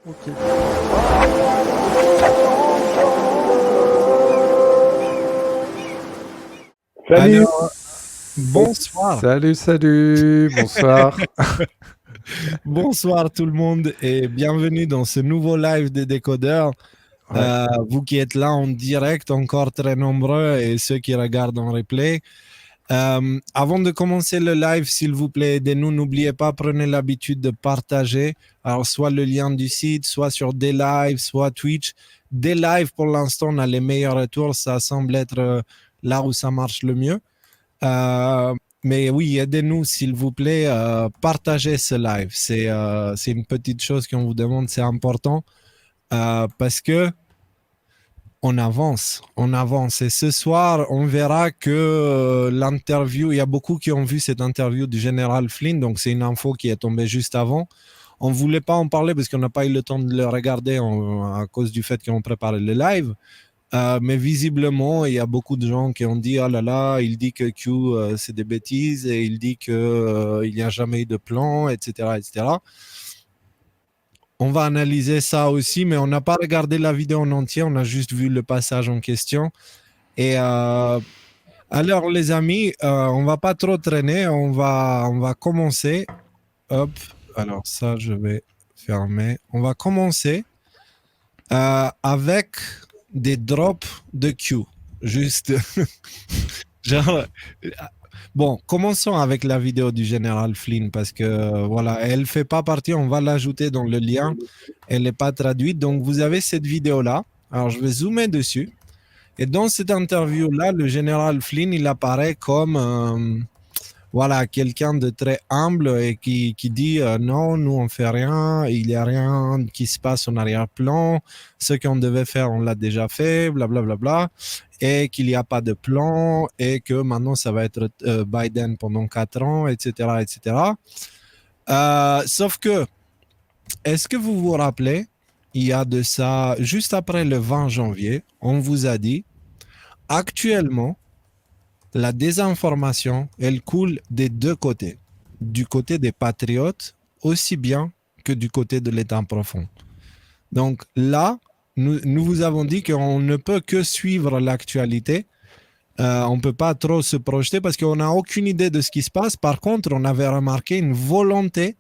Ok. Salut. Alors, bonsoir. Salut, bonsoir. Bonsoir tout le monde et bienvenue dans ce nouveau live des décodeurs. Ouais. Vous qui êtes là en direct, encore très nombreux, et ceux qui regardent en replay. Avant de commencer le live, s'il vous plaît, aidez-nous. N'oubliez pas, prenez l'habitude de partager. Alors, soit le lien du site, soit sur des lives, soit Twitch. Des lives, pour l'instant, on a les meilleurs retours. Ça semble être là où ça marche le mieux. Mais oui, aidez-nous, s'il vous plaît. Partagez ce live. C'est une petite chose qu'on vous demande. C'est important parce que on avance. Et ce soir, on verra que l'interview, il y a beaucoup qui ont vu cette interview du général Flynn, donc c'est une info qui est tombée juste avant. On ne voulait pas en parler parce qu'on n'a pas eu le temps de le regarder à cause du fait qu'on préparait le live. Mais visiblement, il y a beaucoup de gens qui ont dit « Oh là là, il dit que Q, c'est des bêtises et il dit qu'il n'y a jamais eu de plan, etc. etc. » On va analyser ça aussi, mais on n'a pas regardé la vidéo en entier, on a juste vu le passage en question. Et alors, les amis, on va pas trop traîner, on va commencer. Hop, alors ça, je vais fermer. On va commencer avec des drops de Q. Juste, genre, bon, commençons avec la vidéo du général Flynn parce que voilà, elle fait pas partie, on va l'ajouter dans le lien. Elle n'est pas traduite, donc vous avez cette vidéo-là. Alors, je vais zoomer dessus. Et dans cette interview-là, le général Flynn, il apparaît comme voilà, quelqu'un de très humble et qui dit non, nous on fait rien, il n'y a rien qui se passe en arrière-plan, ce qu'on devait faire, on l'a déjà fait, blablabla, bla, bla, bla, et qu'il n'y a pas de plan et que maintenant ça va être Biden pendant 4 ans, etc. etc. Sauf que, est-ce que vous vous rappelez, il y a de ça, juste après le 20 janvier, on vous a dit, actuellement, la désinformation, elle coule des deux côtés. Du côté des patriotes, aussi bien que du côté de l'État profond. Donc là, nous vous avons dit qu'on ne peut que suivre l'actualité. On ne peut pas trop se projeter parce qu'on n'a aucune idée de ce qui se passe. Par contre, on avait remarqué une volonté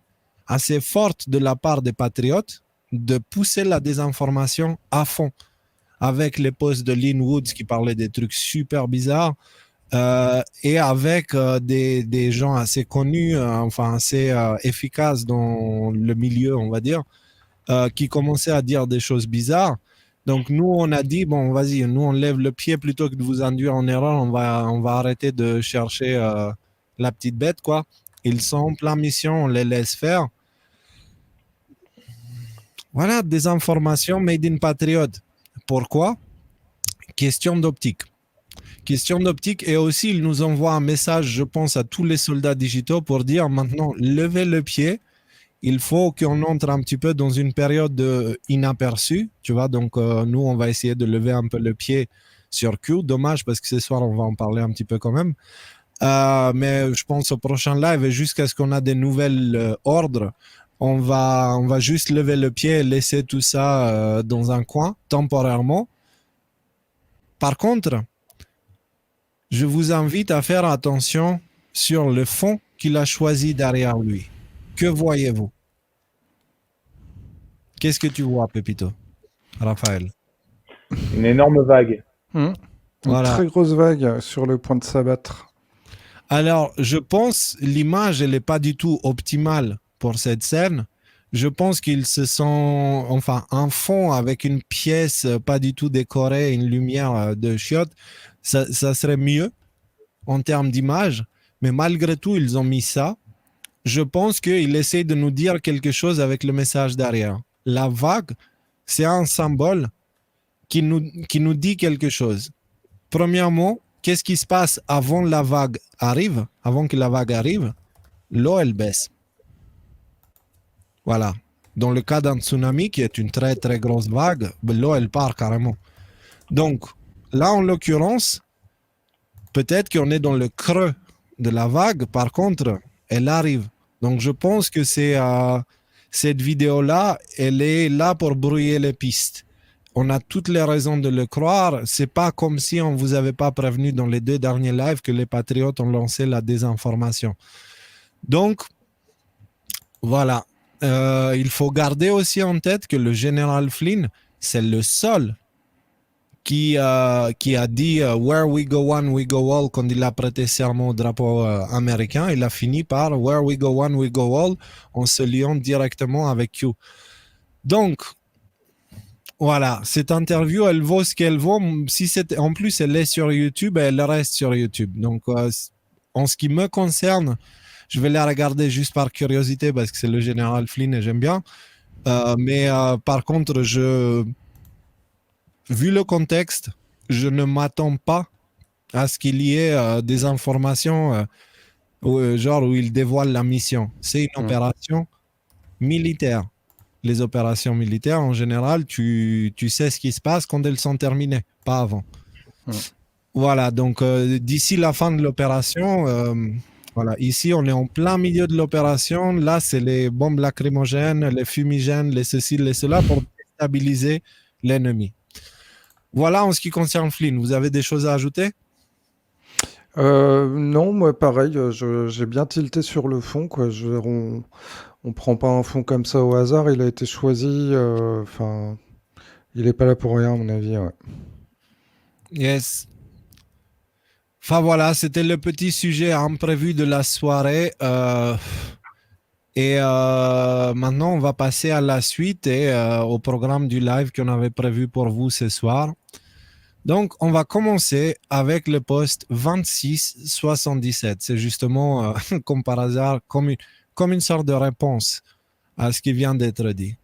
assez forte de la part des patriotes de pousser la désinformation à fond. Avec les posts de Lynn Woods qui parlaient des trucs super bizarres, et avec des gens assez connus, enfin assez efficaces dans le milieu, on va dire, qui commençaient à dire des choses bizarres. Donc nous, on a dit, bon, vas-y, nous, on lève le pied plutôt que de vous induire en erreur, on va arrêter de chercher la petite bête, quoi. Ils sont en plein mission, on les laisse faire. Voilà, des informations made in Patriot. Pourquoi? Question d'optique. Question d'optique, et aussi il nous envoie un message, je pense, à tous les soldats digitaux pour dire maintenant, levez le pied, il faut qu'on entre un petit peu dans une période inaperçue, tu vois, donc nous on va essayer de lever un peu le pied sur Q, dommage parce que ce soir on va en parler un petit peu quand même, mais je pense au prochain live et jusqu'à ce qu'on a des nouvelles ordres, on va juste lever le pied et laisser tout ça dans un coin temporairement. Par contre, je vous invite à faire attention sur le fond qu'il a choisi derrière lui. Que voyez-vous? Qu'est-ce que tu vois, Pepito? Raphaël. Une énorme vague. Une Voilà. très grosse vague sur le point de s'abattre. Alors, je pense l'image, elle n'est pas du tout optimale pour cette scène. Je pense qu'ils se sont, enfin, un fond avec une pièce pas du tout décorée, une lumière de chiottes, ça serait mieux en termes d'image. Mais malgré tout, ils ont mis ça. Je pense qu'il essaie de nous dire quelque chose avec le message derrière. La vague, c'est un symbole qui nous dit quelque chose. Premièrement, qu'est-ce qui se passe avant la vague arrive? Avant que la vague arrive, l'eau, elle baisse. Voilà. Dans le cas d'un tsunami, qui est une très très grosse vague, l'eau, elle part carrément. Donc, là, en l'occurrence, peut-être qu'on est dans le creux de la vague. Par contre, elle arrive. Donc, je pense que cette vidéo-là, elle est là pour brouiller les pistes. On a toutes les raisons de le croire. C'est pas comme si on vous avait pas prévenu dans les 2 derniers lives que les patriotes ont lancé la désinformation. Donc, voilà. Il faut garder aussi en tête que le général Flynn, c'est le seul qui a dit Where we go one, we go all quand il a prêté serment au drapeau américain. Il a fini par Where we go one, we go all en se liant directement avec Q. Donc, voilà, cette interview, elle vaut ce qu'elle vaut. Si en plus, elle est sur YouTube, elle reste sur YouTube. Donc, en ce qui me concerne, je vais la regarder juste par curiosité parce que c'est le général Flynn et j'aime bien. Mais par contre, vu le contexte, je ne m'attends pas à ce qu'il y ait des informations genre où il dévoile la mission. C'est une opération militaire. Les opérations militaires, en général, tu sais ce qui se passe quand elles sont terminées, pas avant. Voilà, donc d'ici la fin de l'opération, voilà, ici on est en plein milieu de l'opération. Là, c'est les bombes lacrymogènes, les fumigènes, les ceci, les cela pour déstabiliser l'ennemi. Voilà en ce qui concerne Flynn. Vous avez des choses à ajouter? Non, moi pareil, j'ai bien tilté sur le fond, quoi. On prend pas un fond comme ça au hasard, il a été choisi, enfin, il est pas là pour rien, à mon avis, ouais. Yes. Enfin voilà, c'était le petit sujet imprévu de la soirée. Et maintenant, on va passer à la suite et au programme du live qu'on avait prévu pour vous ce soir. Donc, on va commencer avec le post 2677. C'est justement, comme par hasard, comme une sorte de réponse à ce qui vient d'être dit.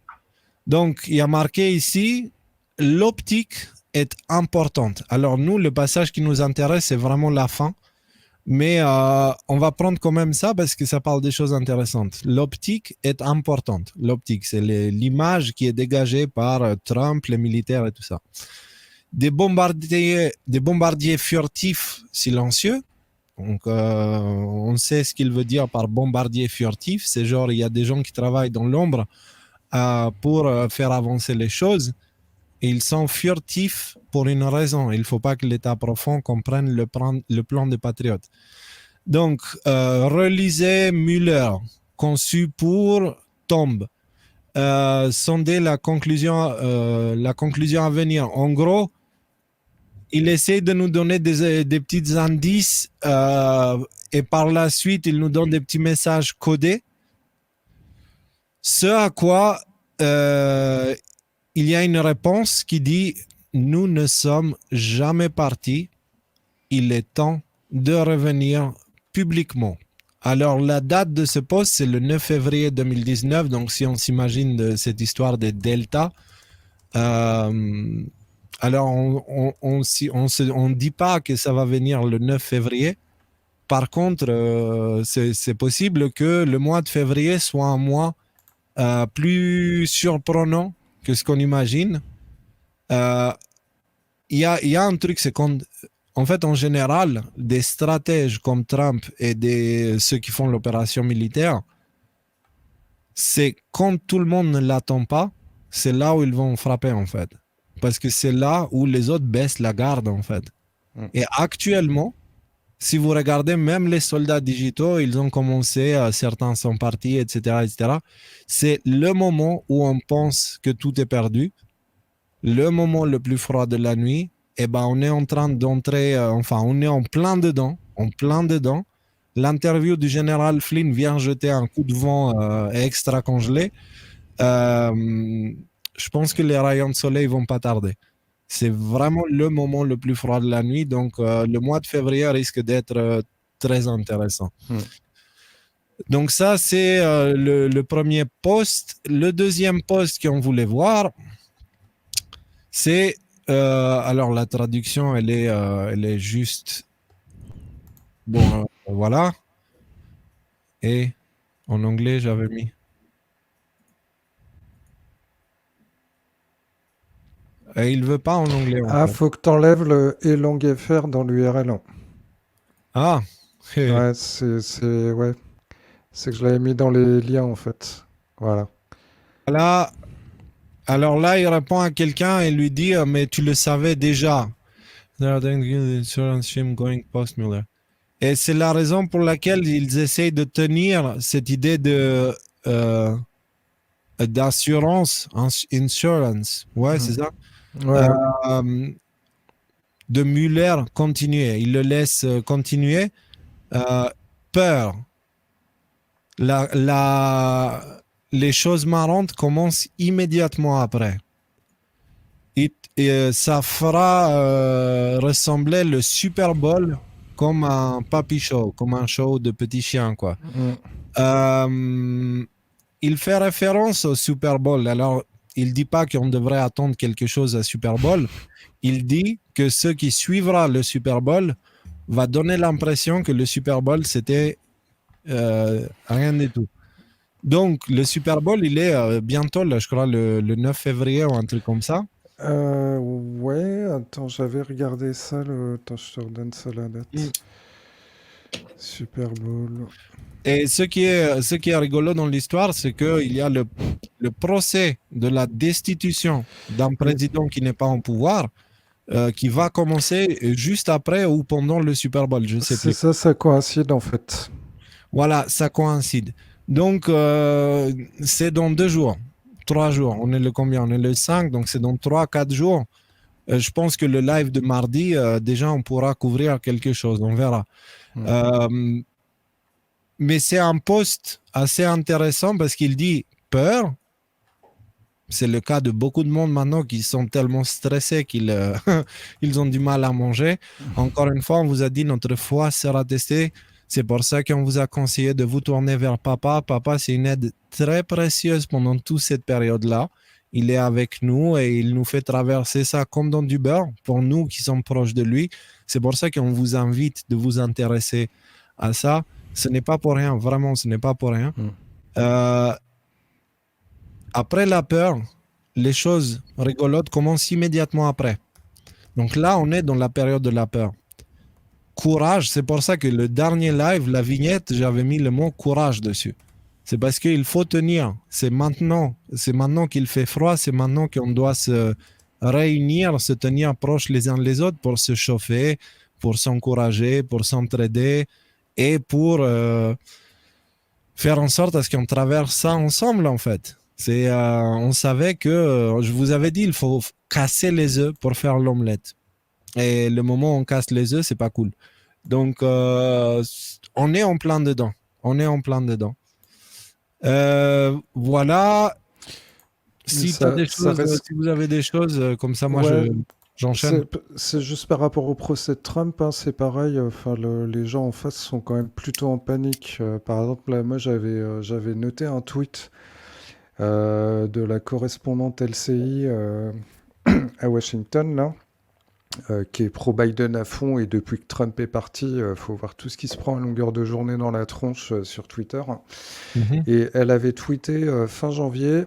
Donc, il y a marqué ici, l'optique est importante. Alors, nous, le passage qui nous intéresse, c'est vraiment la fin. Mais on va prendre quand même ça parce que ça parle des choses intéressantes. L'optique est importante. L'optique, c'est l'image qui est dégagée par Trump, les militaires et tout ça. Des bombardiers furtifs silencieux. Donc, on sait ce qu'il veut dire par bombardier furtif. C'est genre, il y a des gens qui travaillent dans l'ombre pour faire avancer les choses. Et ils sont furtifs pour une raison. Il ne faut pas que l'État profond comprenne le plan des patriotes. Donc, relisez Mueller, conçu pour tombe. Sondez la conclusion à venir. En gros, il essaie de nous donner des petits indices et par la suite, il nous donne des petits messages codés. Ce à quoi il y a une réponse qui dit « Nous ne sommes jamais partis. Il est temps de revenir publiquement. » Alors, la date de ce post, c'est le 9 février 2019. Donc, si on s'imagine de cette histoire des Delta, alors on ne dit pas que ça va venir le 9 février. Par contre, c'est possible que le mois de février soit un mois plus surprenant que ce qu'on imagine. Il y a un truc, c'est en fait, en général, des stratèges comme Trump et ceux qui font l'opération militaire, c'est quand tout le monde ne l'attend pas, c'est là où ils vont frapper, en fait. Parce que c'est là où les autres baissent la garde, en fait. Et actuellement, si vous regardez, même les soldats digitaux, ils ont commencé, certains sont partis, etc., etc. C'est le moment où on pense que tout est perdu, le moment le plus froid de la nuit. Eh ben, on est en train d'entrer, on est en plein dedans. L'interview du général Flynn vient jeter un coup de vent extra congelé. Je pense que les rayons de soleil vont pas tarder. C'est vraiment le moment le plus froid de la nuit. Donc, le mois de février risque d'être très intéressant. Donc, ça, c'est le premier post. Le deuxième post qu'on voulait voir, c'est... alors, la traduction, elle est juste... Bon, voilà. Et en anglais, j'avais mis... Et il veut pas en anglais. Ah, faut que t'enlèves le et langue FR dans l'URL. Ah. Ouais, ouais. C'est que je l'avais mis dans les liens, en fait. Voilà. Là, alors là, il répond à quelqu'un et lui dit mais tu le savais déjà. Going post Mueller. Et c'est la raison pour laquelle ils essayent de tenir cette idée de d'assurance, insurance, ouais, c'est ça, Ouais, ouais. euh, de Mueller continuer. Ils le laissent continuer. Euh, peur. Les choses marrantes commencent immédiatement après. Ça fera ressembler le Super Bowl comme un puppy show, comme un show de petits chiens, quoi. Mm. Euh, il fait référence au Super Bowl. Alors, il dit pas qu'on devrait attendre quelque chose à Super Bowl. Il dit que ce qui suivra le Super Bowl va donner l'impression que le Super Bowl, c'était rien du tout. Donc, le Super Bowl, il est bientôt, là, je crois, le 9 février ou un truc comme ça. Ouais, attends, j'avais regardé ça. Attends, je te redonne ça la Mm. date. Super Bowl. Et ce qui est rigolo dans l'histoire, c'est qu'il y a le procès de la destitution d'un Oui, président qui n'est pas en pouvoir, qui va commencer juste après ou pendant le Super Bowl, je ne sais c'est plus. ça, ça coïncide en fait. Voilà, ça coïncide. Donc, c'est dans 2 jours, 3 jours. On est le combien? On est le 5, donc c'est dans 3, 4 jours. Je pense que le live de mardi, déjà, on pourra couvrir quelque chose. On verra. Mm. Euh, mais c'est un post assez intéressant parce qu'il dit peur. C'est le cas de beaucoup de monde maintenant qui sont tellement stressés qu'ils ils ont du mal à manger. Encore une fois, on vous a dit notre foi sera testée. C'est pour ça qu'on vous a conseillé de vous tourner vers papa. Papa, c'est une aide très précieuse pendant toute cette période-là. Il est avec nous et il nous fait traverser ça comme dans du beurre pour nous qui sommes proches de lui. C'est pour ça qu'on vous invite de vous intéresser à ça. Ce n'est pas pour rien, vraiment, ce n'est pas pour rien. Mm. Euh, après la peur, les choses rigolotes commencent immédiatement après. Donc là, on est dans la période de la peur. Courage, c'est pour ça que le dernier live, la vignette, j'avais mis le mot courage dessus. C'est parce qu'il faut tenir. C'est maintenant qu'il fait froid, c'est maintenant qu'on doit se réunir, se tenir proches les uns les autres pour se chauffer, pour s'encourager, pour s'entraider et pour faire en sorte à ce qu'on traverse ça ensemble en fait. On savait que, je vous avais dit, il faut casser les œufs pour faire l'omelette. Et le moment où on casse les œufs, c'est pas cool. Donc, on est en plein dedans. On est en plein dedans. Voilà. Mais Si t'as des ça choses, reste. si vous avez des choses comme ça, moi, Ouais, j'enchaîne. c'est juste par rapport au procès de Trump, hein, c'est pareil. Enfin, les gens en face sont quand même plutôt en panique. Par exemple, là, moi, j'avais noté un tweet de la correspondante LCI à Washington, là, qui est pro-Biden à fond. Et depuis que Trump est parti, faut voir tout ce qui se prend à longueur de journée dans la tronche sur Twitter. Mhm. Et elle avait tweeté fin janvier.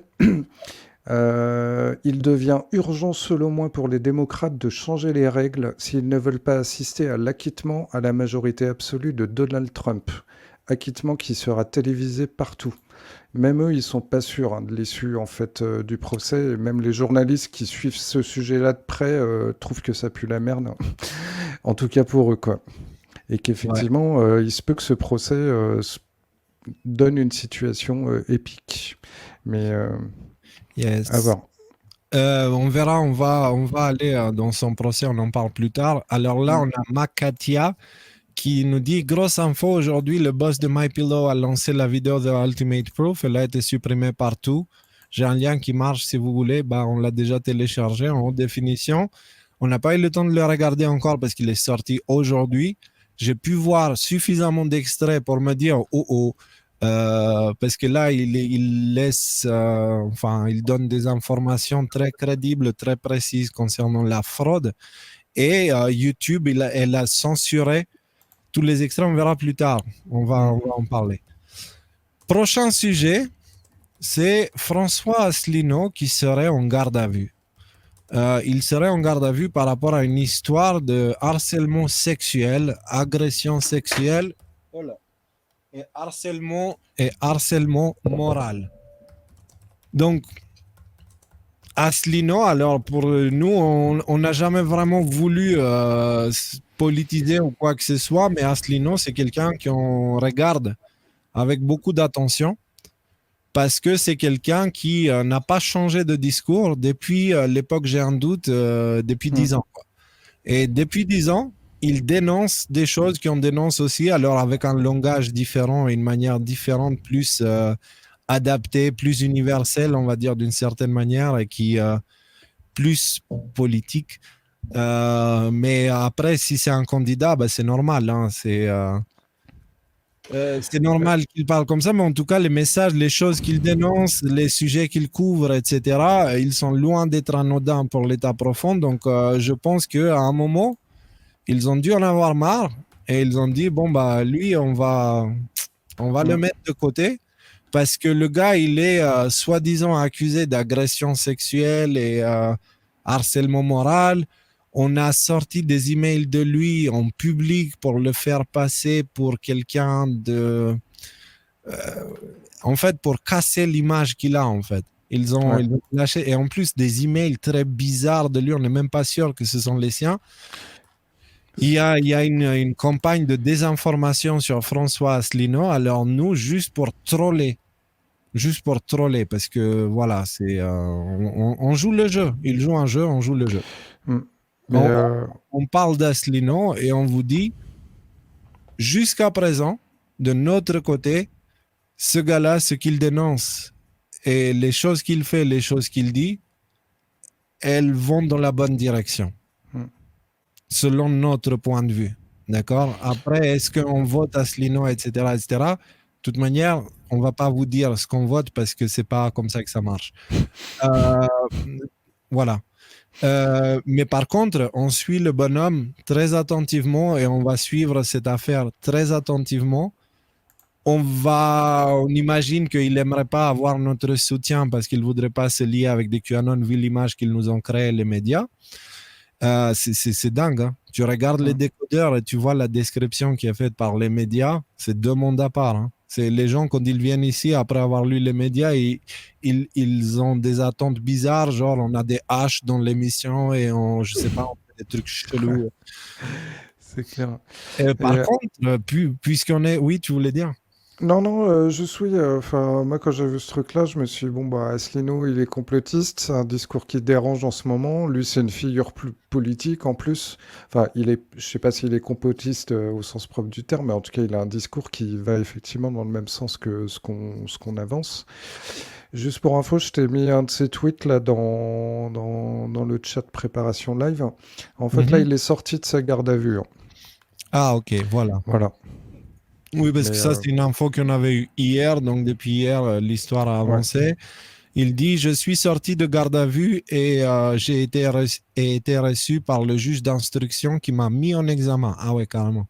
Il devient urgent, selon moi, pour les démocrates de changer les règles s'ils ne veulent pas assister à l'acquittement à la majorité absolue de Donald Trump. Acquittement qui sera télévisé partout. Même eux, ils sont pas sûrs de l'issue en fait du procès. Et même les journalistes qui suivent ce sujet-là de près trouvent que ça pue la merde. En tout cas pour eux, quoi. Et Ouais. qu'effectivement, il se peut que ce procès donne une situation épique. Mais à Yes. voir. On verra, on va aller dans son procès, on en parle plus tard. Alors là, Mm. on a Makatia qui nous dit grosse info aujourd'hui, le boss de MyPillow a lancé la vidéo de Ultimate Proof, elle a été supprimée partout. J'ai un lien qui marche si vous voulez, bah, on l'a déjà téléchargé en haute définition. On n'a pas eu le temps de le regarder encore parce qu'il est sorti aujourd'hui. J'ai pu voir suffisamment d'extraits pour me dire oh oh, parce que là il laisse, enfin il donne des informations très crédibles, très précises concernant la fraude et YouTube elle a censuré tous les extraits, on verra plus tard. Mm. On va en parler. Prochain sujet, c'est François Asselineau qui serait en garde à vue. Il serait en garde à vue par rapport à une histoire de harcèlement sexuel, agression sexuelle et harcèlement moral. Donc, Asselineau, alors pour nous, on n'a jamais vraiment voulu politiser ou quoi que ce soit, mais Asselineau, c'est quelqu'un qu'on regarde avec beaucoup d'attention parce que c'est quelqu'un qui n'a pas changé de discours depuis l'époque, j'ai un doute, depuis Mm. 10 ans. Quoi. Et depuis 10 ans, il dénonce des choses qu'on dénonce aussi, alors avec un langage différent, une manière différente, plus adaptée, plus universelle, on va dire d'une certaine manière, et qui plus politique. Mais après, si c'est un candidat, bah, c'est normal. Hein, c'est normal qu'il parle comme ça, mais en tout cas, les messages, les choses qu'il dénonce, les sujets qu'il couvre, etc., ils sont loin d'être anodins pour l'État profond. Donc, je pense qu'à un moment, ils ont dû en avoir marre et ils ont dit, bon, bah, lui, on va le Mm. mettre de côté parce que le gars, il est soi-disant accusé d'agression sexuelle et harcèlement moral. On a sorti des emails de lui en public pour le faire passer pour quelqu'un de... En fait, pour casser l'image qu'il a, en fait. Ouais. Ils ont lâché, et en plus des emails très bizarres de lui, on n'est même pas sûr que ce sont les siens. Il y a une campagne de désinformation sur François Asselineau. Alors nous, juste pour troller, parce que voilà, on joue le jeu. Il joue un jeu, on joue le jeu. Mm. Mais On, on parle d'Asselineau et on vous dit, jusqu'à présent, de notre côté, ce gars-là, ce qu'il dénonce et les choses qu'il fait, les choses qu'il dit, elles vont dans la bonne direction, mm. selon notre point de vue. D'accord. Après, est-ce qu'on vote Asselineau, etc., etc. De toute manière, on va pas vous dire ce qu'on vote parce que c'est pas comme ça que ça marche. Euh, voilà. Mais par contre, on suit le bonhomme très attentivement et on va suivre cette affaire très attentivement. On imagine qu'il n'aimerait pas avoir notre soutien parce qu'il ne voudrait pas se lier avec des QAnon vu l'image qu'ils nous ont créée, les médias. C'est dingue. Hein. Tu regardes les Mm. décodeurs et tu vois la description qui est faite par les médias. C'est deux mondes à part. Hein. C'est les gens, quand ils viennent ici, après avoir lu les médias, ils ont des attentes bizarres. Genre, on a des haches dans l'émission et je sais pas, on fait des trucs chelous. C'est clair. Et, Par contre, puisqu'on est... Oui, tu voulais dire? non, non, juste oui. Enfin, moi, quand j'ai vu ce truc-là, je me suis dit, bon, bah, Asselineau, il est complotiste. C'est un discours qui dérange en ce moment. Lui, c'est une figure plus politique en plus. Enfin, je sais pas s'il est complotiste au sens propre du terme, mais en tout cas, il a un discours qui va effectivement dans le même sens que ce qu'on avance. Juste pour info, je t'ai mis un de ses tweets là dans le chat préparation live. En fait, là, Mhm. il est sorti de sa garde à vue. Hein. Ah, ok, voilà. Voilà. Oui, parce Mais que ça, c'est une info qu'on avait eue hier. Donc, depuis hier, l'histoire a ouais. avancé. Il dit, je suis sorti de garde à vue et j'ai été reçu par le juge d'instruction qui m'a mis en examen. Ah ouais, carrément.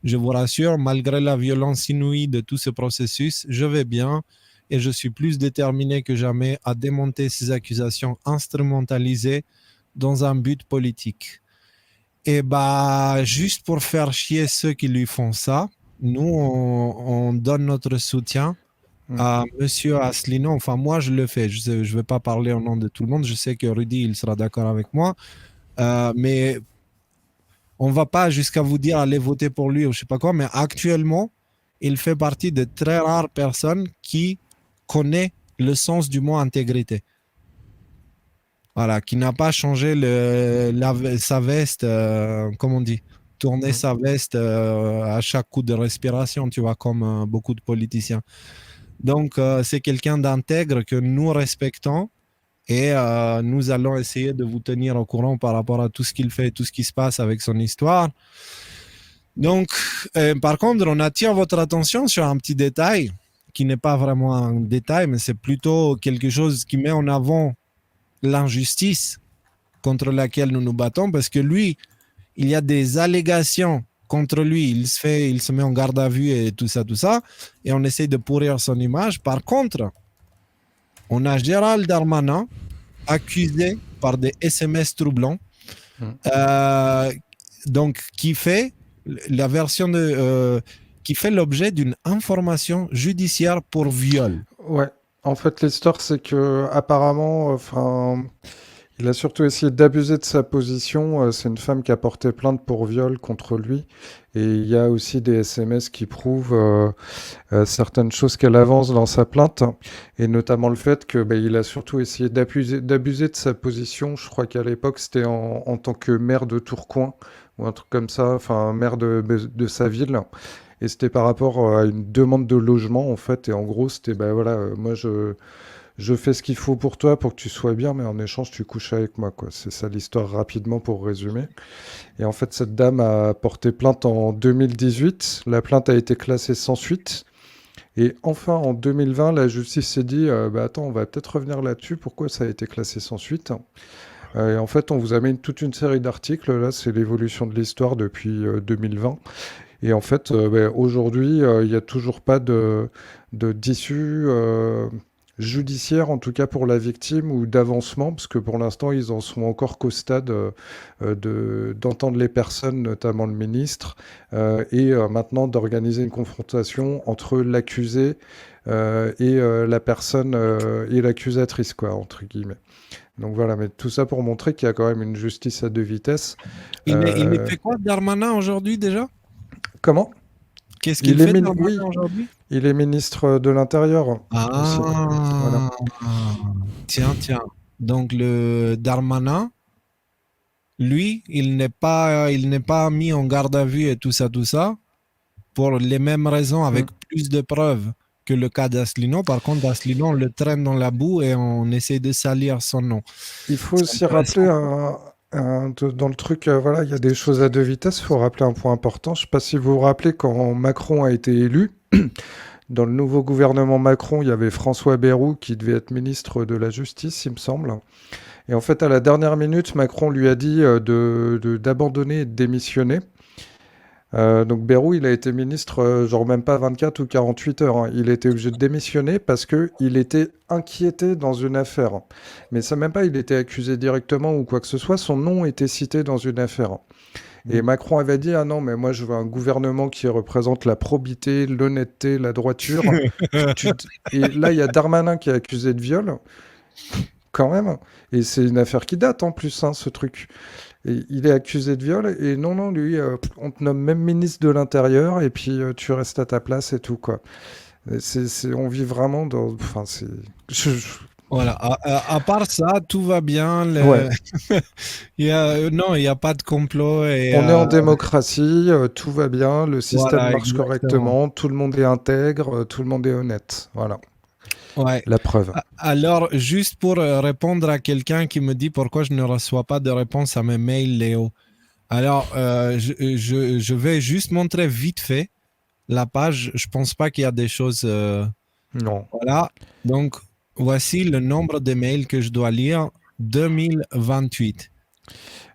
Je vous rassure, malgré la violence inouïe de tout ce processus, je vais bien et je suis plus déterminé que jamais à démonter ces accusations instrumentalisées dans un but politique. Et bah, juste pour faire chier ceux qui lui font ça, nous, on donne notre soutien Mm. à Monsieur Asselineau. Enfin, moi, je le fais. Je ne vais pas parler au nom de tout le monde. Je sais que Rudy, il sera d'accord avec moi. Mais on ne va pas jusqu'à vous dire allez voter pour lui ou je sais pas quoi. Mais actuellement, il fait partie de très rares personnes qui connaît le sens du mot intégrité. Voilà, qui n'a pas changé sa veste, comme on dit, tourner Mm. sa veste à chaque coup de respiration, tu vois, comme beaucoup de politiciens. Donc, c'est quelqu'un d'intègre que nous respectons et nous allons essayer de vous tenir au courant par rapport à tout ce qu'il fait, tout ce qui se passe avec son histoire. Donc, par contre, on attire votre attention sur un petit détail qui n'est pas vraiment un détail, mais c'est plutôt quelque chose qui met en avant l'injustice contre laquelle nous nous battons parce que lui, il y a des allégations contre lui, il se met en garde à vue et tout ça, et on essaie de pourrir son image. Par contre, on a Gérald Darmanin accusé par des SMS troublants, Mm. euh, donc qui fait la version qui fait l'objet d'une information judiciaire pour viol. Ouais. En fait, l'histoire, c'est que apparemment, enfin, il a surtout essayé d'abuser de sa position. C'est une femme qui a porté plainte pour viol contre lui. Et il y a aussi des SMS qui prouvent certaines choses qu'elle avance dans sa plainte. Et notamment le fait que bah, il a surtout essayé d'abuser de sa position. Je crois qu'à l'époque, c'était en tant que maire de Tourcoing ou un truc comme ça, enfin maire de sa ville. Et c'était par rapport à une demande de logement, en fait. Et en gros, c'était, bah voilà, moi, je fais ce qu'il faut pour toi, pour que tu sois bien, mais en échange, tu couches avec moi, quoi. C'est ça l'histoire rapidement pour résumer. Et en fait, cette dame a porté plainte en 2018. La plainte a été classée sans suite. Et enfin, en 2020, la justice s'est dit, bah attends, on va peut-être revenir là-dessus. Pourquoi ça a été classé sans suite? Et en fait, on vous a mis toute une série d'articles. Là, c'est l'évolution de l'histoire depuis 2020. Et en fait, bah, aujourd'hui, il n'y a toujours pas d'issue judiciaire, en tout cas pour la victime, ou d'avancement, parce que pour l'instant, ils en sont encore qu'au stade d'entendre les personnes, notamment le ministre, et maintenant d'organiser une confrontation entre l'accusé et la personne et l'accusatrice, quoi, entre guillemets. Donc voilà, mais tout ça pour montrer qu'il y a quand même une justice à deux vitesses. Il Euh, fait quoi, Darmanin, aujourd'hui déjà? Comment? Qu'est-ce qu'il fait, Darmanin, Oui, aujourd'hui? il est ministre de l'Intérieur aussi. Voilà. Ah, tiens, tiens. Donc le Darmanin, lui, il n'est pas mis en garde à vue et tout ça, pour les mêmes raisons, avec Mm. plus de preuves que le cas d'Asselineau. Par contre, Asselineau, on le traîne dans la boue et on essaie de salir son nom. Il faut C'est aussi rappeler intéressant. dans le truc, voilà, il y a des choses à deux vitesses. Il faut rappeler un point important. Je ne sais pas si vous vous rappelez quand Macron a été élu. Dans le nouveau gouvernement Macron, il y avait François Bayrou qui devait être ministre de la Justice, il me semble. Et en fait, à la dernière minute, Macron lui a dit d'abandonner et de démissionner. Donc Bayrou, il a été ministre, genre même pas 24 ou 48 heures, hein. Il a été obligé de démissionner parce que il était inquiété dans une affaire. Mais ça même pas, il était accusé directement ou quoi que ce soit. Son nom était cité dans une affaire. Et Macron avait dit, ah non, mais moi je veux un gouvernement qui représente la probité, l'honnêteté, la droiture. Et là, il y a Darmanin qui est accusé de viol, quand même. Et c'est une affaire qui date en plus, hein, ce truc. Et il est accusé de viol et non, non, lui, on te nomme même ministre de l'Intérieur et puis tu restes à ta place et tout, quoi. On vit vraiment dans... Enfin, c'est... Voilà, à part ça, tout va bien. Ouais, Non, il n'y a pas de complot. on est en démocratie, tout va bien, le système Voilà, marche exactement. correctement, tout le monde est intègre, tout le monde est honnête. Voilà, Ouais. la preuve. Alors, juste pour répondre à quelqu'un qui me dit pourquoi je ne reçois pas de réponse à mes mails, Léo. Alors, je vais juste montrer vite fait la page. Je pense pas qu'il y a des choses. Non. Voilà. Donc, voici le nombre de mails que je dois lire. 2028.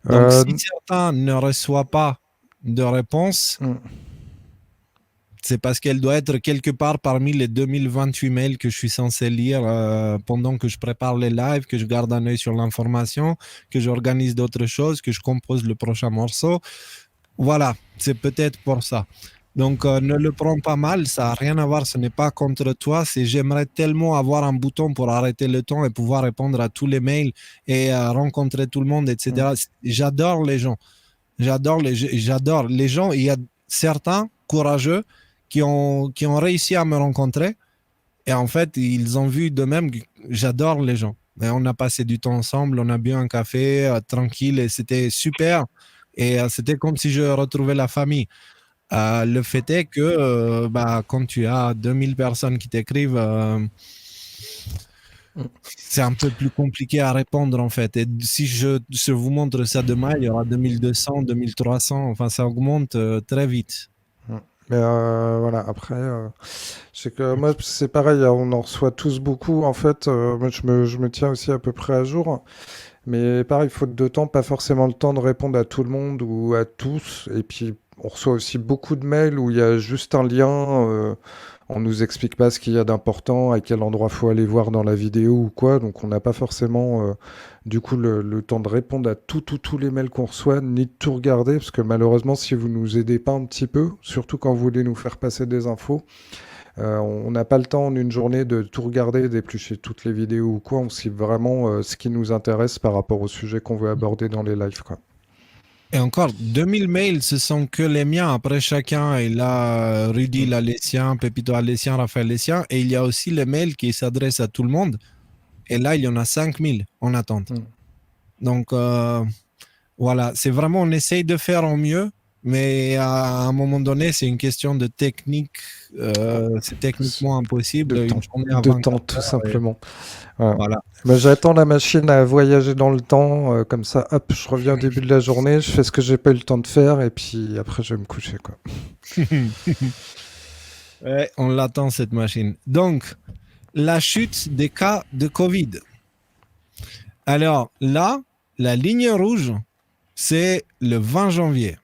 Donc, Euh, si certains ne reçoit pas de réponse, hmm. c'est parce qu'elle doit être quelque part parmi les 2028 mails que je suis censé lire pendant que je prépare les lives, que je garde un œil sur l'information, que j'organise d'autres choses, que je compose le prochain morceau. Voilà, c'est peut-être pour ça. Donc, ne le prends pas mal, ça n'a rien à voir, ce n'est pas contre toi. C'est j'aimerais tellement avoir un bouton pour arrêter le temps et pouvoir répondre à tous les mails et rencontrer tout le monde, Hmm. etc. J'adore les gens. J'adore les gens. Il y a certains courageux qui ont réussi à me rencontrer et en fait, ils ont vu de même que j'adore les gens. Et on a passé du temps ensemble, on a bu un café tranquille et c'était super. Et c'était comme si je retrouvais la famille. Le fait est que bah, quand tu as 2000 personnes qui t'écrivent, Hmm. c'est un peu plus compliqué à répondre en fait. Et si je vous montre ça demain, il y aura 2200, 2300, enfin ça augmente très vite. Hmm. Mais voilà, après, c'est que moi, c'est pareil, hein, on en reçoit tous beaucoup. En fait, moi, je me tiens aussi à peu près à jour. Mais pareil, faute de temps, pas forcément le temps de répondre à tout le monde ou à tous. Et puis, on reçoit aussi beaucoup de mails où il y a juste un lien. On nous explique pas ce qu'il y a d'important, à quel endroit faut aller voir dans la vidéo ou quoi. Donc, on n'a pas forcément, du coup, le temps de répondre à tous les mails qu'on reçoit, ni de tout regarder. Parce que malheureusement, si vous nous aidez pas un petit peu, surtout quand vous voulez nous faire passer des infos, On n'a pas le temps en une journée de tout regarder, d'éplucher toutes les vidéos ou quoi. On cible vraiment ce qui nous intéresse par rapport au sujet qu'on veut aborder dans les lives, quoi. Et encore, 2000 mails, ce sont que les miens. Après, chacun, il a Rudy, il a les siens, Pepito a les siens, Raphaël les siens. Et il y a aussi les mails qui s'adressent à tout le monde. Et là, il y en a 5000 en attente. Mm. Donc, voilà, c'est vraiment, on essaye de faire au mieux. Mais à un moment donné, c'est une question de technique. C'est techniquement impossible. De Une temps, journée à de 24 temps tout heures. Et simplement. Voilà. voilà. Bah, j'attends la machine à voyager dans le temps, comme ça, hop, je reviens au début de la journée, je fais ce que j'ai pas eu le temps de faire, et puis après je vais me coucher, quoi. Ouais, on l'attend, cette machine. Donc, la chute des cas de Covid. Alors là, la ligne rouge, c'est le 20 janvier.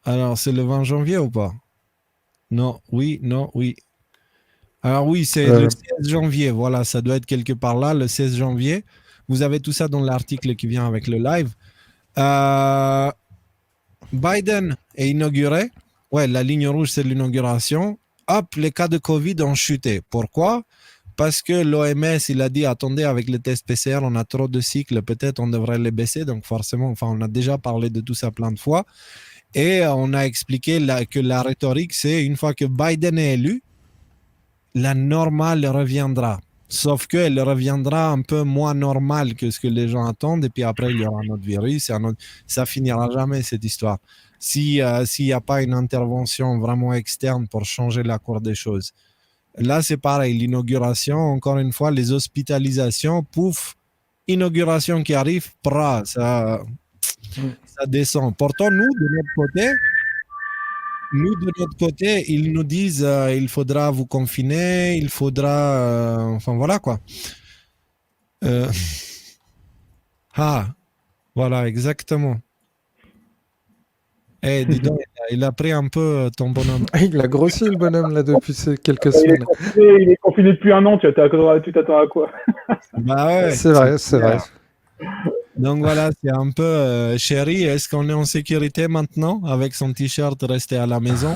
Alors, c'est le 20 janvier ou pas? Non, oui, non, oui. Alors oui, c'est le Euh, 16 janvier. Voilà, ça doit être quelque part là, le 16 janvier. Vous avez tout ça dans l'article qui vient avec le live. Euh, Biden est inauguré. Ouais, la ligne rouge, c'est l'inauguration. Hop, les cas de Covid ont chuté. Pourquoi? Parce que l'OMS, il a dit, attendez, avec les tests PCR, on a trop de cycles, peut-être on devrait les baisser. Donc forcément, enfin, on a déjà parlé de tout ça plein de fois. Et on a expliqué que la rhétorique, c'est une fois que Biden est élu, la normale reviendra. Sauf qu'elle reviendra un peu moins normale que ce que les gens attendent. Et puis après, il y aura un autre virus. Ça finira jamais, cette histoire. S'il n'y a pas une intervention vraiment externe pour changer la courbe des choses. Là, c'est pareil. L'inauguration, encore une fois, les hospitalisations, pouf, inauguration qui arrive, ça descend. Pourtant, nous, de notre côté, ils nous disent il faudra vous confiner, il faudra. Enfin, voilà quoi. Euh, ah, voilà, exactement. Eh, dis donc, il a pris un peu ton bonhomme. Il a grossi le bonhomme là depuis ces quelques Il est semaines. confiné, il est confiné depuis un an, tu t'attends à quoi? Bah ouais. C'est vrai, c'est vrai. Donc voilà, c'est un peu chéri. Est-ce qu'on est en sécurité maintenant avec son t-shirt resté à la maison?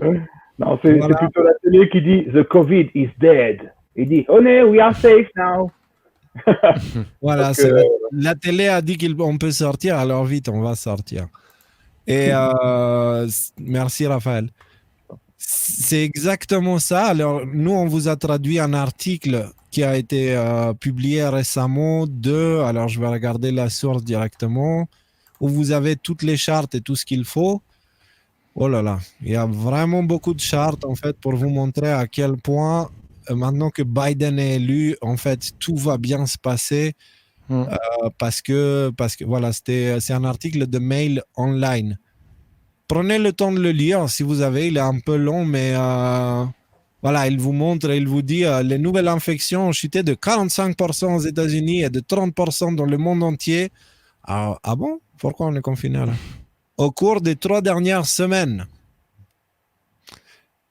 Non, c'est Voilà. plutôt la télé qui dit The COVID is dead. Il dit Oh no, we are safe now. Voilà, Parce c'est que, la télé a dit qu'on peut sortir, alors vite, on va sortir. Et merci Raphaël. C'est exactement ça. Alors, nous, on vous a traduit un article qui a été publié récemment alors je vais regarder la source directement, où vous avez toutes les chartes et tout ce qu'il faut. Oh là là, il y a vraiment beaucoup de chartes, en fait, pour vous montrer à quel point, maintenant que Biden est élu, en fait, tout va bien se passer Mm. parce que voilà, c'est un article de Mail Online. Prenez le temps de le lire si vous avez. Il est un peu long, mais voilà, il vous montre, il vous dit les nouvelles infections ont chuté de 45% aux États-Unis et de 30% dans le monde entier. Ah bon? Pourquoi on est confiné là? Au cours des 3 dernières semaines.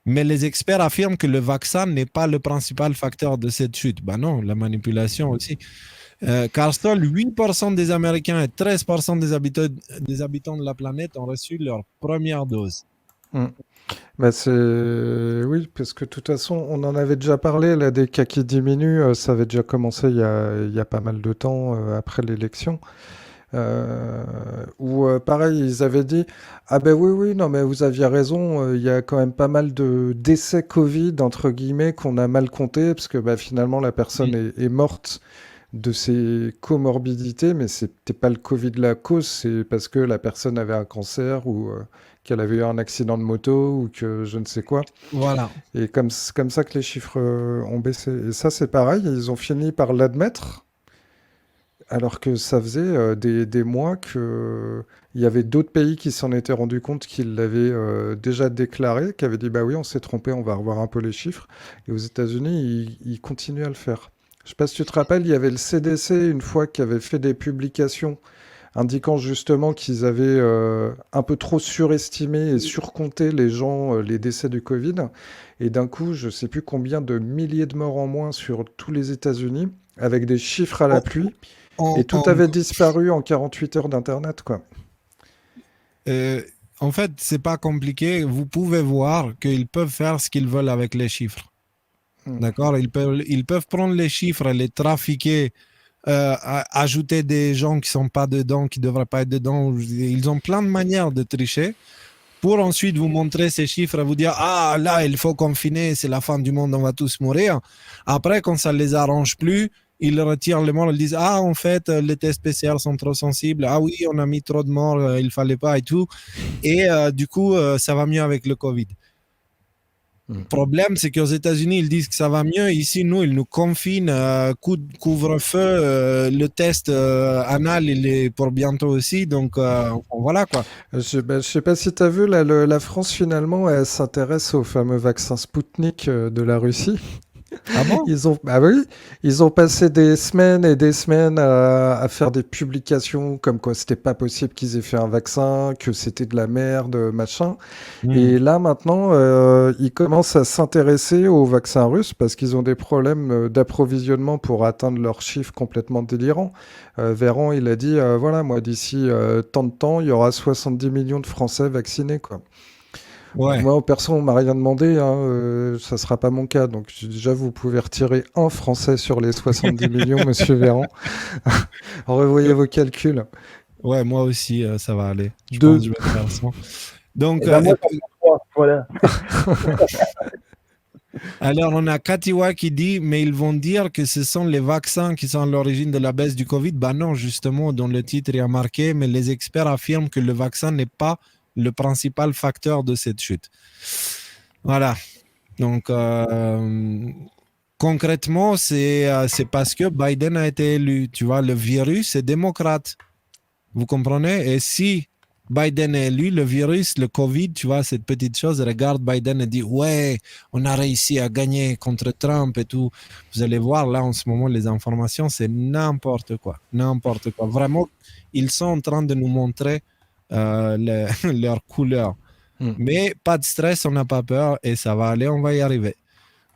Mais les experts affirment que le vaccin n'est pas le principal facteur de cette chute. Ben non, la manipulation aussi. Car seuls 8% des Américains et 13% des habitants de la planète ont reçu leur première dose. Mm. Bah oui, parce que de toute façon, on en avait déjà parlé, là, des cas qui diminuent, ça avait déjà commencé il y a pas mal de temps après l'élection. Où pareil, ils avaient dit ah ben oui, oui, non, mais vous aviez raison, il y a quand même pas mal de décès Covid, entre guillemets, qu'on a mal compté, parce que bah, finalement, la personne est morte de ses comorbidités, mais c'était pas le Covid la cause, c'est parce que la personne avait un cancer ou qu'elle avait eu un accident de moto ou que je ne sais quoi. Voilà. Et c'est comme ça que les chiffres ont baissé. Et ça, c'est pareil, ils ont fini par l'admettre, alors que ça faisait des mois que il y avait d'autres pays qui s'en étaient rendus compte qu'ils l'avaient déjà déclaré, qui avaient dit bah oui, on s'est trompé, on va revoir un peu les chiffres. Et aux États-Unis, ils continuent à le faire. Je sais pas si tu te rappelles, il y avait le CDC une fois qui avait fait des publications indiquant justement qu'ils avaient un peu trop surestimé et surcompté les gens, les décès du Covid. Et d'un coup, je sais plus combien de milliers de morts en moins sur tous les États-Unis, avec des chiffres à la pluie. Et tout avait disparu en 48 heures d'Internet, quoi. en fait, c'est pas compliqué. Vous pouvez voir qu'ils peuvent faire ce qu'ils veulent avec les chiffres. Mm. D'accord? Ils peuvent prendre les chiffres et les trafiquer, ajouter des gens qui sont pas dedans, qui devraient pas être dedans. Ils ont plein de manières de tricher pour ensuite vous montrer ces chiffres et vous dire ah là il faut confiner, c'est la fin du monde, on va tous mourir. Après quand ça les arrange plus, ils retirent les morts, ils disent ah en fait les tests PCR sont trop sensibles, ah oui on a mis trop de morts, il fallait pas et tout, et du coup ça va mieux avec le Covid. Le problème, c'est qu'aux États-Unis, ils disent que ça va mieux. Ici, nous, ils nous confinent, couvre-feu, le test anal, il est pour bientôt aussi. Donc, voilà quoi. Je sais pas si tu as vu, là, la France, finalement, elle s'intéresse au fameux vaccin Spoutnik de la Russie. Ah bon? Bah oui, ils ont passé des semaines et des semaines à faire des publications comme quoi c'était pas possible qu'ils aient fait un vaccin, que c'était de la merde, machin. Hmm. Et là, maintenant, ils commencent à s'intéresser aux vaccins russes parce qu'ils ont des problèmes d'approvisionnement pour atteindre leurs chiffres complètement délirants. Véran, il a dit, voilà, moi, d'ici tant de temps, il y aura 70 millions de Français vaccinés, quoi. Ouais. Moi, en perso, on m'a rien demandé, hein, ça sera pas mon cas. Donc, déjà, vous pouvez retirer un Français sur les 70 millions, monsieur Véran. Revoyez vos calculs. Ouais, moi aussi, ça va aller. Je pense que Deux. je vais faire ça. Donc, Eh ben moi, j'en prends 3. Voilà. alors, on a Katiwa qui dit, mais ils vont dire que ce sont les vaccins qui sont à l'origine de la baisse du Covid. Ben non, justement, dans le titre, il y a marqué, mais les experts affirment que le vaccin n'est pas le principal facteur de cette chute. Voilà. Donc, concrètement, c'est parce que Biden a été élu. Tu vois, le virus est démocrate. Vous comprenez? Et si Biden est élu, le virus, le Covid, tu vois, cette petite chose, regarde Biden et dit, ouais, on a réussi à gagner contre Trump et tout. Vous allez voir, là, en ce moment, les informations, c'est n'importe quoi. N'importe quoi. Vraiment, ils sont en train de nous montrer leur couleur. Mais pas de stress, on n'a pas peur et ça va aller, on va y arriver.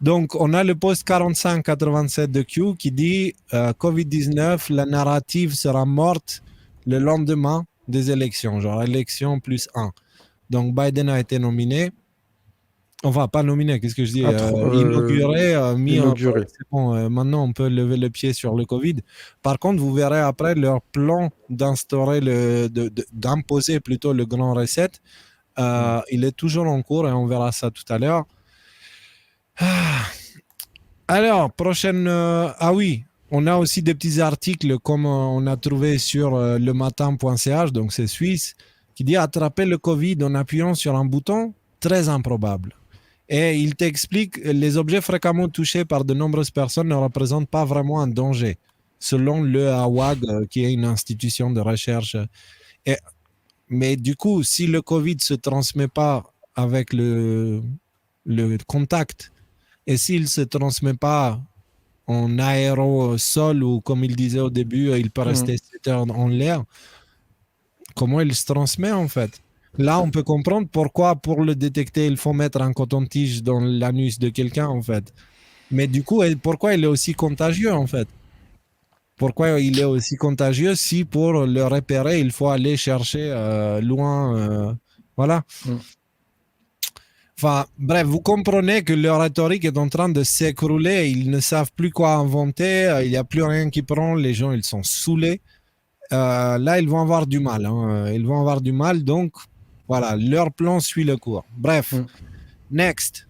Donc, on a le post 4587 de Q qui dit Covid-19, la narrative sera morte le lendemain des élections, genre élection plus 1. Donc, Biden a été nominé. Enfin, pas nominé, qu'est-ce que je dis inauguré, mis en Inauguré. c'est bon, maintenant on peut lever le pied sur le Covid. Par contre, vous verrez après leur plan d'instaurer d'imposer plutôt le grand reset. Il est toujours en cours et on verra ça tout à l'heure. Alors, prochaine. Ah oui, on a aussi des petits articles comme on a trouvé sur lematin.ch, donc c'est suisse, qui dit attraper le Covid en appuyant sur un bouton, très improbable. Et il t'explique les objets fréquemment touchés par de nombreuses personnes ne représentent pas vraiment un danger, selon le AWAG, qui est une institution de recherche. Et, mais du coup, si le Covid ne se transmet pas avec le contact, et s'il ne se transmet pas en aérosol ou comme il disait au début, il peut rester 7 heures en l'air, comment il se transmet en fait? Là, on peut comprendre pourquoi pour le détecter, il faut mettre un coton-tige dans l'anus de quelqu'un en fait. Mais du coup, pourquoi il est aussi contagieux en fait? Pourquoi il est aussi contagieux si pour le repérer, il faut aller chercher loin voilà. Enfin, bref, vous comprenez que leur rhétorique est en train de s'écrouler. Ils ne savent plus quoi inventer. Il n'y a plus rien qui prend. Les gens, ils sont saoulés. Là, ils vont avoir du mal. Hein. Ils vont avoir du mal. Donc, voilà, leur plan suit le cours. Bref, next.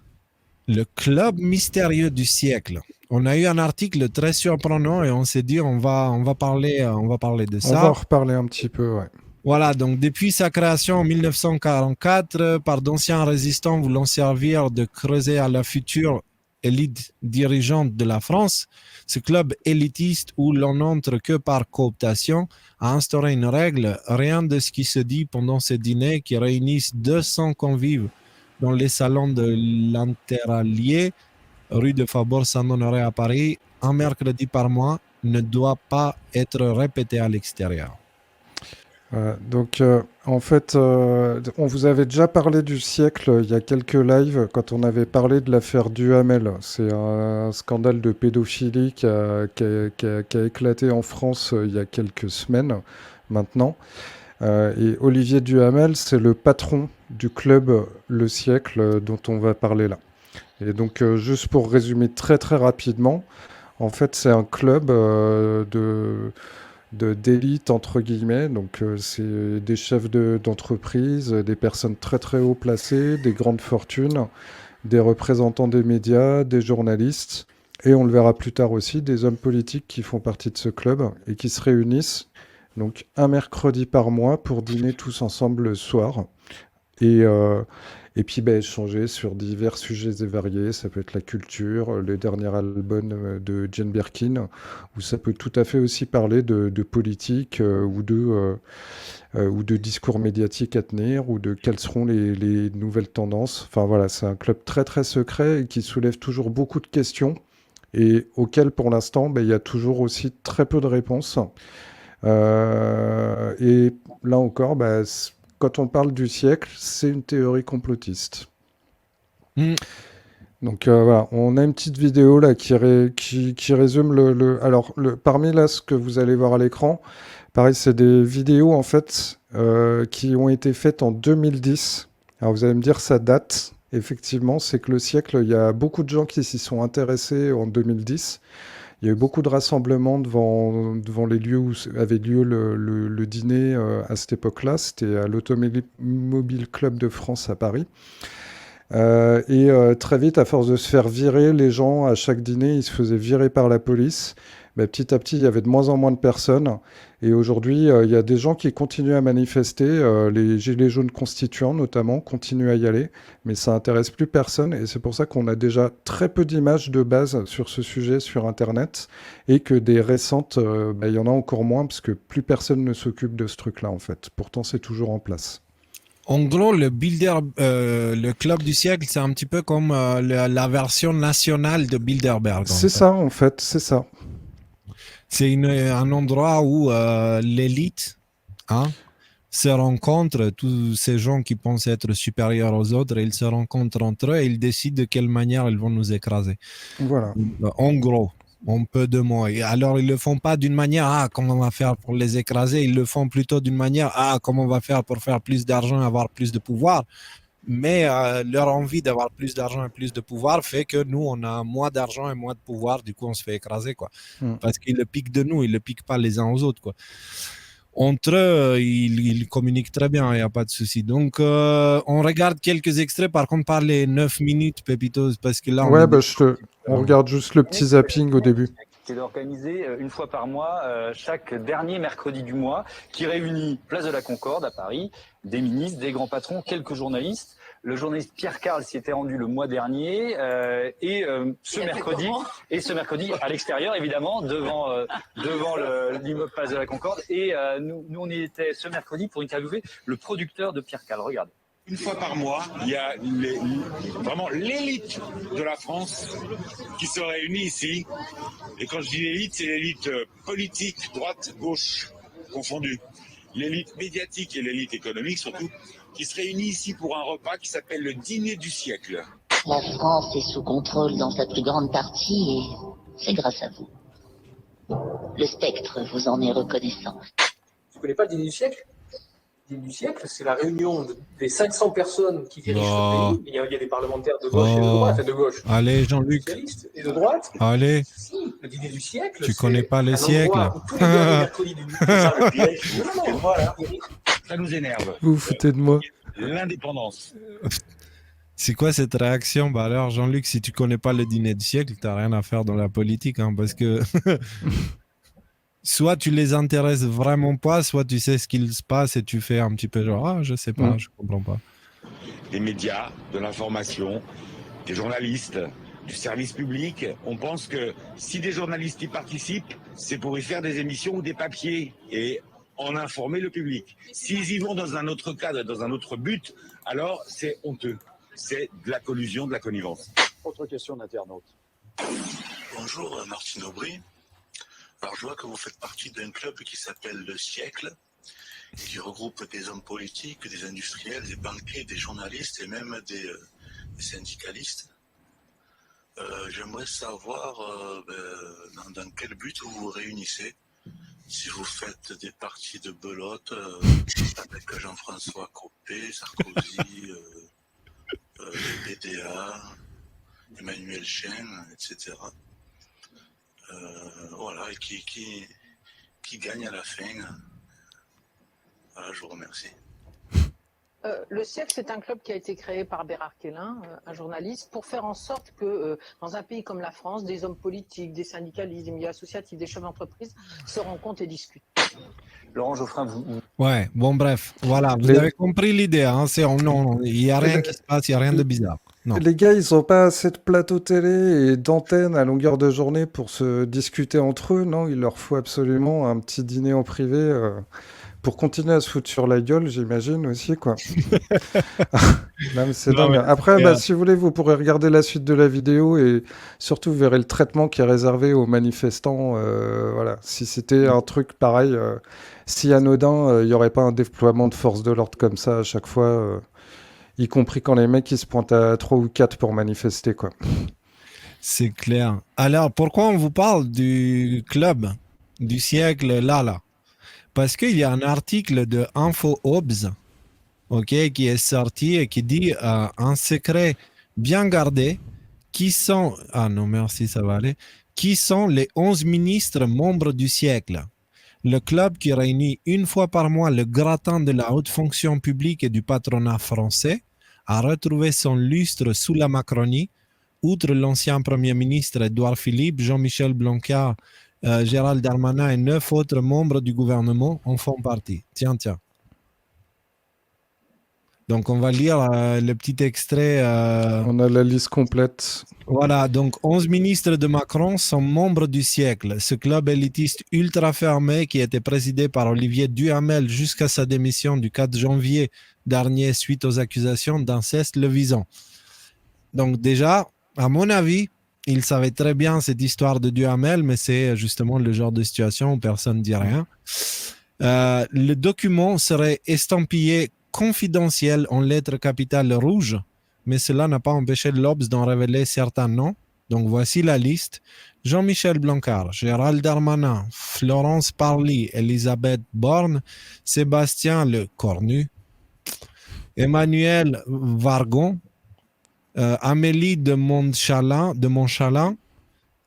Le club mystérieux du siècle. On a eu un article très surprenant et on s'est dit on va parler de ça. On va en reparler un petit peu, ouais. Voilà, donc depuis sa création en 1944, par d'anciens résistants voulant servir de creuset à la future élite dirigeante de la France, ce club élitiste où l'on n'entre que par cooptation a instauré une règle, rien de ce qui se dit pendant ces dîners qui réunissent 200 convives dans les salons de l'Interallié, rue de Faubourg Saint-Honoré à Paris, un mercredi par mois, ne doit pas être répété à l'extérieur. Donc, en fait, on vous avait déjà parlé du siècle il y a quelques lives quand on avait parlé de l'affaire Duhamel. C'est un scandale de pédophilie qui a éclaté en France il y a quelques semaines maintenant. Et Olivier Duhamel, c'est le patron du club Le Siècle dont on va parler là. Et donc, juste pour résumer très très rapidement, en fait, c'est un club d'élite, entre guillemets. Donc, c'est des chefs d'entreprise, des personnes très très haut placées, des grandes fortunes, des représentants des médias, des journalistes, et on le verra plus tard aussi, des hommes politiques qui font partie de ce club et qui se réunissent donc un mercredi par mois pour dîner tous ensemble le soir. Et, euh, et puis échanger sur divers sujets et variés. Ça peut être la culture, le dernier album de Jane Birkin, ou ça peut tout à fait aussi parler de politique ou de discours médiatiques à tenir, ou de quelles seront les nouvelles tendances. Enfin voilà, c'est un club très très secret et qui soulève toujours beaucoup de questions et auxquelles pour l'instant il y a toujours aussi très peu de réponses. Et là encore, quand on parle du siècle, c'est une théorie complotiste. Mm. Donc voilà, on a une petite vidéo là qui résume Alors, parmi là ce que vous allez voir à l'écran, pareil, c'est des vidéos en fait qui ont été faites en 2010. Alors vous allez me dire, ça date. Effectivement, c'est que le siècle, il y a beaucoup de gens qui s'y sont intéressés en 2010. Il y a eu beaucoup de rassemblements devant les lieux où avait lieu le dîner à cette époque-là. C'était à l'Automobile Club de France à Paris. Très vite, à force de se faire virer, les gens, à chaque dîner, ils se faisaient virer par la police. Petit à petit, il y avait de moins en moins de personnes. Et aujourd'hui, il y a des gens qui continuent à manifester. Les Gilets jaunes constituants, notamment, continuent à y aller. Mais ça intéresse plus personne. Et c'est pour ça qu'on a déjà très peu d'images de base sur ce sujet sur Internet. Et que des récentes, il y en a encore moins, parce que plus personne ne s'occupe de ce truc-là, en fait. Pourtant, c'est toujours en place. En gros, le club du siècle, c'est un petit peu comme la version nationale de Bilderberg, en C'est fait. ça, en fait, c'est ça. C'est un endroit où l'élite, hein, se rencontrent, tous ces gens qui pensent être supérieurs aux autres, ils se rencontrent entre eux et ils décident de quelle manière ils vont nous écraser. Voilà. En gros, on peut de mots. Et alors, ils le font pas d'une manière, ah, comment on va faire pour les écraser, ils le font plutôt d'une manière, ah, comment on va faire pour faire plus d'argent, avoir plus de pouvoir. Mais leur envie d'avoir plus d'argent et plus de pouvoir fait que nous, on a moins d'argent et moins de pouvoir, du coup, on se fait écraser, quoi. Mm. Parce qu'ils le piquent de nous, ils le piquent pas les uns aux autres, quoi. Entre eux, ils communiquent très bien, il n'y a pas de souci. Donc, on regarde quelques extraits, par contre, pas les 9 minutes, Pépitos, parce que là, on Ouais, est déjà... on regarde juste le petit zapping au début. Qui est d'organiser une fois par mois, chaque dernier mercredi du mois, qui réunit Place de la Concorde à Paris, des ministres, des grands patrons, quelques journalistes. Le journaliste Pierre Carl s'y était rendu le mois dernier ce mercredi à l'extérieur évidemment devant l'immeuble Place de la Concorde et nous on y était ce mercredi pour interviewer le producteur de Pierre Carl. Regardez. Une fois par mois, il y a vraiment l'élite de la France qui se réunit ici. Et quand je dis l'élite, c'est l'élite politique, droite, gauche, confondue. L'élite médiatique et l'élite économique surtout, qui se réunit ici pour un repas qui s'appelle le dîner du siècle. La France est sous contrôle dans sa plus grande partie et c'est grâce à vous. Le spectre vous en est reconnaissant. Tu connais pas le dîner du siècle? Le dîner du siècle, c'est la réunion des 500 personnes qui dirigent le pays. Il y a des parlementaires de gauche et de droite, et de gauche. Allez, Jean-Luc. Socialistes et de droite. Allez. Si, le dîner du siècle. Tu connais pas le siècle. Tous les derniers mercredis du Non, voilà. Ça nous énerve. Vous vous foutez de moi. L'indépendance. C'est quoi cette réaction? Bah alors, Jean-Luc, si tu connais pas le dîner du siècle, t'as rien à faire dans la politique, hein, parce que soit tu les intéresses vraiment pas, soit tu sais ce qu'il se passe et tu fais un petit peu genre, ah, je sais pas, je comprends pas. Des médias, de l'information, des journalistes, du service public, on pense que si des journalistes y participent, c'est pour y faire des émissions ou des papiers et en informer le public. S'ils y vont dans un autre cadre, dans un autre but, alors c'est honteux. C'est de la collusion, de la connivence. Autre question d'internaute. Bonjour Martine Aubry. Alors je vois que vous faites partie d'un club qui s'appelle Le Siècle, qui regroupe des hommes politiques, des industriels, des banquiers, des journalistes et même des syndicalistes. J'aimerais savoir dans quel but vous vous réunissez. si vous faites des parties de belote avec Jean-François Copé, Sarkozy, le PDA, Emmanuel Chen, etc. Voilà, et qui gagne à la fin. Voilà, je vous remercie. Le Siècle, c'est un club qui a été créé par Bérard Kellin, un journaliste, pour faire en sorte que dans un pays comme la France, des hommes politiques, des syndicalistes, des milieux associatifs, des chefs d'entreprise se rencontrent et discutent. Laurent Geoffrin, vous... Ouais, bon, bref, voilà, vous Les- avez compris l'idée. Hein, non, il n'y a rien qui se passe, il n'y a rien de bizarre. Non. Les gars, ils ont pas assez de plateaux télé et d'antennes à longueur de journée pour se discuter entre eux, non? Il leur faut absolument un petit dîner en privé pour continuer à se foutre sur la gueule, j'imagine aussi, quoi. Non, mais c'est Non, dingue. mais Après, c'est- bah, si vous voulez, vous pourrez regarder la suite de la vidéo et surtout, vous verrez le traitement qui est réservé aux manifestants. Voilà. Si c'était un truc pareil, si anodin, il n'y aurait pas un déploiement de force de l'ordre comme ça à chaque fois, y compris quand les mecs ils se pointent à 3 ou 4 pour manifester, quoi. C'est clair. Alors, pourquoi on vous parle du club du siècle là? Parce qu'il y a un article de Info Obs, ok, qui est sorti et qui dit un secret bien gardé qui sont, ah non, merci, ça va aller, qui sont les 11 ministres membres du siècle. Le club qui réunit une fois par mois le gratin de la haute fonction publique et du patronat français a retrouvé son lustre sous la Macronie. Outre l'ancien Premier ministre Édouard Philippe, Jean-Michel Blanquer, Gérald Darmanin et 9 autres membres du gouvernement en font partie. Tiens. Donc, on va lire le petit extrait. On a la liste complète. Voilà, donc 11 ministres de Macron sont membres du siècle. Ce club élitiste ultra fermé qui était présidé par Olivier Duhamel jusqu'à sa démission du 4 janvier dernier suite aux accusations d'inceste le visant. Donc déjà, à mon avis, il savait très bien cette histoire de Duhamel, mais c'est justement le genre de situation où personne ne dit rien. Le document serait estampillé confidentiel en lettres capitales rouges, mais cela n'a pas empêché l'Obs d'en révéler certains noms. Donc voici la liste. Jean-Michel Blanquer, Gérald Darmanin, Florence Parly, Elisabeth Borne, Sébastien Le Cornu, Emmanuel Vargon, Amélie de Montchalin,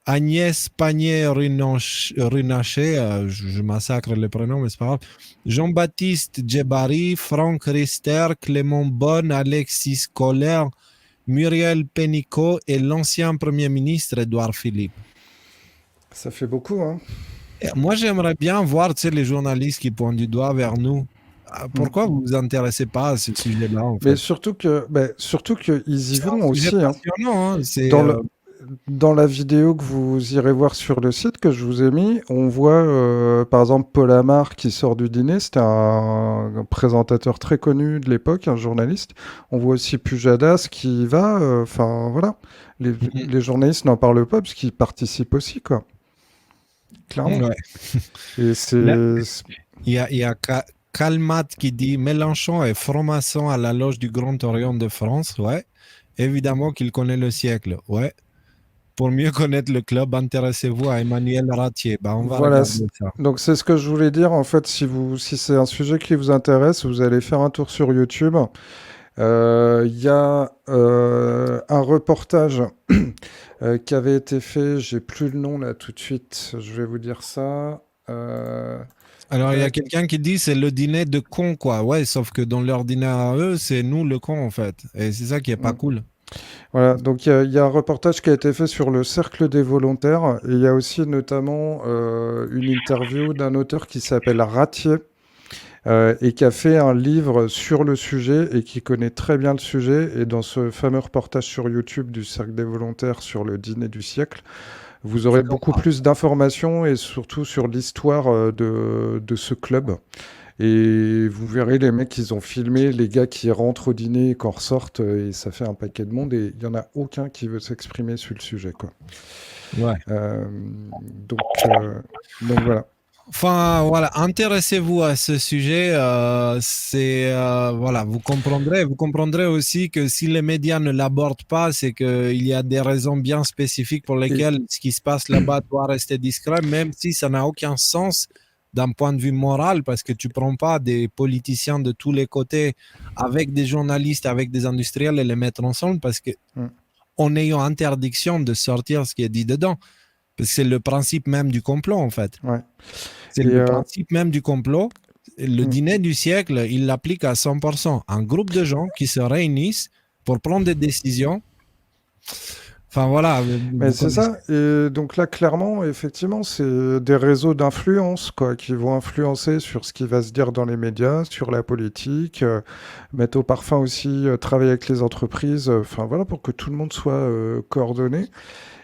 Agnès Pannier-Runacher, je massacre les prénoms, mais c'est pas grave. Jean-Baptiste Djebari, Franck Rister, Clément Bonne, Alexis Kohler, Muriel Pénicaud et l'ancien Premier ministre Édouard Philippe. Ça fait beaucoup, hein. Et moi, j'aimerais bien voir les journalistes qui pointent du doigt vers nous. Pourquoi vous vous intéressez pas à ce sujet-là en fait? Mais surtout qu'ils y vont aussi. Hein. Passionnant, hein. C'est, dans la vidéo que vous irez voir sur le site que je vous ai mis, on voit par exemple Paul Amar qui sort du dîner. C'était un présentateur très connu de l'époque, un journaliste. On voit aussi Pujadas qui va. Enfin voilà, les journalistes n'en parlent pas parce qu'ils participent aussi, quoi. Clairement. Ouais. Et c'est. Il y a Calmat qui dit Mélenchon est franc-maçon à la loge du Grand Orient de France. Ouais. Évidemment qu'il connaît le siècle. Ouais. Pour mieux connaître le club, intéressez-vous à Emmanuel Ratier. Bah, on va regarder ça. Donc c'est ce que je voulais dire. En fait, si c'est un sujet qui vous intéresse, vous allez faire un tour sur YouTube. Il y a un reportage qui avait été fait. J'ai plus le nom là tout de suite. Je vais vous dire ça. Alors, il y a quelqu'un qui dit c'est le dîner de cons, quoi. Ouais, sauf que dans leur dîner à eux, c'est nous le con, en fait. Et c'est ça qui est pas cool. Voilà, donc il y a un reportage qui a été fait sur le cercle des volontaires. Et il y a aussi notamment une interview d'un auteur qui s'appelle Ratier et qui a fait un livre sur le sujet et qui connaît très bien le sujet. Et dans ce fameux reportage sur YouTube du cercle des volontaires sur le dîner du siècle, vous aurez beaucoup plus d'informations et surtout sur l'histoire de ce club. Et vous verrez les mecs, ils ont filmé les gars qui rentrent au dîner et qui en ressortent, et ça fait un paquet de monde, et il n'y en a aucun qui veut s'exprimer sur le sujet, quoi. Ouais. Donc voilà. Enfin, voilà, intéressez-vous à ce sujet. Voilà, vous comprendrez aussi que si les médias ne l'abordent pas, c'est qu'il y a des raisons bien spécifiques pour lesquelles ce qui se passe là-bas doit rester discret, même si ça n'a aucun sens d'un point de vue moral, parce que tu prends pas des politiciens de tous les côtés avec des journalistes, avec des industriels et les mettre ensemble, parce que en ayant interdiction de sortir ce qui est dit dedans. Parce que c'est le principe même du complot, en fait. Ouais. C'est Et, le principe même du complot. Le dîner du siècle, il l'applique à 100%. Un groupe de gens qui se réunissent pour prendre des décisions. Enfin, voilà. Mais c'est ça. Et donc là, clairement, effectivement, c'est des réseaux d'influence, quoi, qui vont influencer sur ce qui va se dire dans les médias, sur la politique, mettre au parfum aussi, travailler avec les entreprises, enfin voilà, pour que tout le monde soit coordonné.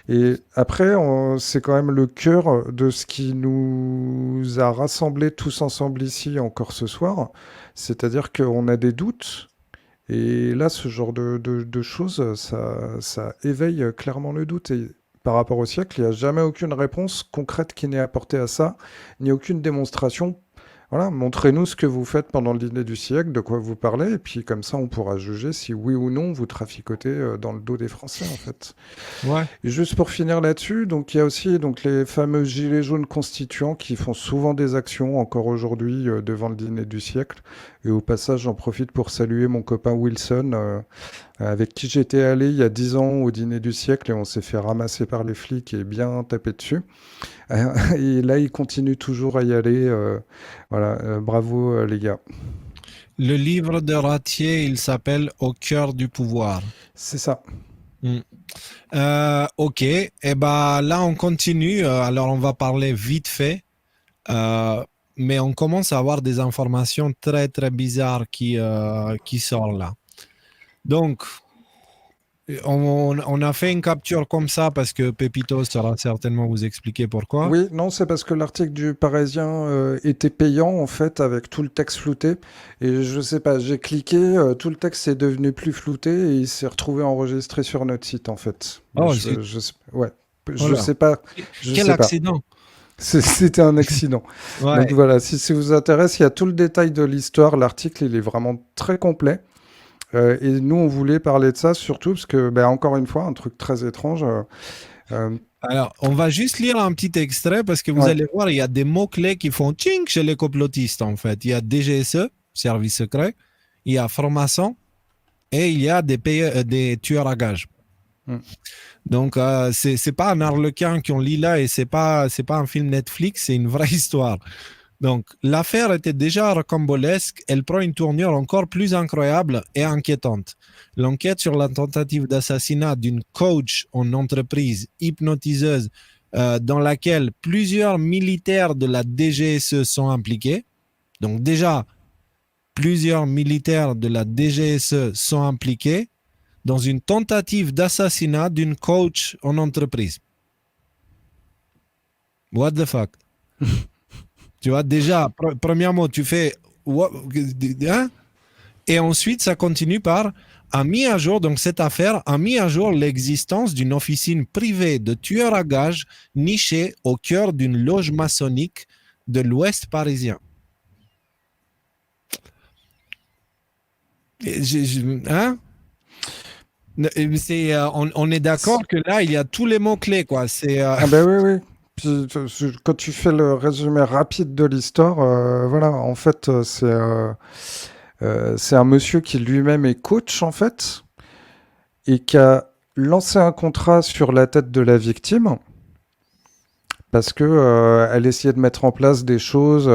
Et après, c'est quand même le cœur de ce qui nous a rassemblés tous ensemble ici encore ce soir. C'est-à-dire qu'on a des doutes. Et là, ce genre de choses, ça éveille clairement le doute. Et par rapport au siècle, il n'y a jamais aucune réponse concrète qui n'est apportée à ça, ni aucune démonstration. Voilà, montrez-nous ce que vous faites pendant le dîner du siècle, de quoi vous parlez, et puis comme ça, on pourra juger si oui ou non vous traficotez dans le dos des Français, en fait. Ouais. Et juste pour finir là-dessus, donc il y a aussi donc les fameux gilets jaunes constituants qui font souvent des actions encore aujourd'hui devant le dîner du siècle. Et au passage, j'en profite pour saluer mon copain Wilson, avec qui j'étais allé il y a 10 ans au dîner du siècle et on s'est fait ramasser par les flics et bien taper dessus. Et là, il continue toujours à y aller. Voilà, bravo les gars. Le livre de Ratier, il s'appelle Au cœur du pouvoir. C'est ça. Ok, et ben là on continue. Alors on va parler vite fait, mais on commence à avoir des informations très très bizarres qui sortent là. Donc on a fait une capture comme ça parce que Pépito saura certainement vous expliquer pourquoi. Oui, non, c'est parce que l'article du Parisien était payant en fait avec tout le texte flouté. Et je sais pas, j'ai cliqué, tout le texte est devenu plus flouté et il s'est retrouvé enregistré sur notre site en fait. Oh, Ouais, je Voilà. sais pas. Quel accident! C'était un accident. Ouais. Donc voilà, si ça vous intéresse, il y a tout le détail de l'histoire. L'article, il est vraiment très complet. Et nous, on voulait parler de ça surtout parce que, ben, encore une fois, un truc très étrange. Alors, on va juste lire un petit extrait parce que vous Ouais. allez voir, il y a des mots-clés qui font tching chez les complotistes en fait. Il y a DGSE, service secret, il y a franc-maçon et il y a des tueurs à gages. Donc, c'est pas un arlequin qu'on lit là et c'est pas un film Netflix, c'est une vraie histoire. Donc, l'affaire était déjà rocambolesque, elle prend une tournure encore plus incroyable et inquiétante. L'enquête sur la tentative d'assassinat d'une coach en entreprise hypnotiseuse dans laquelle plusieurs militaires de la DGSE sont impliqués. Donc déjà, plusieurs militaires de la DGSE sont impliqués dans une tentative d'assassinat d'une coach en entreprise. What the fuck? Tu vois, déjà, premièrement, tu fais... Hein? Et ensuite, ça continue par a mis à jour, donc cette affaire a mis à jour l'existence d'une officine privée de tueurs à gages nichée au cœur d'une loge maçonnique de l'Ouest parisien. Hein? On est d'accord que là, il y a tous les mots-clés, quoi. Ah ben oui, oui. Puis, quand tu fais le résumé rapide de l'histoire, voilà, en fait, c'est un monsieur qui lui-même est coach, en fait, et qui a lancé un contrat sur la tête de la victime, parce que elle essayait de mettre en place des choses,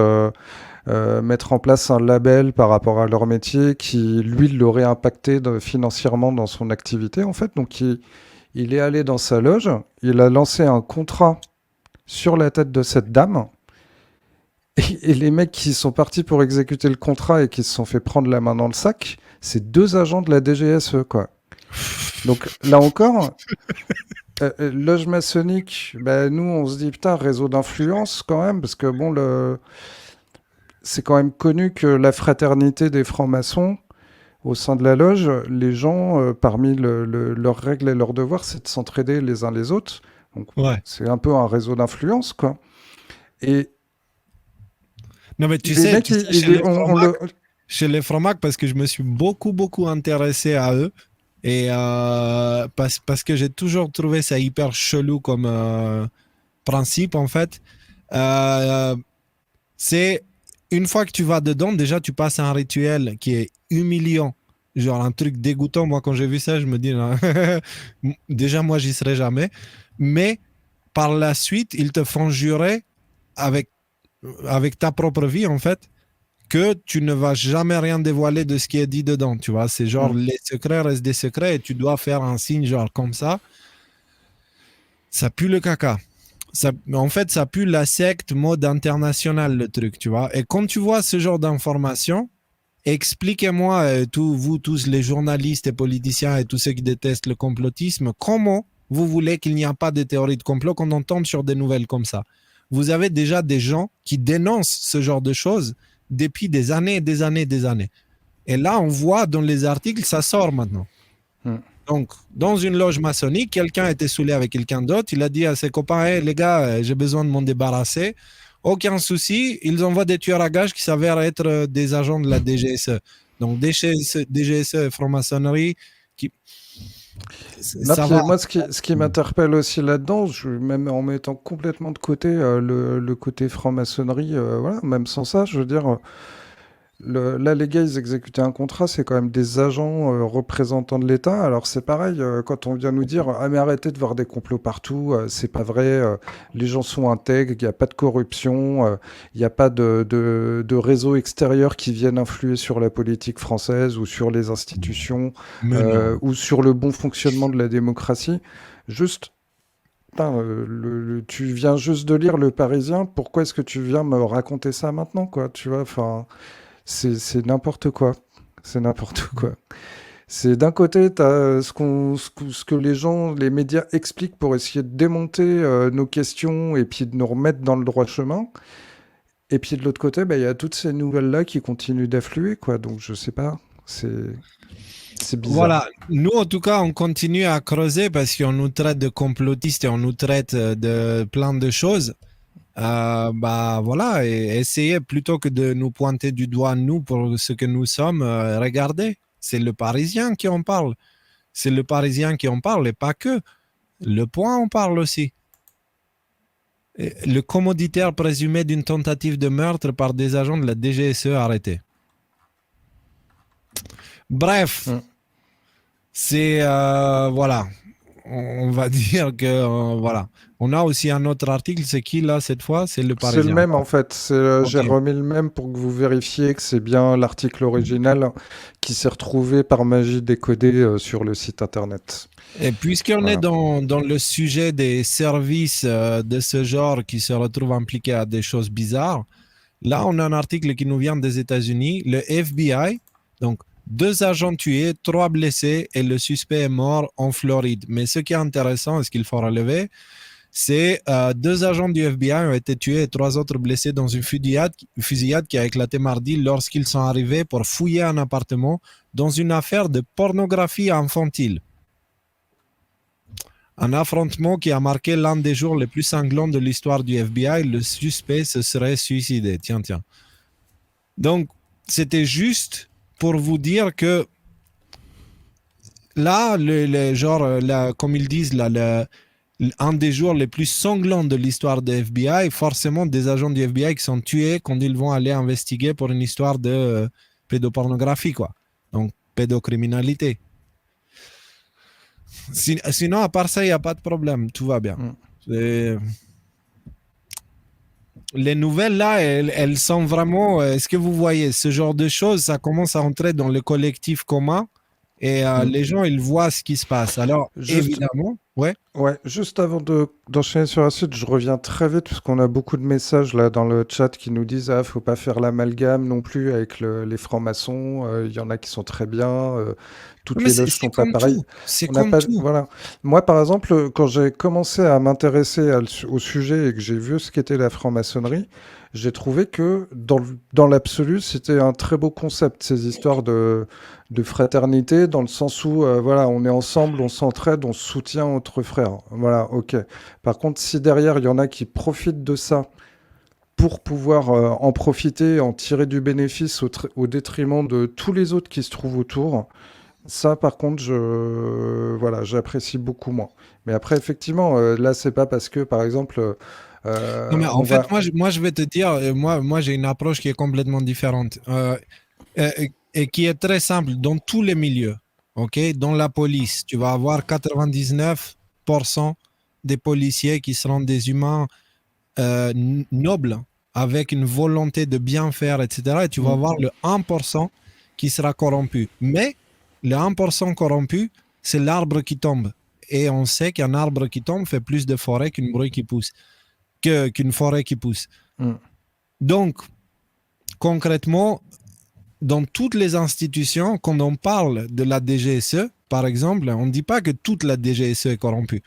mettre en place un label par rapport à leur métier qui, lui, l'aurait impacté financièrement dans son activité, en fait. Donc, il est allé dans sa loge, il a lancé un contrat sur la tête de cette dame. Et les mecs qui sont partis pour exécuter le contrat et qui se sont fait prendre la main dans le sac, c'est 2 agents de la DGSE, quoi. Donc là encore, loge maçonnique, bah, nous on se dit putain, réseau d'influence quand même, parce que bon, c'est quand même connu que la fraternité des francs-maçons, au sein de la loge, les gens, parmi leurs règles et leurs devoirs, c'est de s'entraider les uns les autres. Donc, c'est un peu un réseau d'influence, quoi. Et non, mais tu les sais, mecs, chez les francs-macs, parce que je me suis beaucoup intéressé à eux, et parce que j'ai toujours trouvé ça hyper chelou comme principe, en fait. c'est une fois que tu vas dedans, déjà tu passes à un rituel qui est humiliant, genre un truc dégoûtant. Moi, quand j'ai vu ça, je me dis, non, déjà, moi, j'y serai jamais. Mais par la suite, ils te font jurer avec, avec ta propre vie, en fait, que tu ne vas jamais rien dévoiler de ce qui est dit dedans. Tu vois, c'est genre les secrets restent des secrets et tu dois faire un signe, genre comme ça. Ça pue le caca. Ça, en fait, ça pue la secte mode international, le truc, tu vois. Et quand tu vois ce genre d'informations, expliquez-moi, vous tous les journalistes et politiciens et tous ceux qui détestent le complotisme, comment vous voulez qu'il n'y a pas de théorie de complot quand on tombe sur des nouvelles comme ça? Vous avez déjà des gens qui dénoncent ce genre de choses depuis des années et des années et des années. Et là, on voit dans les articles, ça sort maintenant. Donc, dans une loge maçonnique, quelqu'un était saoulé avec quelqu'un d'autre. Il a dit à ses copains, hey, les gars, j'ai besoin de m'en débarrasser. Aucun souci. Ils envoient des tueurs à gages qui s'avèrent être des agents de la DGSE. Donc, DGSE et franc-maçonnerie. Non, Ça puis va. moi, ce qui m'interpelle aussi là-dedans, même en mettant complètement de côté le côté franc-maçonnerie, voilà, même sans ça, je veux dire, là, les gars, ils exécutaient un contrat, c'est quand même des agents représentants de l'État. Alors c'est pareil, quand on vient nous dire, ah mais arrêtez de voir des complots partout, c'est pas vrai, les gens sont intègres, il n'y a pas de corruption, il n'y a pas de réseaux extérieurs qui viennent influer sur la politique française ou sur les institutions Mais non. ou sur le bon fonctionnement de la démocratie. Juste, putain, tu viens juste de lire Le Parisien, pourquoi est-ce que tu viens me raconter ça maintenant, quoi, tu vois, enfin... C'est n'importe quoi. C'est n'importe quoi. C'est d'un côté, tu as ce que les gens, les médias expliquent pour essayer de démonter nos questions et puis de nous remettre dans le droit chemin. Et puis de l'autre côté, bah, il y a toutes ces nouvelles-là qui continuent d'affluer, quoi. Donc je sais pas, c'est bizarre. Voilà, nous en tout cas, on continue à creuser parce qu'on nous traite de complotistes et on nous traite de plein de choses. Bah voilà, et essayez plutôt que de nous pointer du doigt, nous, pour ce que nous sommes, regardez, c'est le Parisien qui en parle. C'est le Parisien qui en parle et pas que. Le Point en parle aussi. Et le commanditaire présumé d'une tentative de meurtre par des agents de la DGSE arrêté. Bref, c'est voilà. On va dire que voilà. On a aussi un autre article, c'est qui là cette fois? C'est le C'est le Parisien. même en fait. J'ai Ok. remis le même pour que vous vérifiez que c'est bien l'article original qui s'est retrouvé par magie décodé sur le site internet. Et puisqu'on est Voilà. dans le sujet des services de ce genre qui se retrouvent impliqués à des choses bizarres, là on a un article qui nous vient des États-Unis, le FBI, donc 2 agents tués, 3 blessés et le suspect est mort en Floride. Mais ce qui est intéressant et ce qu'il faut relever, c'est 2 agents du FBI ont été tués et 3 autres blessés dans une fusillade qui a éclaté mardi lorsqu'ils sont arrivés pour fouiller un appartement dans une affaire de pornographie infantile. Un affrontement qui a marqué l'un des jours les plus sanglants de l'histoire du FBI. Le suspect se serait suicidé. Tiens, tiens. Donc, c'était juste pour vous dire que là, comme ils disent, là, un des jours les plus sanglants de l'histoire de FBI, forcément des agents du FBI qui sont tués quand ils vont aller investiguer pour une histoire de pédopornographie, quoi. Donc, pédocriminalité. Sinon, à part ça, il n'y a pas de problème. Tout va bien. Les nouvelles, là, elles sont vraiment... Est-ce que vous voyez ce genre de choses, ça commence à entrer dans le collectif commun et les gens, ils voient ce qui se passe. Alors, évidemment... Ouais, juste avant d'enchaîner sur la suite, je reviens très vite parce qu'on a beaucoup de messages là dans le chat qui nous disent ah faut pas faire l'amalgame non plus avec les francs-maçons. Il y en a qui sont très bien. Toutes Mais les c'est loges sont pas comme pareilles. tout. C'est On n'a comme pas tout. voilà. Moi par exemple, quand j'ai commencé à m'intéresser au sujet et que j'ai vu ce qu'était la franc-maçonnerie, j'ai trouvé que dans l'absolu, c'était un très beau concept, ces histoires de fraternité, dans le sens où voilà, on est ensemble, on s'entraide, on se soutient entre frères. Voilà, ok. Par contre, si derrière, il y en a qui profitent de ça pour pouvoir en profiter, en tirer du bénéfice au détriment de tous les autres qui se trouvent autour, ça, par contre, voilà, j'apprécie beaucoup moins. Mais après, effectivement, là, c'est pas parce que, par exemple, Non, mais On en fait, va. moi, je vais te dire, moi, j'ai une approche qui est complètement différente et qui est très simple dans tous les milieux. Ok, dans la police, tu vas avoir 99% des policiers qui seront des humains nobles avec une volonté de bien faire, etc. Et tu vas Mm. avoir le 1% qui sera corrompu. Mais le 1% corrompu, c'est l'arbre qui tombe. Et on sait qu'un arbre qui tombe fait plus de forêt qu'une bruit qui pousse, qu'une forêt qui pousse. Mm. Donc, concrètement, dans toutes les institutions, quand on parle de la DGSE, par exemple, on ne dit pas que toute la DGSE est corrompue.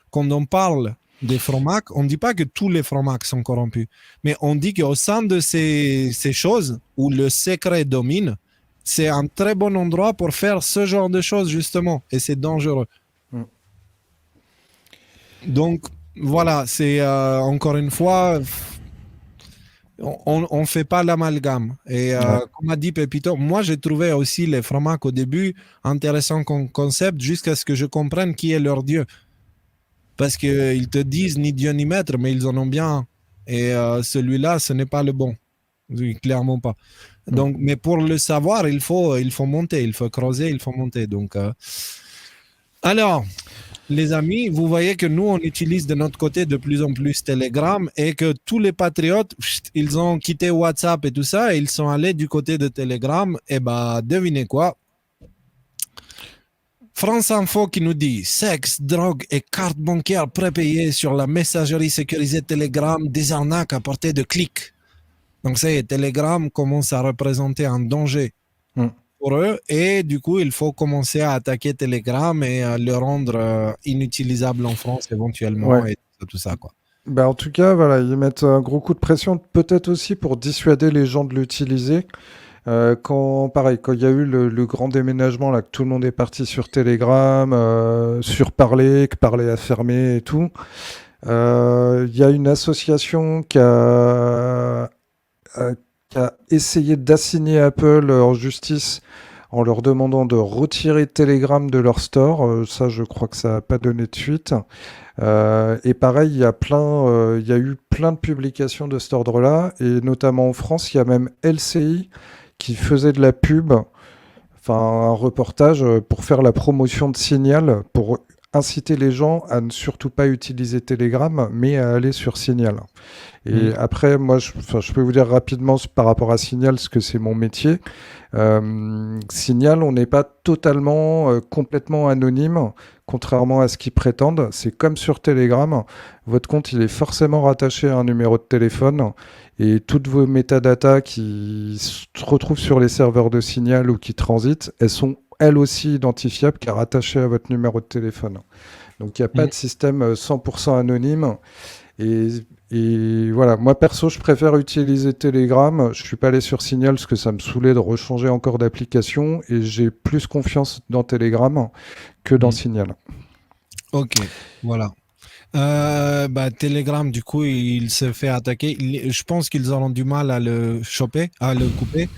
Quand on parle des Fromac, on ne dit pas que tous les Fromac sont corrompus, mais on dit qu'au sein de ces choses où le secret domine, c'est un très bon endroit pour faire ce genre de choses, justement, et c'est dangereux. Mm. Donc, voilà, c'est encore une fois, on ne fait pas l'amalgame. Et Ouais. comme a dit Pepito, moi j'ai trouvé aussi les Fromac au début intéressant comme concept jusqu'à ce que je comprenne qui est leur Dieu. Parce qu'ils te disent ni Dieu ni maître, mais ils en ont bien un. Et celui-là, ce n'est pas le bon. Oui, clairement pas. Donc, mais pour le savoir, il faut monter, il faut creuser, il faut monter. Donc, alors, les amis, vous voyez que nous, on utilise de notre côté de plus en plus Telegram et que tous les patriotes, ils ont quitté WhatsApp et tout ça et ils sont allés du côté de Telegram. Et bah, devinez quoi? France Info qui nous dit sexe, drogue et carte bancaire prépayée sur la messagerie sécurisée Telegram, des arnaques à portée de clic. Donc, ça y est, Telegram commence à représenter un danger pour eux et du coup, il faut commencer à attaquer Telegram et à le rendre inutilisable en France éventuellement Ouais. et tout ça, quoi. Bah, en tout cas, voilà, ils mettent un gros coup de pression, peut-être aussi pour dissuader les gens de l'utiliser. Pareil, quand il y a eu le grand déménagement, là, que tout le monde est parti sur Telegram, sur Parler, que Parler a fermé et tout, il y a une association qui a essayé d'assigner Apple en justice en leur demandant de retirer Telegram de leur store. Ça, je crois que ça n'a pas donné de suite. Et pareil, il y a eu plein de publications de cet ordre-là, et notamment en France, il y a même LCI qui faisait de la pub, enfin un reportage pour faire la promotion de Signal, pour inciter les gens à ne surtout pas utiliser Telegram, mais à aller sur Signal. Et après, moi, je peux vous dire rapidement par rapport à Signal, ce que c'est mon métier. Signal, on n'est pas totalement, complètement anonyme, contrairement à ce qu'ils prétendent. C'est comme sur Telegram. Votre compte, il est forcément rattaché à un numéro de téléphone. Et toutes vos métadatas qui se retrouvent sur les serveurs de Signal ou qui transitent, elles sont elles aussi identifiables car rattachées à votre numéro de téléphone. Donc il n'y a pas de système 100% anonyme. Et voilà, moi perso, je préfère utiliser Telegram. Je suis pas allé sur Signal parce que ça me saoulait de rechanger encore d'application et j'ai plus confiance dans Telegram que dans Signal. Ok, voilà. Telegram, du coup, il se fait attaquer. Je pense qu'ils auront du mal à le choper, à le couper.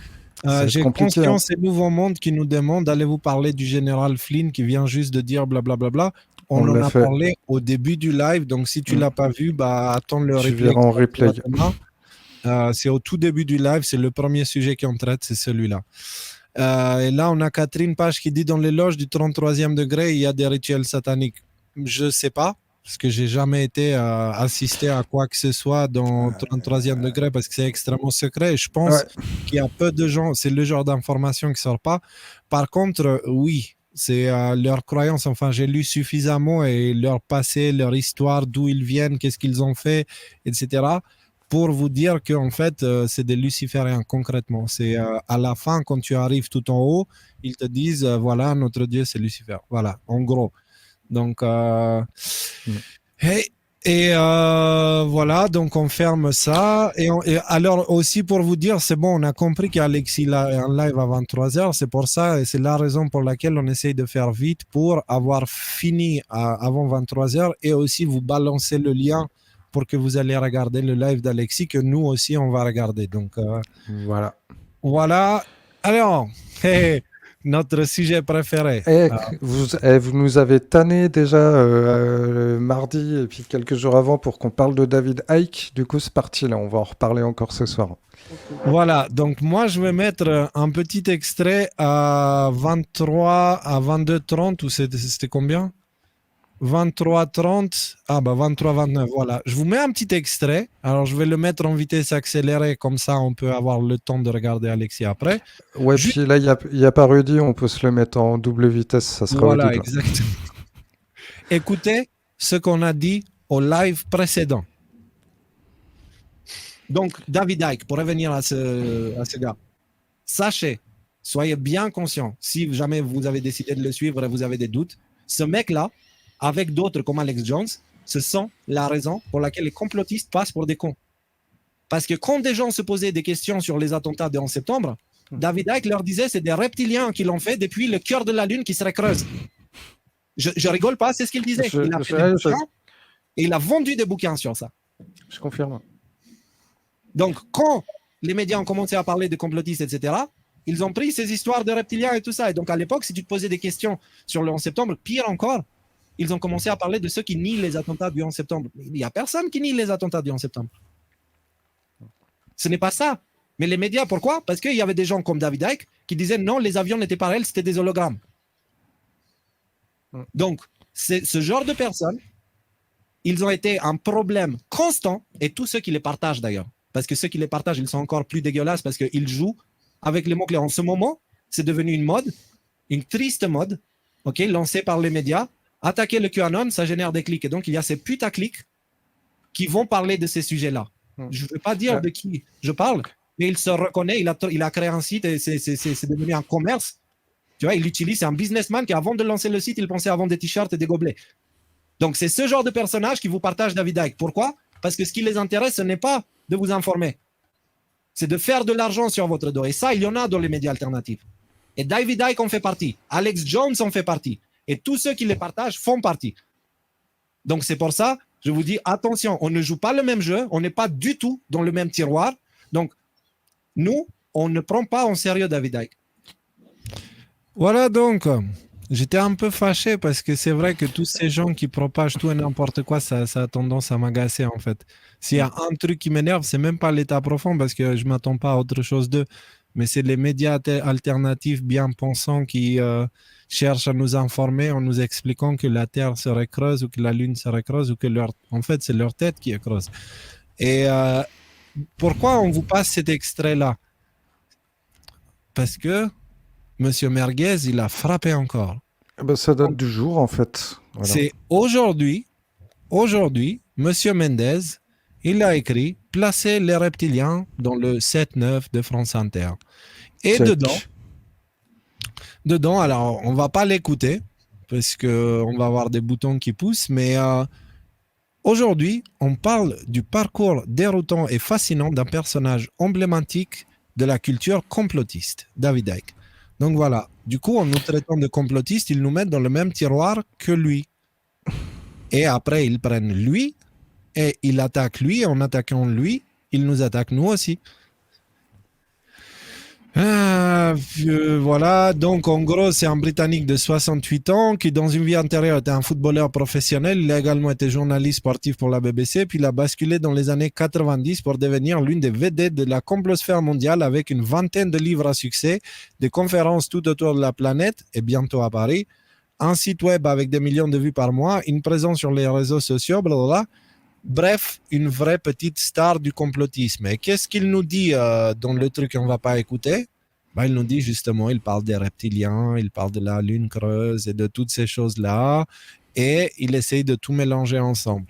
J'ai compliqué, conscience ces nouveaux mondes qui nous demandent allez-vous parler du général Flynn qui vient juste de dire blablabla. On en l'a a fait. parlé au début du live, donc si tu l'as pas vu, attends le Tu replay. verras en replay. C'est au tout début du live, c'est le premier sujet qu'on traite, c'est celui-là. Et là, on a Catherine Page qui dit dans les loges du 33e degré, il y a des rituels sataniques. Je sais pas, parce que j'ai jamais été assisté à quoi que ce soit dans 33e degré parce que c'est extrêmement secret. Et je pense qu'il y a peu de gens, c'est le genre d'information qui sort pas. Par contre, oui, c'est leur croyance. Enfin, j'ai lu suffisamment et leur passé, leur histoire, d'où ils viennent, qu'est-ce qu'ils ont fait, etc. pour vous dire qu'en fait, c'est des lucifériens concrètement. C'est à la fin, quand tu arrives tout en haut, ils te disent, voilà, notre Dieu, c'est Lucifer. Voilà, en gros. Donc, voilà, donc on ferme ça. Et alors aussi pour vous dire, c'est bon, on a compris qu'Alexis a un live à 23h. C'est pour ça, et c'est la raison pour laquelle on essaye de faire vite pour avoir fini avant 23h et aussi vous balancer le lien pour que vous allez regarder le live d'Alexis que nous aussi on va regarder. Donc voilà. Voilà. Alors, notre sujet préféré. Vous nous avez tanné déjà mardi et puis quelques jours avant pour qu'on parle de David Icke. Du coup, c'est parti là. On va en reparler encore ce soir. Voilà, donc moi je vais mettre un petit extrait à 23, à 22h30, ou c'était combien? 23h30, 23h29, voilà. Je vous mets un petit extrait. Alors je vais le mettre en vitesse accélérée, comme ça on peut avoir le temps de regarder Alexis après. Ouais, puis là, il y a pas Rudy, on peut se le mettre en double vitesse, ça sera Voilà, audible. exactement. Écoutez ce qu'on a dit au live précédent. Donc, David Icke, pour revenir à ce gars, sachez, soyez bien conscients, si jamais vous avez décidé de le suivre et vous avez des doutes, ce mec-là, avec d'autres comme Alex Jones, ce sont la raison pour laquelle les complotistes passent pour des cons. Parce que quand des gens se posaient des questions sur les attentats de 11 septembre, David Icke leur disait c'est des reptiliens qui l'ont fait depuis le cœur de la Lune qui serait creuse. Je rigole pas, c'est ce qu'il disait. Il a fait des bouquins et il a vendu des bouquins sur ça. Je confirme. Donc, quand les médias ont commencé à parler de complotistes, etc., ils ont pris ces histoires de reptiliens et tout ça. Et donc, à l'époque, si tu te posais des questions sur le 11 septembre, pire encore, ils ont commencé à parler de ceux qui nient les attentats du 11 septembre. Il n'y a personne qui nie les attentats du 11 septembre. Ce n'est pas ça. Mais les médias, pourquoi? Parce qu'il y avait des gens comme David Icke qui disaient non, les avions n'étaient pas réels, c'était des hologrammes. Donc, c'est ce genre de personnes, ils ont été un problème constant, et tous ceux qui les partagent d'ailleurs. Parce que ceux qui les partagent, ils sont encore plus dégueulasses parce qu'ils jouent avec les mots-clés. En ce moment, c'est devenu une mode, une triste mode, lancée par les médias. Attaquer le QAnon, ça génère des clics. Et donc, il y a ces putaclics qui vont parler de ces sujets-là. Je ne veux pas dire de qui je parle, mais il se reconnaît, il a créé un site et c'est devenu un commerce. Tu vois, il utilise, c'est un businessman qui, avant de lancer le site, il pensait à vendre des t-shirts et des gobelets. Donc, c'est ce genre de personnage qui vous partage David Icke. Pourquoi? Parce que ce qui les intéresse, ce n'est pas de vous informer. C'est de faire de l'argent sur votre dos. Et ça, il y en a dans les médias alternatifs. Et David Icke en fait partie. Alex Jones en fait partie. Et tous ceux qui les partagent font partie. Donc, c'est pour ça, je vous dis, attention, on ne joue pas le même jeu. On n'est pas du tout dans le même tiroir. Donc, nous, on ne prend pas en sérieux David Icke. Voilà donc. J'étais un peu fâché parce que c'est vrai que tous ces gens qui propagent tout et n'importe quoi, ça a tendance à m'agacer en fait. S'il y a un truc qui m'énerve, c'est même pas l'état profond parce que je m'attends pas à autre chose d'eux, mais c'est les médias alternatifs bien pensants qui cherchent à nous informer en nous expliquant que la Terre serait creuse ou que la Lune serait creuse ou que en fait c'est leur tête qui est creuse. Et pourquoi on vous passe cet extrait-là? Parce que Monsieur Merguez, il a frappé encore. Ça date du jour, en fait. Voilà. C'est aujourd'hui, Monsieur Mendez, il a écrit « Placer les reptiliens dans le 7-9 de France Inter ». Et check. dedans, alors on va pas l'écouter, parce qu'on va avoir des boutons qui poussent, mais aujourd'hui, on parle du parcours déroutant et fascinant d'un personnage emblématique de la culture complotiste, David Icke. Donc voilà, du coup, en nous traitant de complotistes, ils nous mettent dans le même tiroir que lui. Et après, ils prennent lui et ils attaquent lui. Et en attaquant lui, ils nous attaquent nous aussi. Voilà, donc en gros, c'est un Britannique de 68 ans qui, dans une vie antérieure, était un footballeur professionnel. Il a également été journaliste sportif pour la BBC, puis il a basculé dans les années 90 pour devenir l'une des vedettes de la complosphère mondiale avec une vingtaine de livres à succès, des conférences tout autour de la planète et bientôt à Paris, un site web avec des millions de vues par mois, une présence sur les réseaux sociaux, blablabla. Bref, une vraie petite star du complotisme. Et qu'est-ce qu'il nous dit dans le truc qu'on ne va pas écouter? Il nous dit justement, il parle des reptiliens, il parle de la lune creuse et de toutes ces choses-là. Et il essaye de tout mélanger ensemble.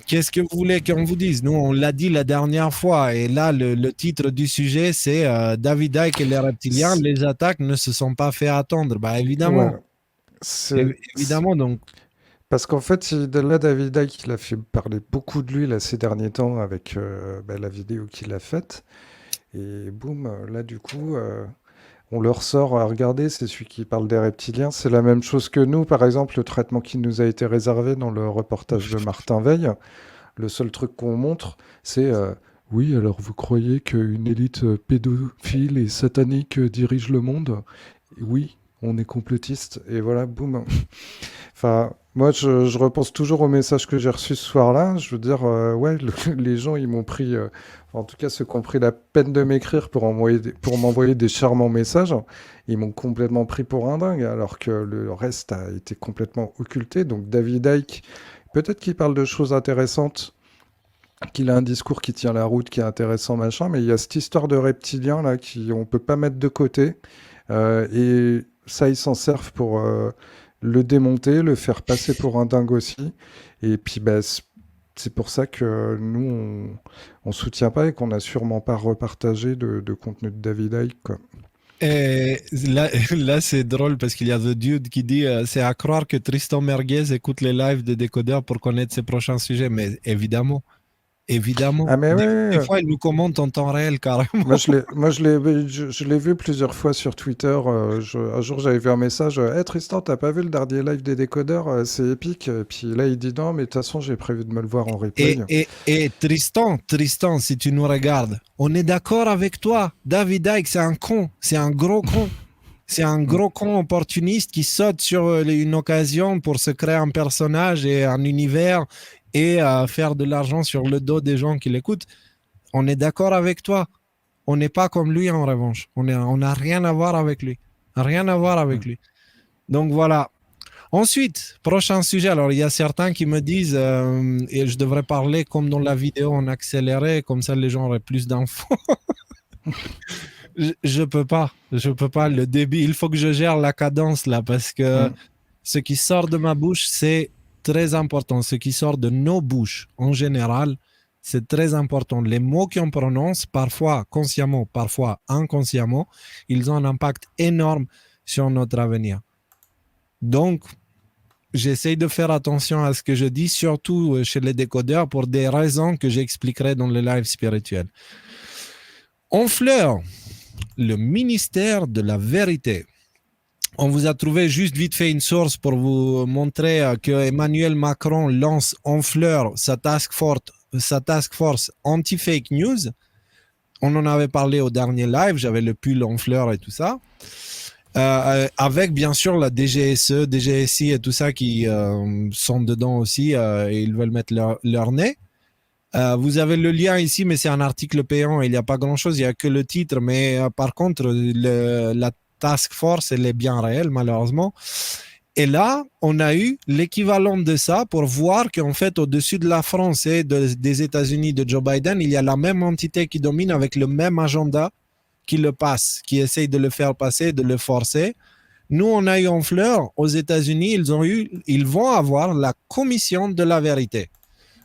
Qu'est-ce que vous voulez qu'on vous dise? Nous, on l'a dit la dernière fois. Et là, le titre du sujet, c'est David Icke et les reptiliens, les attaques ne se sont pas fait attendre. Évidemment. Ouais. Évidemment, donc. Parce qu'en fait, là, David Icke, il a fait parler beaucoup de lui là, ces derniers temps avec la vidéo qu'il a faite. Et boum, là, du coup, on le ressort à regarder, c'est celui qui parle des reptiliens. C'est la même chose que nous, par exemple, le traitement qui nous a été réservé dans le reportage de Martin Veil. Le seul truc qu'on montre, c'est Oui, alors vous croyez qu'une élite pédophile et satanique dirige le monde? Oui, on est complotiste. Et voilà, boum. Enfin, moi, je repense toujours au message que j'ai reçu ce soir-là. Je veux dire, ouais, les gens, ils m'ont pris, enfin, en tout cas, ceux qui ont pris la peine de m'écrire pour m'envoyer des charmants messages, ils m'ont complètement pris pour un dingue, alors que le reste a été complètement occulté. Donc, David Icke, peut-être qu'il parle de choses intéressantes, qu'il a un discours qui tient la route, qui est intéressant, machin, mais il y a cette histoire de reptilien, là, qui on peut pas mettre de côté. Et ça, ils s'en servent pour le démonter, le faire passer pour un dingue aussi. Et puis, bah, c'est pour ça que nous, on soutient pas et qu'on n'a sûrement pas repartagé de contenu de David Icke, quoi. Et là, là c'est drôle parce qu'il y a The Dude qui dit c'est à croire que Tristan Merguez écoute les lives de Décodeur pour connaître ses prochains sujets. Mais évidemment, évidemment. Ah, mais Des, ouais, des ouais. fois, il nous commente en temps réel carrément. Je l'ai vu plusieurs fois sur Twitter. Un jour, j'avais vu un message. Hey, Tristan, t'as pas vu le dernier live des décodeurs? C'est épique. Et puis là, il dit non, mais de toute façon, j'ai prévu de me le voir en replay. Et Tristan, Tristan, si tu nous regardes, on est d'accord avec toi. David Icke, c'est un con. C'est un gros con. C'est un gros con opportuniste qui saute sur une occasion pour se créer un personnage et un univers et faire de l'argent sur le dos des gens qui l'écoutent. On est d'accord avec toi. On n'est pas comme lui en revanche. On n'a rien à voir avec lui. Rien à voir avec lui. Donc voilà. Ensuite, prochain sujet. Alors, il y a certains qui me disent, et je devrais parler comme dans la vidéo en accéléré, comme ça les gens auraient plus d'infos. Je peux pas. Le débit, il faut que je gère la cadence là, parce que ce qui sort de ma bouche, c'est très important. Ce qui sort de nos bouches, en général, c'est très important. Les mots qu'on prononce, parfois consciemment, parfois inconsciemment, ils ont un impact énorme sur notre avenir. Donc, j'essaye de faire attention à ce que je dis, surtout chez les décodeurs, pour des raisons que j'expliquerai dans le live spirituel. Honfleur, le ministère de la vérité. On vous a trouvé juste vite fait une source pour vous montrer que Emmanuel Macron lance Honfleur sa task force anti-fake news. On en avait parlé au dernier live, j'avais le pull Honfleur et tout ça. Avec bien sûr la DGSE, DGSI et tout ça qui sont dedans aussi et ils veulent mettre leur nez. Vous avez le lien ici, mais c'est un article payant, il n'y a pas grand-chose, il n'y a que le titre, mais par contre, la task force, elle est bien réelle, malheureusement. Et là, on a eu l'équivalent de ça pour voir qu'en fait, au-dessus de la France et des États-Unis de Joe Biden, il y a la même entité qui domine avec le même agenda qui le passe, qui essaye de le faire passer, de le forcer. Nous, on a eu Honfleur, aux États-Unis, ils vont avoir la commission de la vérité.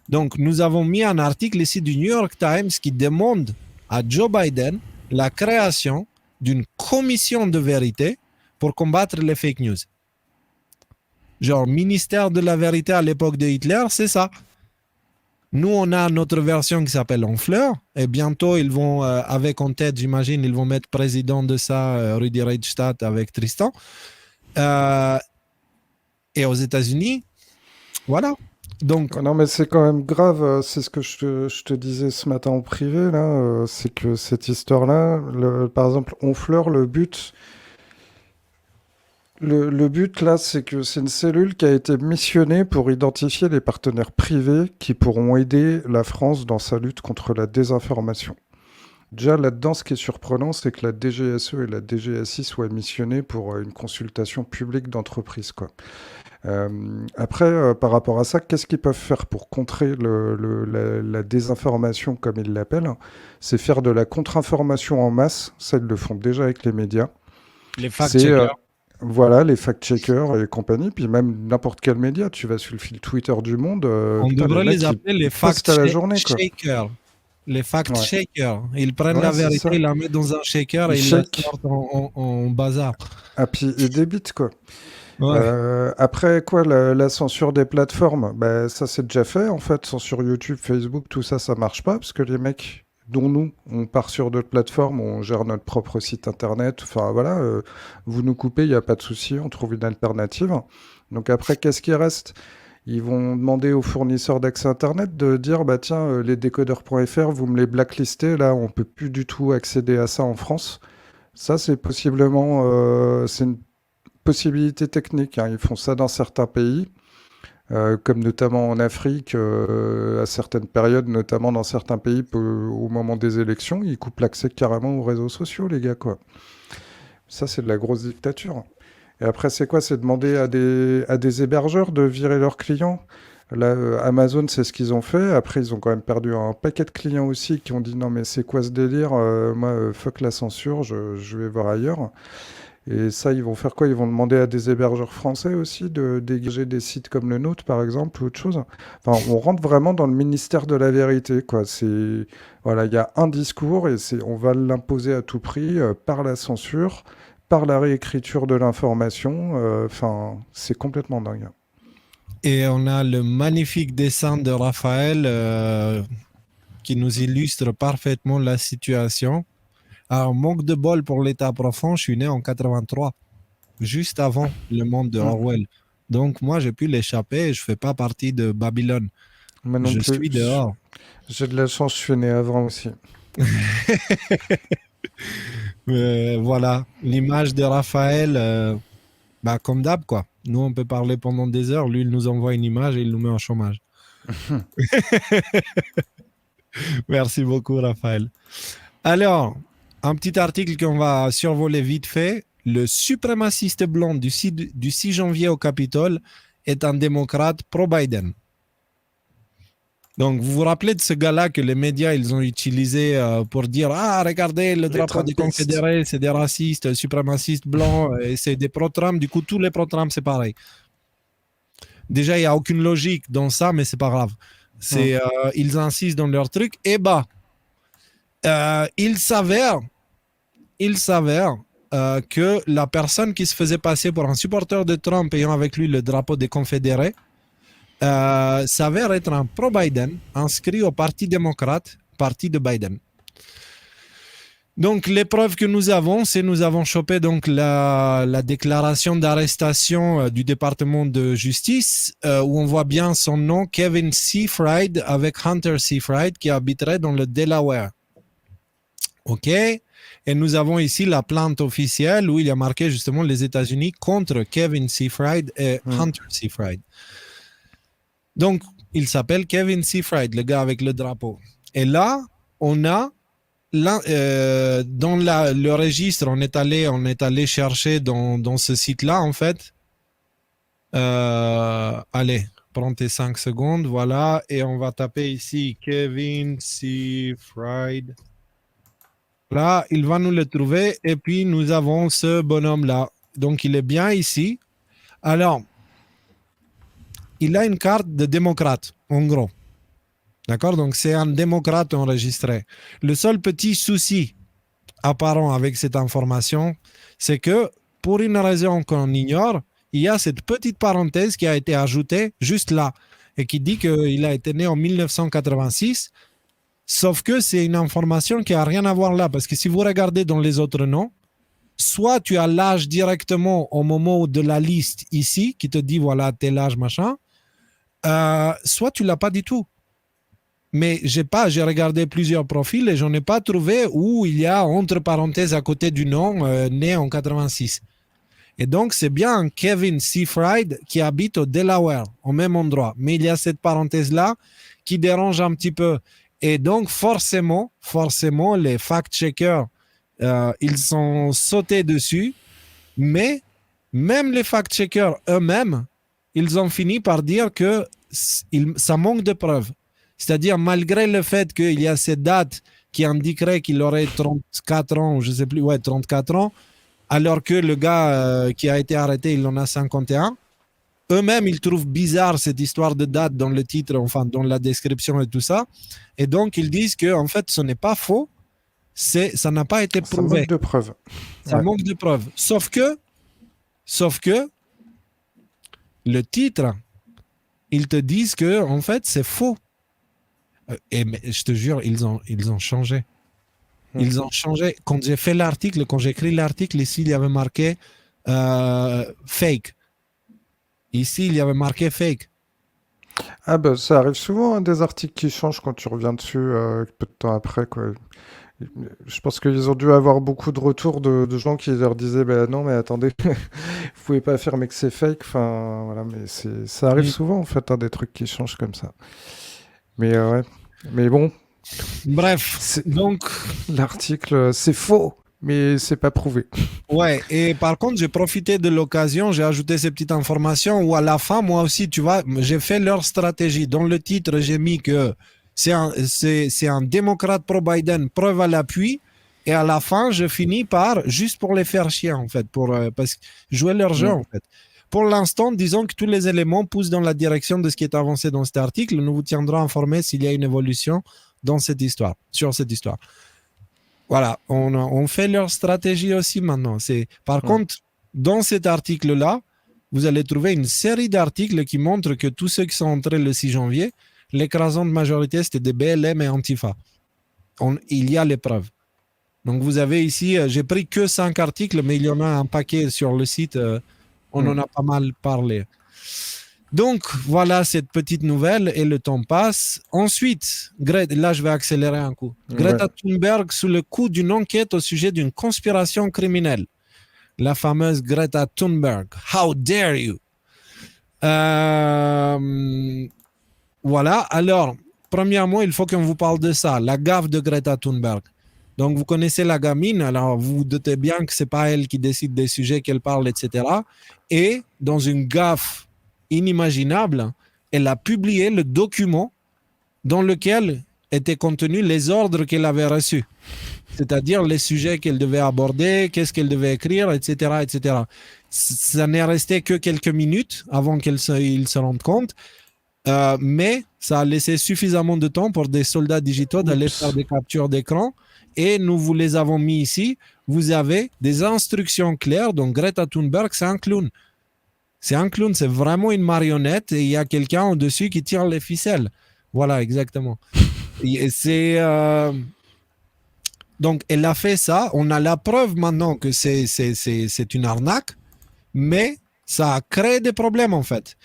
Donc, nous avons mis un article ici du New York Times qui demande à Joe Biden la création d'une commission de vérité pour combattre les fake news. Genre, ministère de la vérité à l'époque de Hitler, c'est ça. Nous, on a notre version qui s'appelle Honfleur et bientôt, ils vont, avec en tête, j'imagine, ils vont mettre président de ça, Rudy Reichstadt avec Tristan. Et aux États-Unis, voilà. Donc, non, mais c'est quand même grave. C'est ce que je te disais ce matin en privé, là. C'est que cette histoire-là, par exemple, Honfleur, le but, là, c'est que c'est une cellule qui a été missionnée pour identifier les partenaires privés qui pourront aider la France dans sa lutte contre la désinformation. Déjà, là-dedans, ce qui est surprenant, c'est que la DGSE et la DGSI soient missionnées pour une consultation publique d'entreprise, quoi. Après, par rapport à ça, qu'est-ce qu'ils peuvent faire pour contrer la désinformation, comme ils l'appellent? C'est faire de la contre-information en masse. Ça, ils le font déjà avec les médias. Les fact-checkers. Voilà, les fact-checkers et compagnie. Puis même n'importe quel média. Tu vas sur le fil Twitter du Monde. On devrait les appeler les fact-checkers. Les fact-shakers. Ils prennent la vérité, ils la mettent dans un shaker et ils la sortent en bazar. Ah, puis ils débitent, quoi. Ouais. Après, quoi, la censure des plateformes, bah, ça c'est déjà fait, en fait. Censure YouTube, Facebook, tout ça, ça marche pas, parce que les mecs, dont nous, on part sur d'autres plateformes, on gère notre propre site internet, enfin voilà, vous nous coupez, il n'y a pas de souci, on trouve une alternative. Donc après, qu'est-ce qui reste? Ils vont demander aux fournisseurs d'accès Internet de dire, bah tiens, les décodeurs.fr, vous me les blacklistez, là, on peut plus du tout accéder à ça en France. Ça, c'est possiblement, c'est une possibilité technique, hein. Ils font ça dans certains pays, comme notamment en Afrique, à certaines périodes, notamment dans certains pays, au moment des élections, ils coupent l'accès carrément aux réseaux sociaux, les gars, quoi. Ça, c'est de la grosse dictature. Et après, c'est quoi? C'est demander à des hébergeurs de virer leurs clients. Là, Amazon, c'est ce qu'ils ont fait. Après, ils ont quand même perdu un paquet de clients aussi qui ont dit non, mais c'est quoi ce délire? Moi, fuck la censure, je vais voir ailleurs. Et ça, ils vont faire quoi? Ils vont demander à des hébergeurs français aussi de dégager des sites comme le nôtre, par exemple, ou autre chose. Enfin, on rentre vraiment dans le ministère de la vérité, quoi. C'est, voilà, il y a un discours et on va l'imposer à tout prix par la censure, par la réécriture de l'information. Enfin, c'est complètement dingue. Et on a le magnifique dessin de Raphaël qui nous illustre parfaitement la situation. Alors, manque de bol pour l'état profond, je suis né en 83, juste avant le monde de Orwell. Donc, moi, j'ai pu l'échapper et je ne fais pas partie de Babylone. Moi non Je plus. suis dehors. J'ai de la chance, je suis né avant aussi. Voilà, l'image de Raphaël, bah, comme d'hab, quoi. Nous, on peut parler pendant des heures. Lui, il nous envoie une image et il nous met en chômage. Merci beaucoup, Raphaël. Alors, un petit article qu'on va survoler vite fait. Le suprémaciste blanc du 6 janvier au Capitole est un démocrate pro-Biden. Donc, vous vous rappelez de ce gars-là que les médias ils ont utilisé pour dire « Ah, regardez, le drapeau des confédérés, c'est des racistes, suprémacistes blancs, et c'est des pro-Trump. Du coup, tous les pro-Trump, c'est pareil. » Déjà, il n'y a aucune logique dans ça, mais c'est pas grave. Ils insistent dans leur truc. Et bah, il s'avère que la personne qui se faisait passer pour un supporter de Trump ayant avec lui le drapeau des confédérés s'avère être un pro-Biden inscrit au Parti démocrate, parti de Biden. Donc, les preuves que nous avons, c'est nous avons chopé donc la déclaration d'arrestation du département de justice où on voit bien son nom, Kevin Seafried, avec Hunter Seafried, qui habiterait dans le Delaware. OK? Et nous avons ici la plainte officielle où il y a marqué justement les États-Unis contre Kevin Seafried et Hunter Seafried. Donc, il s'appelle Kevin Seafried, le gars avec le drapeau. Et là, on a dans le registre, on est allé chercher dans ce site-là, en fait. Allez, prends tes 5 secondes, voilà. Et on va taper ici Kevin Seafried. Là, il va nous le trouver. Et puis, nous avons ce bonhomme-là. Donc, il est bien ici. Alors, il a une carte de démocrate, en gros. D'accord? Donc, c'est un démocrate enregistré. Le seul petit souci apparent avec cette information, c'est que, pour une raison qu'on ignore, il y a cette petite parenthèse qui a été ajoutée juste là et qui dit qu'il a été né en 1986. Sauf que c'est une information qui n'a rien à voir là. Parce que si vous regardez dans les autres noms, soit tu as l'âge directement au moment de la liste ici, qui te dit voilà tel âge, machin, soit tu ne l'as pas du tout. Mais j'ai regardé plusieurs profils et je n'en ai pas trouvé où il y a entre parenthèses à côté du nom né en 86. Et donc, c'est bien un Kevin Seafried qui habite au Delaware, au même endroit. Mais il y a cette parenthèse-là qui dérange un petit peu. Et donc, forcément, les fact-checkers, ils sont sautés dessus. Mais même les fact-checkers eux-mêmes, ils ont fini par dire que ça manque de preuves. C'est-à-dire, malgré le fait qu'il y a cette date qui indiquerait qu'il aurait 34 ans, je ne sais plus, 34 ans, alors que le gars qui a été arrêté, il en a 51. Eux-mêmes, ils trouvent bizarre cette histoire de date dans le titre, enfin, dans la description et tout ça. Et donc, ils disent que, en fait, ce n'est pas faux. Ça n'a pas été prouvé. Ça manque de preuves. Ça manque de preuves. Sauf que, le titre, ils te disent que, en fait, c'est faux. Et je te jure, ils ont changé. Ils ont changé. Quand j'ai fait l'article, quand j'ai écrit l'article, ici, il y avait marqué fake. Ici, il y avait marqué fake. Ah bah ça arrive souvent, hein, des articles qui changent quand tu reviens dessus peu de temps après, quoi. Je pense qu'ils ont dû avoir beaucoup de retours de gens qui leur disaient bah non mais attendez, vous pouvez pas affirmer que c'est fake. Enfin voilà, mais ça arrive Mm. souvent en fait, hein, des trucs qui changent comme ça. Mais ouais. Mais bon, Bref, c'est donc, l'article, c'est faux, mais c'est pas prouvé. ouais. Et par contre, j'ai profité de l'occasion, j'ai ajouté ces petites informations où à la fin, moi aussi, tu vois, j'ai fait leur stratégie. Dans le titre, j'ai mis que c'est un démocrate pro-Biden, preuve à l'appui. Et à la fin, je finis par, juste pour les faire chier, en fait, parce que jouer leur jeu, Mm. en fait. Pour l'instant, disons que tous les éléments poussent dans la direction de ce qui est avancé dans cet article. Nous vous tiendrons informés s'il y a une évolution dans cette histoire, sur cette histoire. Voilà, on fait leur stratégie aussi maintenant. Par Mm. contre, dans cet article-là, vous allez trouver une série d'articles qui montrent que tous ceux qui sont entrés le 6 janvier, l'écrasante majorité, c'était des BLM et Antifa. Il y a les preuves. Donc vous avez ici, j'ai pris que 5 articles, mais il y en a un paquet sur le site. On en a pas mal parlé. Donc voilà cette petite nouvelle et le temps passe. Ensuite, là je vais accélérer un coup. Greta Thunberg sous le coup d'une enquête au sujet d'une conspiration criminelle. La fameuse Greta Thunberg. How dare you? Voilà. Alors, premièrement, il faut qu'on vous parle de ça, la gaffe de Greta Thunberg. Donc, vous connaissez la gamine, alors vous vous doutez bien que ce n'est pas elle qui décide des sujets qu'elle parle, etc. Et dans une gaffe inimaginable, elle a publié le document dans lequel étaient contenus les ordres qu'elle avait reçus, c'est-à-dire les sujets qu'elle devait aborder, qu'est-ce qu'elle devait écrire, etc., etc. Ça n'est resté que quelques minutes avant qu'il se rende compte, mais ça a laissé suffisamment de temps pour des soldats digitaux d'aller faire des captures d'écran, et nous vous les avons mis ici. Vous avez des instructions claires. Donc Greta Thunberg, c'est un clown. C'est un clown, c'est vraiment une marionnette, et il y a quelqu'un au-dessus qui tire les ficelles. Voilà, exactement. Donc, elle a fait ça. On a la preuve maintenant que c'est une arnaque, mais ça a créé des problèmes en fait.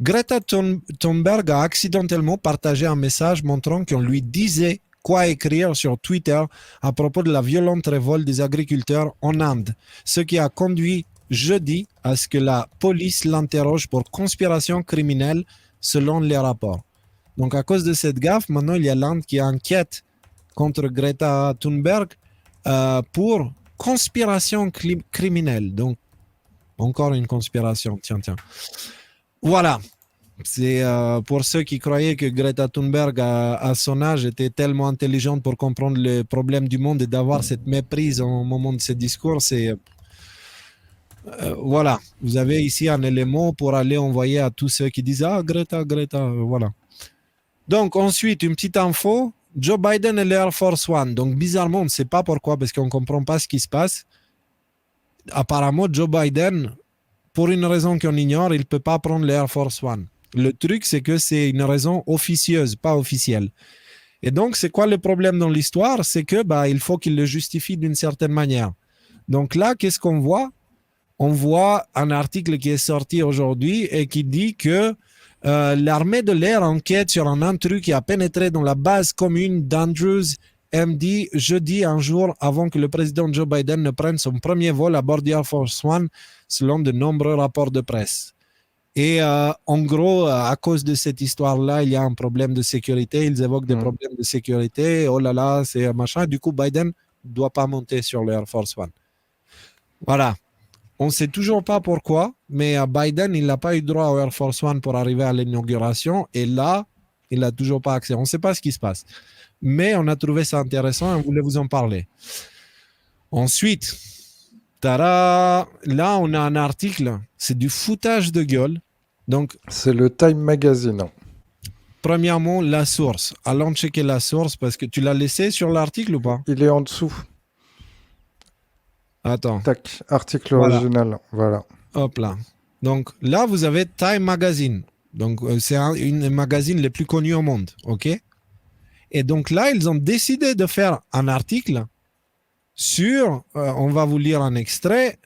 Greta Thunberg a accidentellement partagé un message montrant qu'on lui disait quoi écrire sur Twitter à propos de la violente révolte des agriculteurs en Inde, ce qui a conduit jeudi à ce que la police l'interroge pour conspiration criminelle selon les rapports. Donc à cause de cette gaffe, maintenant il y a l'Inde qui enquête contre Greta Thunberg pour conspiration criminelle. Donc encore une conspiration, tiens. Voilà. C'est pour ceux qui croyaient que Greta Thunberg, à son âge, était tellement intelligente pour comprendre les problèmes du monde et d'avoir cette méprise au moment de ses discours, voilà. Vous avez ici un élément pour aller envoyer à tous ceux qui disent « Ah, Greta, voilà. » Donc, ensuite, une petite info. Joe Biden et l'Air Force One. Donc, bizarrement, on ne sait pas pourquoi, parce qu'on ne comprend pas ce qui se passe. Apparemment, Joe Biden, pour une raison qu'on ignore, il ne peut pas prendre l'Air Force One. Le truc, c'est que c'est une raison officieuse, pas officielle. Et donc, c'est quoi le problème dans l'histoire? C'est que il faut qu'il le justifie d'une certaine manière. Donc là, qu'est-ce qu'on voit? On voit un article qui est sorti aujourd'hui et qui dit que l'armée de l'air enquête sur un intrus qui a pénétré dans la base commune d'Andrews MD jeudi, un jour avant que le président Joe Biden ne prenne son premier vol à bord d'Air Force One, selon de nombreux rapports de presse. Et en gros, à cause de cette histoire-là, il y a un problème de sécurité. Ils évoquent des problèmes de sécurité. Oh là là, c'est un machin. Du coup, Biden ne doit pas monter sur l'Air Force One. Voilà. On ne sait toujours pas pourquoi, mais Biden, il n'a pas eu droit au Air Force One pour arriver à l'inauguration. Et là, il n'a toujours pas accès. On ne sait pas ce qui se passe. Mais on a trouvé ça intéressant et on voulait vous en parler. Ensuite, tada, là, on a un article. C'est du foutage de gueule. Donc, c'est le Time Magazine. Premièrement, la source. Allons checker la source parce que tu l'as laissé sur l'article ou pas? Il est en dessous. Attends. Tac, article original. Voilà. Hop là. Donc là, vous avez Time Magazine. Donc c'est une magazine les plus connus au monde. OK? Et donc là, ils ont décidé de faire un article sur, on va vous lire un extrait,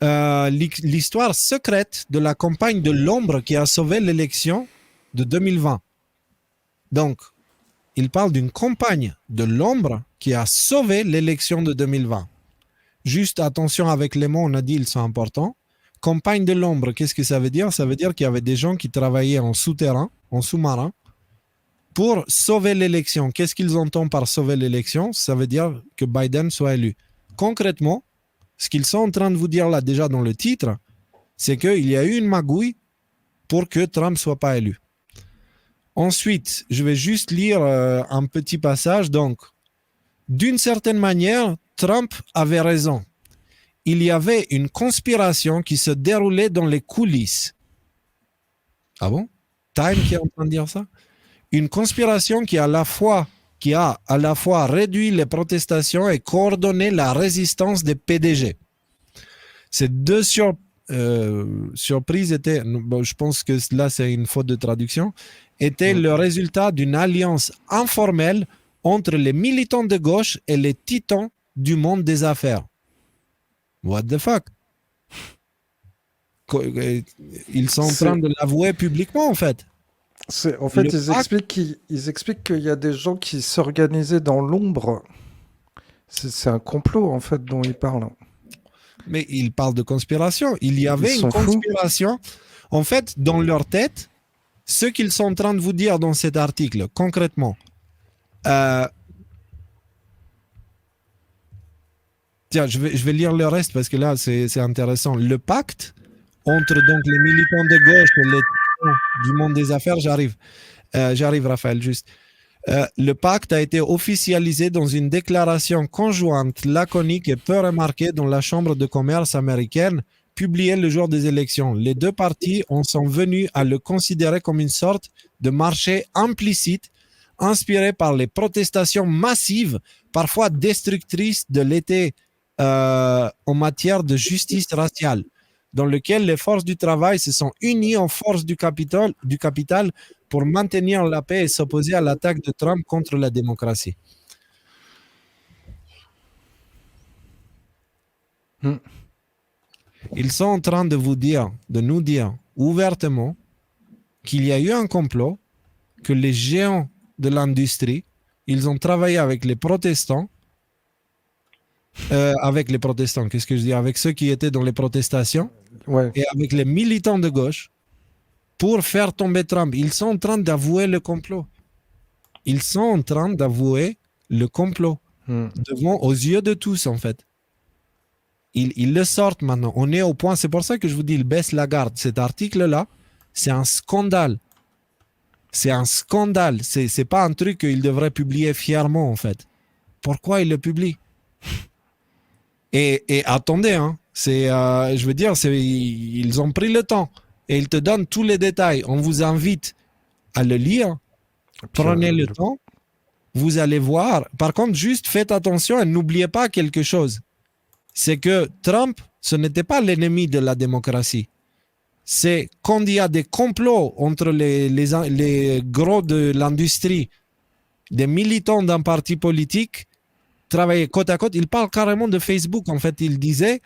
l'histoire secrète de la campagne de l'ombre qui a sauvé l'élection de 2020. Donc, il parle d'une campagne de l'ombre qui a sauvé l'élection de 2020. Juste attention avec les mots, on a dit ils sont importants. Campagne de l'ombre, qu'est-ce que ça veut dire? Ça veut dire qu'il y avait des gens qui travaillaient en souterrain, en sous-marin, pour sauver l'élection. Qu'est-ce qu'ils entendent par sauver l'élection? Ça veut dire que Biden soit élu. Concrètement, ce qu'ils sont en train de vous dire là déjà dans le titre, c'est qu'il y a eu une magouille pour que Trump ne soit pas élu. Ensuite, je vais juste lire un petit passage. Donc, d'une certaine manière, Trump avait raison. Il y avait une conspiration qui se déroulait dans les coulisses. Ah bon? Time qui est en train de dire ça? Une conspiration qui a à la fois réduit les protestations et coordonné la résistance des PDG. Ces deux surprises étaient, bon, je pense que là c'est une faute de traduction, étaient le résultat d'une alliance informelle entre les militants de gauche et les titans du monde des affaires. What the fuck? Ils sont en train de l'avouer publiquement en fait. En fait, ils expliquent qu'il y a des gens qui s'organisaient dans l'ombre. C'est un complot, en fait, dont ils parlent. Mais ils parlent de conspiration. Il y avait une conspiration. En fait, dans leur tête, ce qu'ils sont en train de vous dire dans cet article, concrètement, tiens, je vais lire le reste parce que là, c'est intéressant. Le pacte entre donc les militants de gauche et les du monde des affaires, j'arrive Raphaël, juste. Le pacte a été officialisé dans une déclaration conjointe, laconique et peu remarquée dans la Chambre de commerce américaine, publiée le jour des élections. Les deux parties en sont venus à le considérer comme une sorte de marché implicite, inspiré par les protestations massives, parfois destructrices de l'été en matière de justice raciale, dans lequel les forces du travail se sont unies aux forces du capital pour maintenir la paix et s'opposer à l'attaque de Trump contre la démocratie. Ils sont en train de nous dire ouvertement qu'il y a eu un complot, que les géants de l'industrie, ils ont travaillé avec les protestants, qu'est-ce que je dis, avec ceux qui étaient dans les protestations, et avec les militants de gauche pour faire tomber Trump. Ils sont en train d'avouer le complot. Aux yeux de tous, en fait. Ils le sortent maintenant. On est au point, c'est pour ça que je vous dis, il baisse la garde. Cet article-là, c'est un scandale. C'est pas un truc qu'il devrait publier fièrement, en fait. Pourquoi il le publie? Et attendez, hein, je veux dire, ils ont pris le temps et ils te donnent tous les détails. On vous invite à le lire. Prenez le temps. Vous allez voir. Par contre, juste faites attention et n'oubliez pas quelque chose. C'est que Trump, ce n'était pas l'ennemi de la démocratie. C'est quand il y a des complots entre les gros de l'industrie, des militants d'un parti politique, travailler côte à côte. Il parle carrément de Facebook. En fait, il disait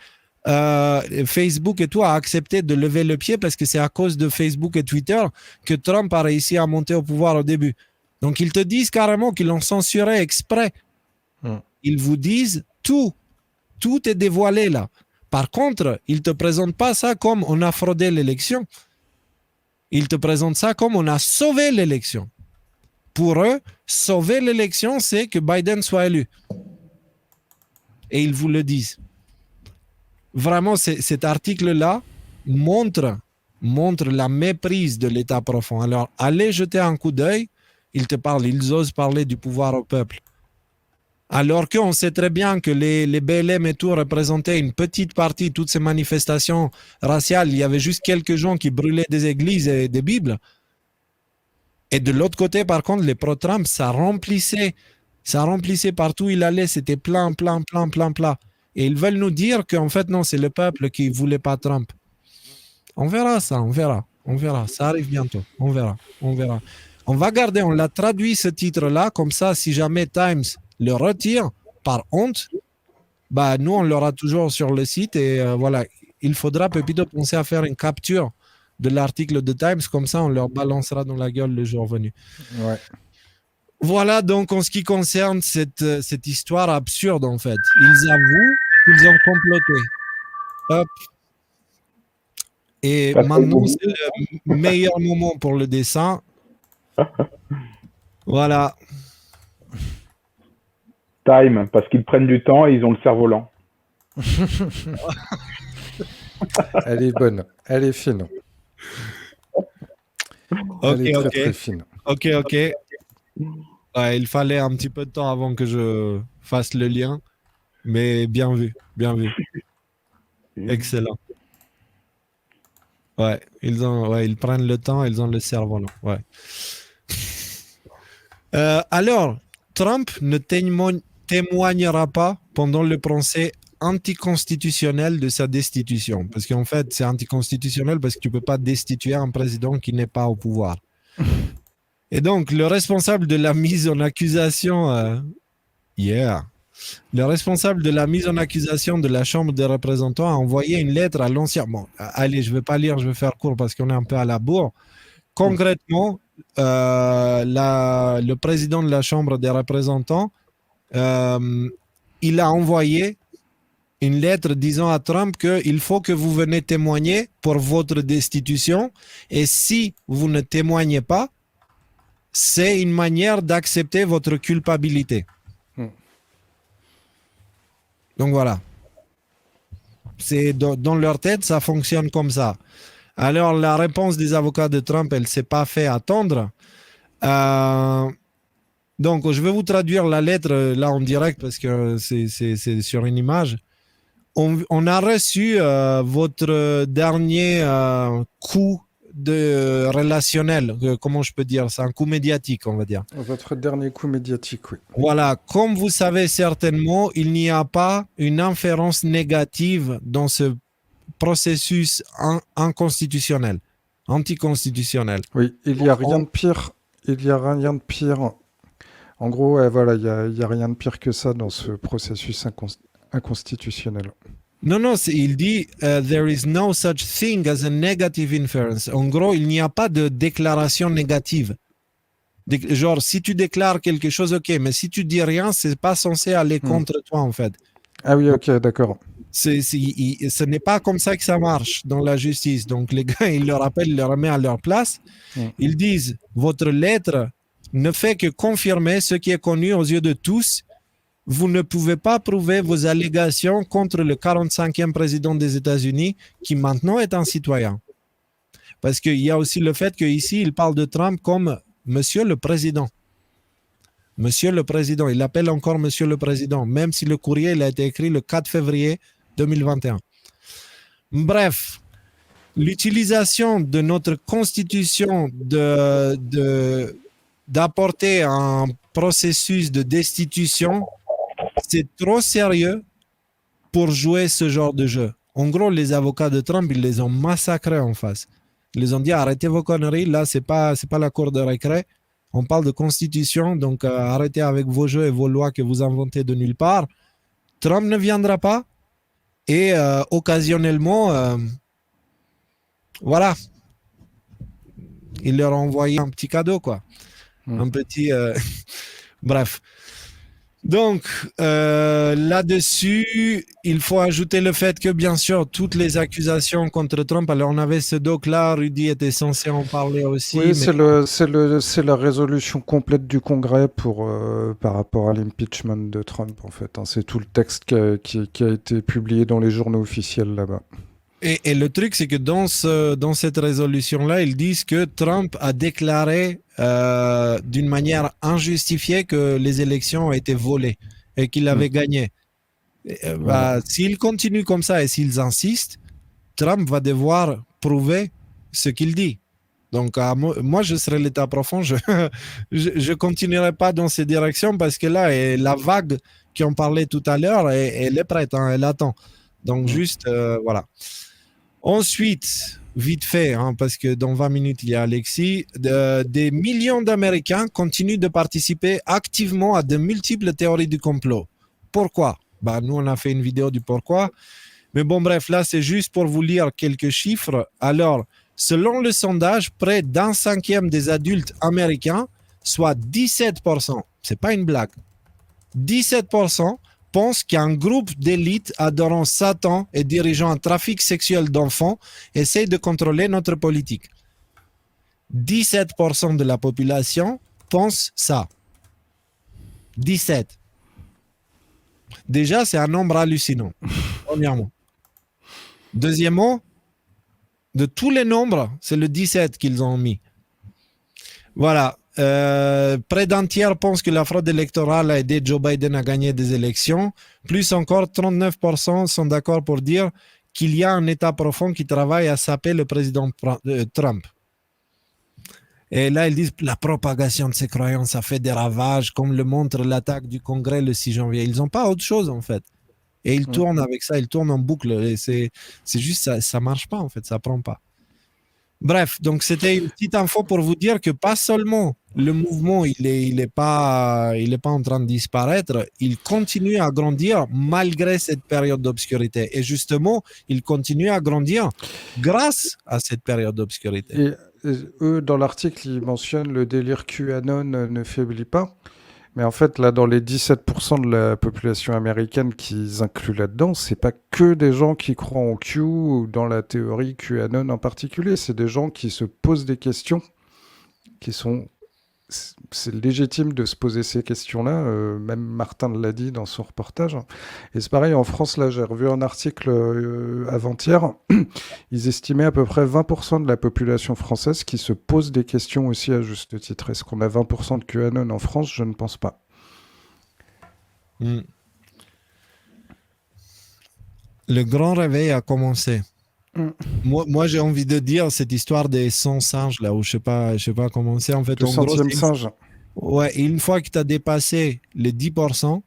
Facebook et tout a accepté de lever le pied parce que c'est à cause de Facebook et Twitter que Trump a réussi à monter au pouvoir au début. Donc, ils te disent carrément qu'ils l'ont censuré exprès. Ils vous disent tout. Tout est dévoilé là. Par contre, ils ne te présentent pas ça comme on a fraudé l'élection. Ils te présentent ça comme on a sauvé l'élection. Pour eux, sauver l'élection, c'est que Biden soit élu. Et ils vous le disent. Vraiment, cet article-là montre la méprise de l'État profond. Alors, allez jeter un coup d'œil. Ils osent parler du pouvoir au peuple. Alors qu'on sait très bien que les BLM et tout représentaient une petite partie, toutes ces manifestations raciales. Il y avait juste quelques gens qui brûlaient des églises et des Bibles. Et de l'autre côté, par contre, les pro-Trump, ça remplissait partout où il allait. C'était plein. Et ils veulent nous dire qu'en fait, non, c'est le peuple qui ne voulait pas Trump. On verra ça, on verra. Ça arrive bientôt. On verra. On va garder, on l'a traduit ce titre-là, comme ça, si jamais Times le retire par honte, nous, on l'aura toujours sur le site. Et voilà, il faudra, Pepito, penser à faire une capture de l'article de Times, comme ça on leur balancera dans la gueule le jour venu. Ouais. Voilà donc en ce qui concerne cette histoire absurde en fait. Ils avouent qu'ils ont comploté. Hop. Et Ça fait maintenant beaucoup. c'est le meilleur moment pour le dessin. Voilà. Time, parce qu'ils prennent du temps et ils ont le cerveau lent. Elle est bonne, elle est fine. Elle est très très fine. Ok. Ouais, il fallait un petit peu de temps avant que je fasse le lien, mais bien vu. Excellent. Ouais, ils prennent le temps, ils ont le cerveau long. Ouais. Alors, Trump ne témoignera pas pendant le procès anticonstitutionnel de sa destitution. Parce qu'en fait, c'est anticonstitutionnel parce que tu ne peux pas destituer un président qui n'est pas au pouvoir. Et donc, le responsable de la mise en accusation... Le responsable de la mise en accusation de la Chambre des représentants a envoyé une lettre à l'ancien... Bon, allez, je ne vais pas lire, je vais faire court parce qu'on est un peu à la bourre. Concrètement, le président de la Chambre des représentants, il a envoyé une lettre disant à Trump qu'il faut que vous venez témoigner pour votre destitution et si vous ne témoignez pas, c'est une manière d'accepter votre culpabilité. Donc voilà. C'est dans leur tête, ça fonctionne comme ça. Alors la réponse des avocats de Trump, elle ne s'est pas fait attendre. Donc je vais vous traduire la lettre là en direct parce que c'est sur une image. On a reçu votre dernier coup de relationnel, comment je peux dire, c'est un coup médiatique, on va dire. Votre dernier coup médiatique, oui. Voilà, comme vous savez certainement, il n'y a pas une inférence négative dans ce processus inconstitutionnel, anticonstitutionnel. Oui, il n'y a rien de pire. Il n'y a rien de pire. En gros, voilà, il n'y a rien de pire que ça dans ce processus inconstitutionnel. Non, il dit there is no such thing as a negative inference. En gros, il n'y a pas de déclaration négative. Genre, si tu déclares quelque chose, ok, mais si tu dis rien, c'est pas censé aller contre toi, en fait. Ah oui, ok, d'accord. Ce n'est pas comme ça que ça marche dans la justice. Donc, les gars, ils le rappellent, ils le remettent à leur place. Ils disent, votre lettre ne fait que confirmer ce qui est connu aux yeux de tous. Vous ne pouvez pas prouver vos allégations contre le 45e président des États-Unis, qui maintenant est un citoyen. Parce qu'il y a aussi le fait qu'ici, il parle de Trump comme Monsieur le Président. Monsieur le Président, il l'appelle encore Monsieur le Président, même si le courrier il a été écrit le 4 février 2021. Bref, l'utilisation de notre Constitution d'apporter un processus de destitution, c'est trop sérieux pour jouer ce genre de jeu. En gros, les avocats de Trump, ils les ont massacrés en face. Ils les ont dit, arrêtez vos conneries, là, c'est pas la cour de récré. On parle de constitution, donc arrêtez avec vos jeux et vos lois que vous inventez de nulle part. Trump ne viendra pas et occasionnellement, voilà, il leur a envoyé un petit cadeau, quoi. Un petit... Bref. Donc, là-dessus, il faut ajouter le fait que, bien sûr, toutes les accusations contre Trump, alors on avait ce doc-là, Rudy était censé en parler aussi. Oui, mais... c'est la résolution complète du Congrès par rapport à l'impeachment de Trump, en fait. C'est tout le texte qui a été publié dans les journaux officiels là-bas. Et le truc, c'est que dans cette résolution-là, ils disent que Trump a déclaré d'une manière injustifiée que les élections ont été volées et qu'il avait gagné. S'ils continuent comme ça et s'ils insistent, Trump va devoir prouver ce qu'il dit. Donc, moi, je serai l'état profond, je continuerai pas dans ces directions parce que là, la vague qui en parlait tout à l'heure, elle est prête, hein, elle attend. Donc, juste, voilà. Ensuite, vite fait, hein, parce que dans 20 minutes, il y a Alexis, des millions d'Américains continuent de participer activement à de multiples théories du complot. Pourquoi? Nous, on a fait une vidéo du pourquoi. Mais bon, bref, là, c'est juste pour vous lire quelques chiffres. Alors, Selon le sondage, près d'un cinquième des adultes américains, soit 17%, c'est pas une blague, 17% pensent qu'un groupe d'élite adorant Satan et dirigeant un trafic sexuel d'enfants essaye de contrôler notre politique. 17% de la population pense ça. 17. Déjà, c'est un nombre hallucinant, premièrement. Deuxièmement, de tous les nombres, c'est le 17 qu'ils ont mis. Voilà. Près d'un tiers pensent que la fraude électorale a aidé Joe Biden à gagner des élections. Plus encore, 39% sont d'accord pour dire qu'il y a un État profond qui travaille à saper le président Trump. Et là, ils disent que la propagation de ces croyances a fait des ravages, comme le montre l'attaque du Congrès le 6 janvier. Ils n'ont pas autre chose, en fait. Et ils tournent avec ça, ils tournent en boucle. Et c'est juste, ça ne marche pas, en fait, ça ne prend pas. Bref, donc c'était une petite info pour vous dire que pas seulement le mouvement, il est pas en train de disparaître, il continue à grandir malgré cette période d'obscurité. Et justement, il continue à grandir grâce à cette période d'obscurité. Et eux, dans l'article, ils mentionnent le délire QAnon ne faiblit pas. Mais en fait, là, dans les 17% de la population américaine qu'ils incluent là-dedans, c'est pas que des gens qui croient en Q ou dans la théorie QAnon en particulier. C'est des gens qui se posent des questions, qui sont... C'est légitime de se poser ces questions-là. Même Martin l'a dit dans son reportage. Et c'est pareil, en France, là, j'ai revu un article avant-hier. Ils estimaient à peu près 20% de la population française qui se pose des questions aussi à juste titre. Est-ce qu'on a 20% de QAnon en France? Je ne pense pas. Le grand réveil a commencé. Moi, j'ai envie de dire cette histoire des 100 singes, là, où je sais pas comment c'est. En fait, le centième singe. Ouais, et une fois que tu as dépassé les 10%,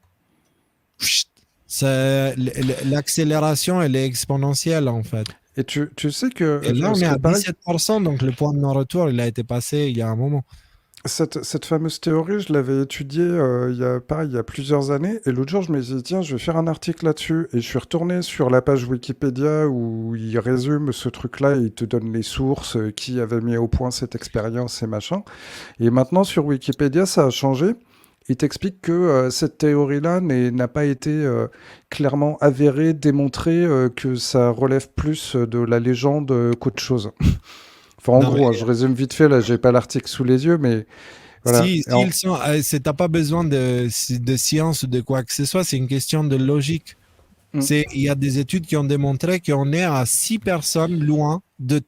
l'accélération, elle est exponentielle, en fait. Et tu sais que... Et là, on est à 17%, donc le point de non-retour, il a été passé il y a un moment. Cette fameuse théorie, je l'avais étudiée il y a plusieurs années. Et l'autre jour, je me suis dit, tiens, je vais faire un article là-dessus. Et je suis retourné sur la page Wikipédia où il résume ce truc-là et il te donne les sources, qui avait mis au point cette expérience et machin. Et maintenant, sur Wikipédia, ça a changé. Il t'explique que cette théorie-là n'a pas été clairement avérée, démontrée, que ça relève plus de la légende qu'autre chose. Enfin, en gros, je résume vite fait, là, j'ai pas l'article sous les yeux, mais voilà. T'as pas besoin de science ou de quoi que ce soit, c'est une question de logique. Il y a des études qui ont démontré qu'on est à 6 personnes loin de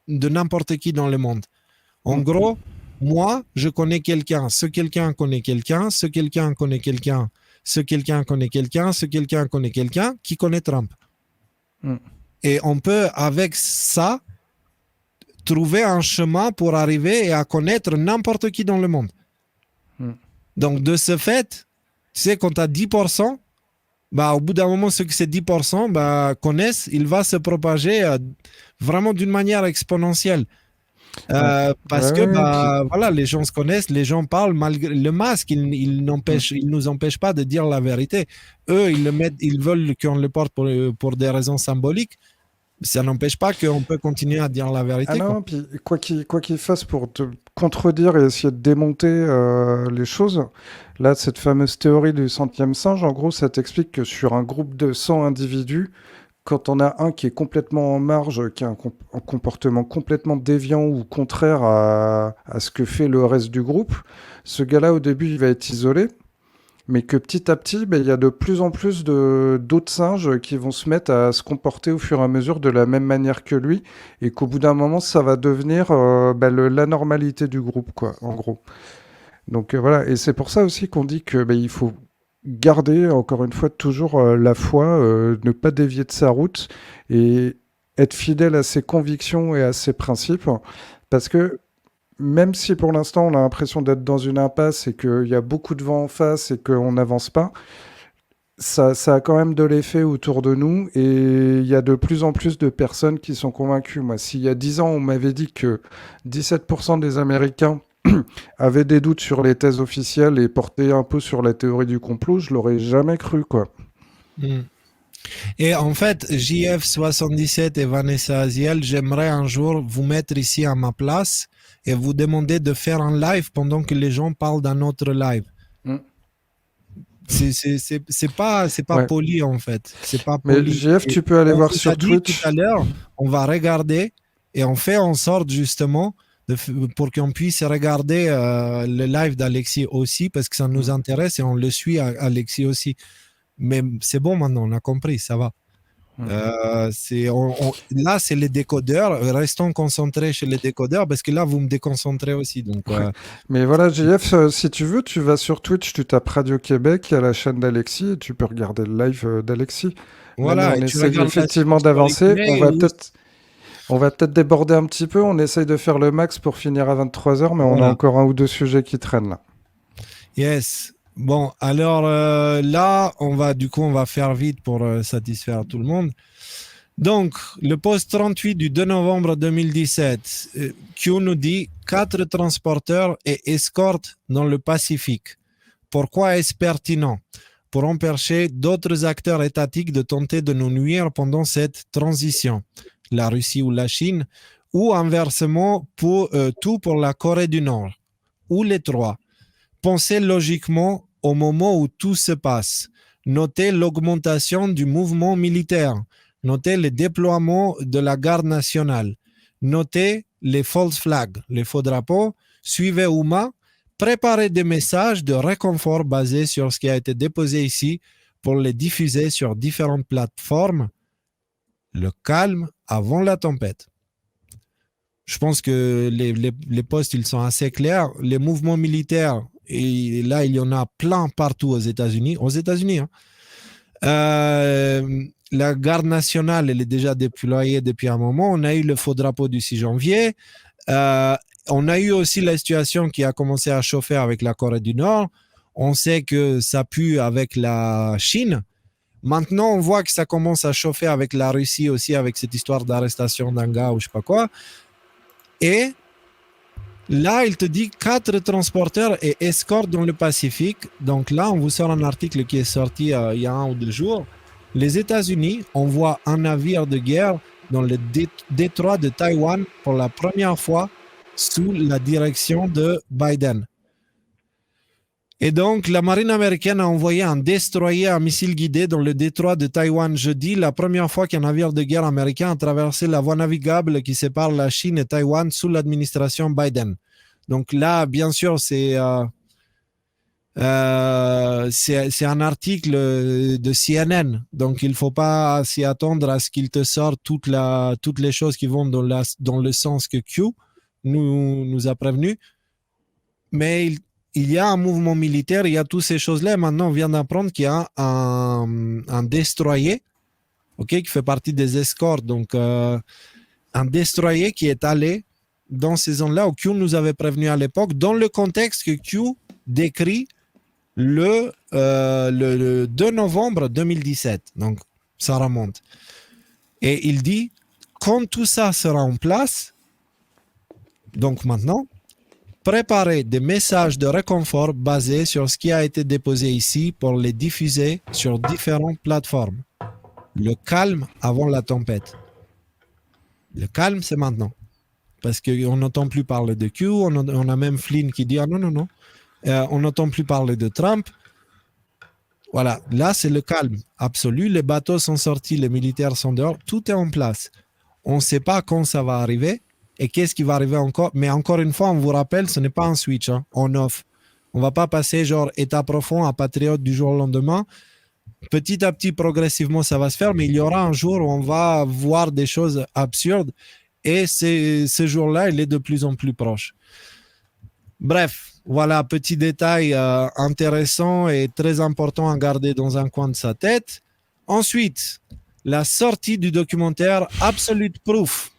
n'importe qui dans le monde. En gros, moi, je connais quelqu'un, ce quelqu'un connaît quelqu'un, ce quelqu'un connaît quelqu'un, ce quelqu'un connaît quelqu'un, ce quelqu'un connaît quelqu'un qui connaît Trump. Et on peut, avec ça, trouver un chemin pour arriver et à connaître n'importe qui dans le monde. Donc, de ce fait, tu sais, quand tu as 10%, au bout d'un moment, ceux que ces 10% connaissent, il va se propager vraiment d'une manière exponentielle. Parce que voilà, les gens se connaissent, les gens parlent, malgré le masque, il nous empêche pas de dire la vérité. Eux, ils veulent qu'on le porte pour des raisons symboliques. Ça n'empêche pas qu'on peut continuer à dire la vérité. Ah non, puis quoi qu'il fasse pour te contredire et essayer de démonter les choses, là, cette fameuse théorie du centième singe, en gros, ça t'explique que sur un groupe de 100 individus, quand on a un qui est complètement en marge, qui a un comportement complètement déviant ou contraire à ce que fait le reste du groupe, ce gars-là, au début, il va être isolé. Mais que petit à petit, il y a de plus en plus d'autres singes qui vont se mettre à se comporter au fur et à mesure de la même manière que lui, et qu'au bout d'un moment, ça va devenir la normalité du groupe, quoi, en gros. Donc voilà, et c'est pour ça aussi qu'on dit que il faut garder, encore une fois, toujours la foi, ne pas dévier de sa route, et être fidèle à ses convictions et à ses principes, parce que même si pour l'instant on a l'impression d'être dans une impasse et qu'il y a beaucoup de vent en face et qu'on n'avance pas, ça a quand même de l'effet autour de nous et il y a de plus en plus de personnes qui sont convaincues. Moi, s'il y a 10 ans, on m'avait dit que 17% des Américains avaient des doutes sur les thèses officielles et portaient un peu sur la théorie du complot, je l'aurais jamais cru, quoi. Et en fait, JF77 et Vanessa Aziel, j'aimerais un jour vous mettre ici à ma place et vous demander de faire un live pendant que les gens parlent d'un autre live. Mm. C'est pas Ouais. poli en fait. C'est pas Mais poli. JF, Et tu peux aller on voir vous a sur dit Twitch. tout à l'heure, on va regarder et on fait en sorte justement pour qu'on puisse regarder le live d'Alexis aussi parce que ça nous intéresse et on le suit Alexis aussi. Mais c'est bon maintenant, on a compris, ça va. Là, c'est les décodeurs. Restons concentrés chez les décodeurs parce que là, vous me déconcentrez aussi. Donc, Ouais. Mais voilà, JF, si tu veux, tu vas sur Twitch, tu tapes Radio Québec, il y a la chaîne d'Alexis et tu peux regarder le live d'Alexis. Là, nous, voilà, on et tu essaye regardes la effectivement séquence sur d'avancer. les On va peut-être déborder un petit peu. On essaye de faire le max pour finir à 23h, mais on a Voilà. encore un ou deux sujets qui traînent là. Yes. Bon, alors là, on va faire vite pour satisfaire tout le monde. Donc, le post 38 du 2 novembre 2017, Q nous dit 4 transporteurs et escortes dans le Pacifique. Pourquoi est-ce pertinent? Pour empêcher d'autres acteurs étatiques de tenter de nous nuire pendant cette transition, la Russie ou la Chine, ou inversement, tout pour la Corée du Nord, ou les trois. Pensez logiquement au moment où tout se passe. Notez l'augmentation du mouvement militaire. Notez le déploiement de la garde nationale. Notez les false flags, les faux drapeaux. Suivez Uma. Préparez des messages de réconfort basés sur ce qui a été déposé ici pour les diffuser sur différentes plateformes. Le calme avant la tempête. Je pense que les postes, ils sont assez clairs. Les mouvements militaires, et là, il y en a plein partout aux États-Unis. Aux États-Unis, hein. La garde nationale, elle est déjà déployée depuis un moment. On a eu le faux drapeau du 6 janvier. On a eu aussi la situation qui a commencé à chauffer avec la Corée du Nord. On sait que ça pue avec la Chine. Maintenant, on voit que ça commence à chauffer avec la Russie aussi, avec cette histoire d'arrestation d'un gars ou je sais pas quoi. Et là, il te dit 4 transporteurs et escortes dans le Pacifique. Donc là, on vous sort un article qui est sorti il y a 1 ou 2 jours. Les États-Unis envoient un navire de guerre dans le détroit de Taïwan pour la première fois sous la direction de Biden. Et donc, la marine américaine a envoyé un destroyer à missile guidé dans le détroit de Taïwan jeudi, la première fois qu'un navire de guerre américain a traversé la voie navigable qui sépare la Chine et Taïwan sous l'administration Biden. Donc là, bien sûr, c'est un article de CNN. Donc, il ne faut pas s'y attendre à ce qu'il te sorte toutes les choses qui vont dans le sens que Q nous a prévenu. Mais il y a un mouvement militaire, il y a toutes ces choses-là. Maintenant, on vient d'apprendre qu'il y a un destroyer, qui fait partie des escortes. Donc, un destroyer qui est allé dans ces zones-là où Q nous avait prévenu à l'époque, dans le contexte que Q décrit le 2 novembre 2017. Donc, ça remonte. Et il dit, quand tout ça sera en place, donc maintenant, préparer des messages de réconfort basés sur ce qui a été déposé ici pour les diffuser sur différentes plateformes. Le calme avant la tempête. Le calme, c'est maintenant. Parce qu'on n'entend plus parler de Q, on a même Flynn qui dit « Ah non. » on n'entend plus parler de Trump. Voilà, là, c'est le calme absolu. Les bateaux sont sortis, les militaires sont dehors, tout est en place. On ne sait pas quand ça va arriver. Et qu'est-ce qui va arriver encore? Mais encore une fois, on vous rappelle, ce n'est pas un switch, on-off. On ne va pas passer genre état profond à patriote du jour au lendemain. Petit à petit, progressivement, ça va se faire, mais il y aura un jour où on va voir des choses absurdes. Et ce jour-là, il est de plus en plus proche. Bref, voilà, petit détail intéressant et très important à garder dans un coin de sa tête. Ensuite, la sortie du documentaire Absolute Proof.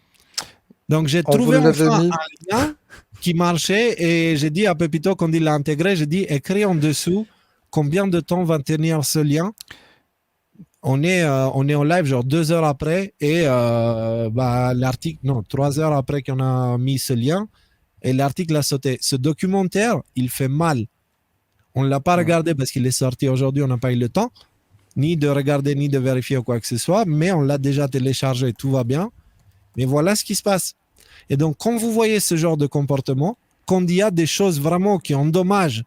Donc, j'ai trouvé enfin un lien qui marchait et j'ai dit à Pepito, quand il l'a intégré, j'ai dit, écris en dessous combien de temps va tenir ce lien. On est en live genre 2 heures après et l'article, non, 3 heures après qu'on a mis ce lien et l'article a sauté. Ce documentaire, il fait mal. On ne l'a pas regardé parce qu'il est sorti aujourd'hui, on n'a pas eu le temps. ni de regarder, ni de vérifier quoi que ce soit, mais on l'a déjà téléchargé, tout va bien. Mais voilà ce qui se passe. Et donc, quand vous voyez ce genre de comportement, quand il y a des choses vraiment qui endommagent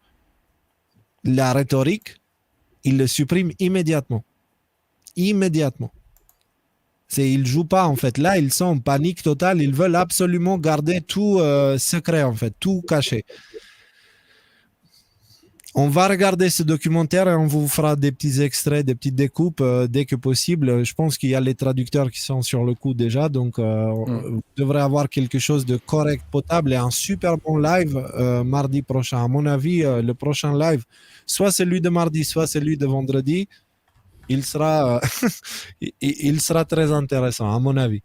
la rhétorique, ils le suppriment immédiatement. Immédiatement. Ils ne jouent pas, en fait. Là, ils sont en panique totale. Ils veulent absolument garder tout secret, en fait, tout caché. On va regarder ce documentaire et on vous fera des petits extraits, des petites découpes dès que possible. Je pense qu'il y a les traducteurs qui sont sur le coup déjà, donc vous devrez avoir quelque chose de correct, potable et un super bon live mardi prochain. À mon avis, le prochain live, soit celui de mardi, soit celui de vendredi, il sera très intéressant, à mon avis.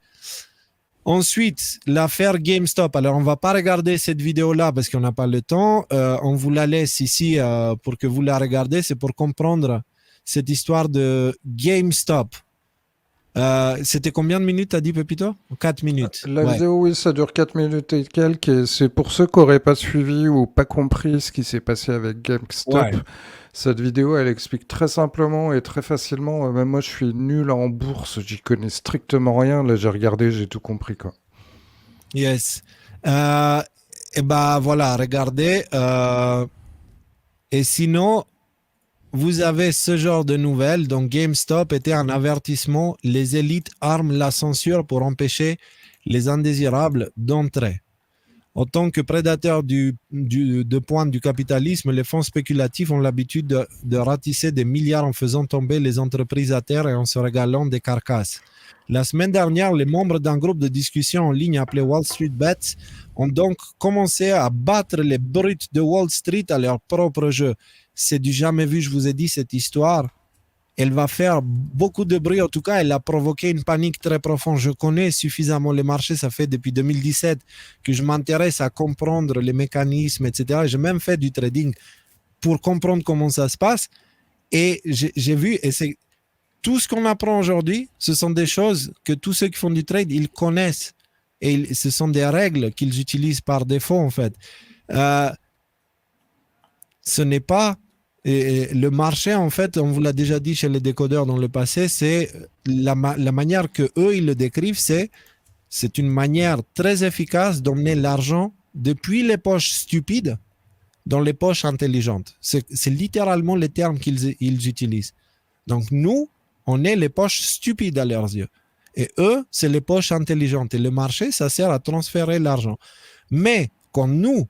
Ensuite, l'affaire GameStop. Alors, on ne va pas regarder cette vidéo-là parce qu'on n'a pas le temps. On vous la laisse ici pour que vous la regardiez. C'est pour comprendre cette histoire de GameStop. C'était combien de minutes, t'as dit, Pepito? 4 minutes. La Ouais. vidéo, oui, ça dure 4 minutes et quelques. Et c'est pour ceux qui n'auraient pas suivi ou pas compris ce qui s'est passé avec GameStop. Ouais. Cette vidéo, elle explique très simplement et très facilement. Même moi, je suis nul en bourse, j'y connais strictement rien. Là, j'ai regardé, j'ai tout compris, quoi. Yes. Et ben voilà, regardez. Et sinon, vous avez ce genre de nouvelles. Donc, GameStop était un avertissement. Les élites arment la censure pour empêcher les indésirables d'entrer. En tant que prédateurs de pointe du capitalisme, les fonds spéculatifs ont l'habitude de ratisser des milliards en faisant tomber les entreprises à terre et en se régalant des carcasses. La semaine dernière, les membres d'un groupe de discussion en ligne appelé Wall Street Bets ont donc commencé à battre les brutes de Wall Street à leur propre jeu. C'est du jamais vu, je vous ai dit, cette histoire. Elle va faire beaucoup de bruit. En tout cas, elle a provoqué une panique très profonde. Je connais suffisamment les marchés. Ça fait depuis 2017 que je m'intéresse à comprendre les mécanismes, etc. J'ai même fait du trading pour comprendre comment ça se passe. Et j'ai vu, et c'est tout ce qu'on apprend aujourd'hui, ce sont des choses que tous ceux qui font du trade, ils connaissent. Et ce sont des règles qu'ils utilisent par défaut, en fait. Ce n'est pas... Et le marché, en fait, on vous l'a déjà dit chez les décodeurs dans le passé, c'est la manière que eux ils le décrivent, c'est une manière très efficace d'emmener l'argent depuis les poches stupides dans les poches intelligentes. C'est littéralement les termes qu'ils utilisent. Donc nous, on est les poches stupides à leurs yeux. Et eux, c'est les poches intelligentes. Et le marché, ça sert à transférer l'argent. Mais quand nous,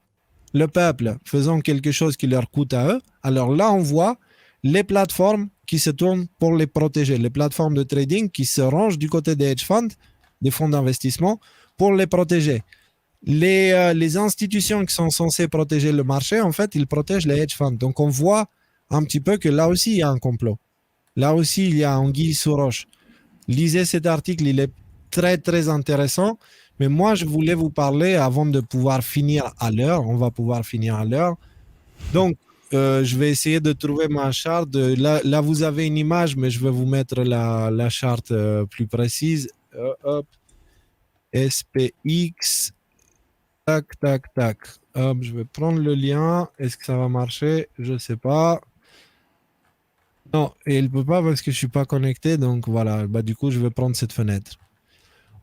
le peuple, faisant quelque chose qui leur coûte à eux, alors là, on voit les plateformes qui se tournent pour les protéger, les plateformes de trading qui se rangent du côté des hedge funds, des fonds d'investissement, pour les protéger. Les institutions qui sont censées protéger le marché, en fait, ils protègent les hedge funds. Donc, on voit un petit peu que là aussi, il y a un complot. Là aussi, il y a anguille sous roche. Lisez cet article, il est très, très intéressant. Mais moi, je voulais vous parler avant de pouvoir finir à l'heure. On va pouvoir finir à l'heure. Donc, je vais essayer de trouver ma charte. Là, vous avez une image, mais je vais vous mettre la charte plus précise. Hop. SPX. Tac, tac, tac. Hop, je vais prendre le lien. Est-ce que ça va marcher? Je ne sais pas. Non, et il ne peut pas parce que je ne suis pas connecté. Donc, voilà. Bah, du coup, je vais prendre cette fenêtre.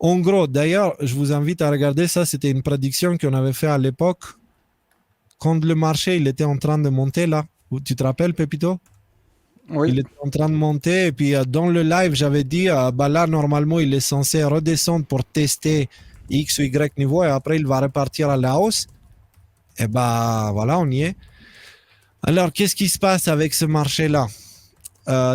En gros, d'ailleurs, je vous invite à regarder ça. C'était une prédiction qu'on avait fait à l'époque quand le marché il était en train de monter là. Tu te rappelles, Pepito? Oui. Il était en train de monter et puis dans le live, j'avais dit bah là, normalement, il est censé redescendre pour tester X ou Y niveau et après, il va repartir à la hausse. Et bah voilà, on y est. Alors, qu'est-ce qui se passe avec ce marché-là?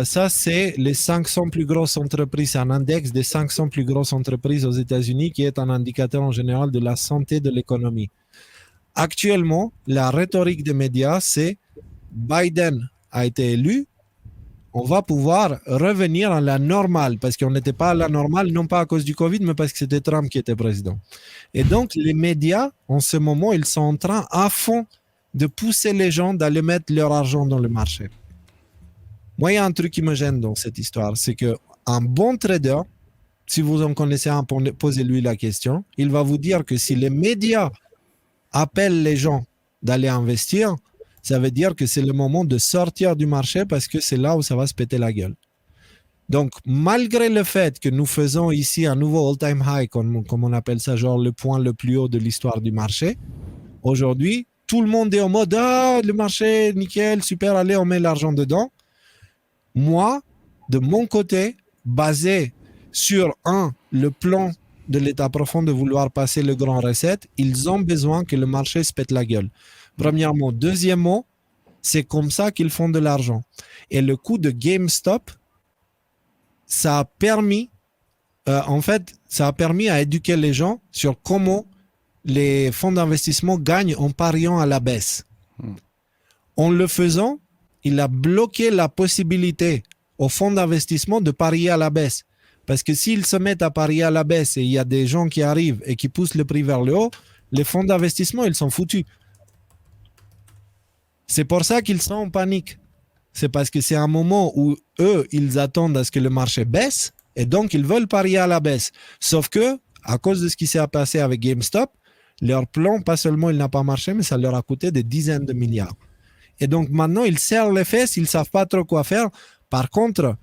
Ça, c'est les 500 plus grosses entreprises, c'est un index des 500 plus grosses entreprises aux États-Unis qui est un indicateur en général de la santé de l'économie. Actuellement, la rhétorique des médias, c'est Biden a été élu, on va pouvoir revenir à la normale, parce qu'on n'était pas à la normale, non pas à cause du Covid, mais parce que c'était Trump qui était président. Et donc, les médias, en ce moment, ils sont en train à fond de pousser les gens d'aller mettre leur argent dans le marché. Moi, il y a un truc qui me gêne dans cette histoire, c'est qu'un bon trader, si vous en connaissez un, posez-lui la question, il va vous dire que si les médias appellent les gens d'aller investir, ça veut dire que c'est le moment de sortir du marché parce que c'est là où ça va se péter la gueule. Donc, malgré le fait que nous faisons ici un nouveau all-time high, comme on appelle ça, genre le point le plus haut de l'histoire du marché, aujourd'hui, tout le monde est en mode « Ah, le marché, nickel, super, allez, on met l'argent dedans ». Moi, de mon côté, basé sur, le plan de l'état profond de vouloir passer le grand reset, ils ont besoin que le marché se pète la gueule. Premièrement. Deuxièmement, c'est comme ça qu'ils font de l'argent. Et le coup de GameStop, ça a permis, ça a permis à éduquer les gens sur comment les fonds d'investissement gagnent en pariant à la baisse. En le faisant, il a bloqué la possibilité aux fonds d'investissement de parier à la baisse. Parce que s'ils se mettent à parier à la baisse et il y a des gens qui arrivent et qui poussent le prix vers le haut, les fonds d'investissement, ils sont foutus. C'est pour ça qu'ils sont en panique. C'est parce que c'est un moment où eux, ils attendent à ce que le marché baisse et donc ils veulent parier à la baisse. Sauf que, à cause de ce qui s'est passé avec GameStop, leur plan, pas seulement il n'a pas marché, mais ça leur a coûté des dizaines de milliards. Et donc maintenant, ils serrent les fesses, ils ne savent pas trop quoi faire. Par contre,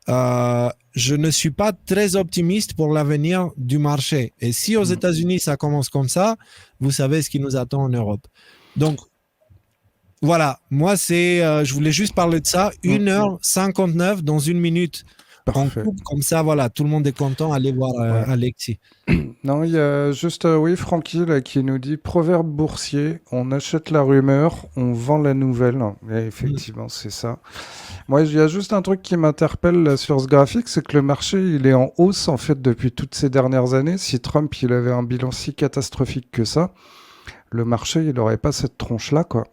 je ne suis pas très optimiste pour l'avenir du marché. Et si aux États-Unis, ça commence comme ça, vous savez ce qui nous attend en Europe. Donc, voilà, moi, je voulais juste parler de ça. 1h59 dans 1 minute. Parfait. En coupe, comme ça, voilà, tout le monde est content. Allez voir Alexis. Non, il y a juste, oui, Francky là, qui nous dit proverbe boursier, on achète la rumeur, on vend la nouvelle. Et effectivement, c'est ça. Moi, il y a juste un truc qui m'interpelle là, sur ce graphique, c'est que le marché, il est en hausse en fait depuis toutes ces dernières années. Si Trump, il avait un bilan si catastrophique que ça, le marché, il n'aurait pas cette tronche-là, quoi.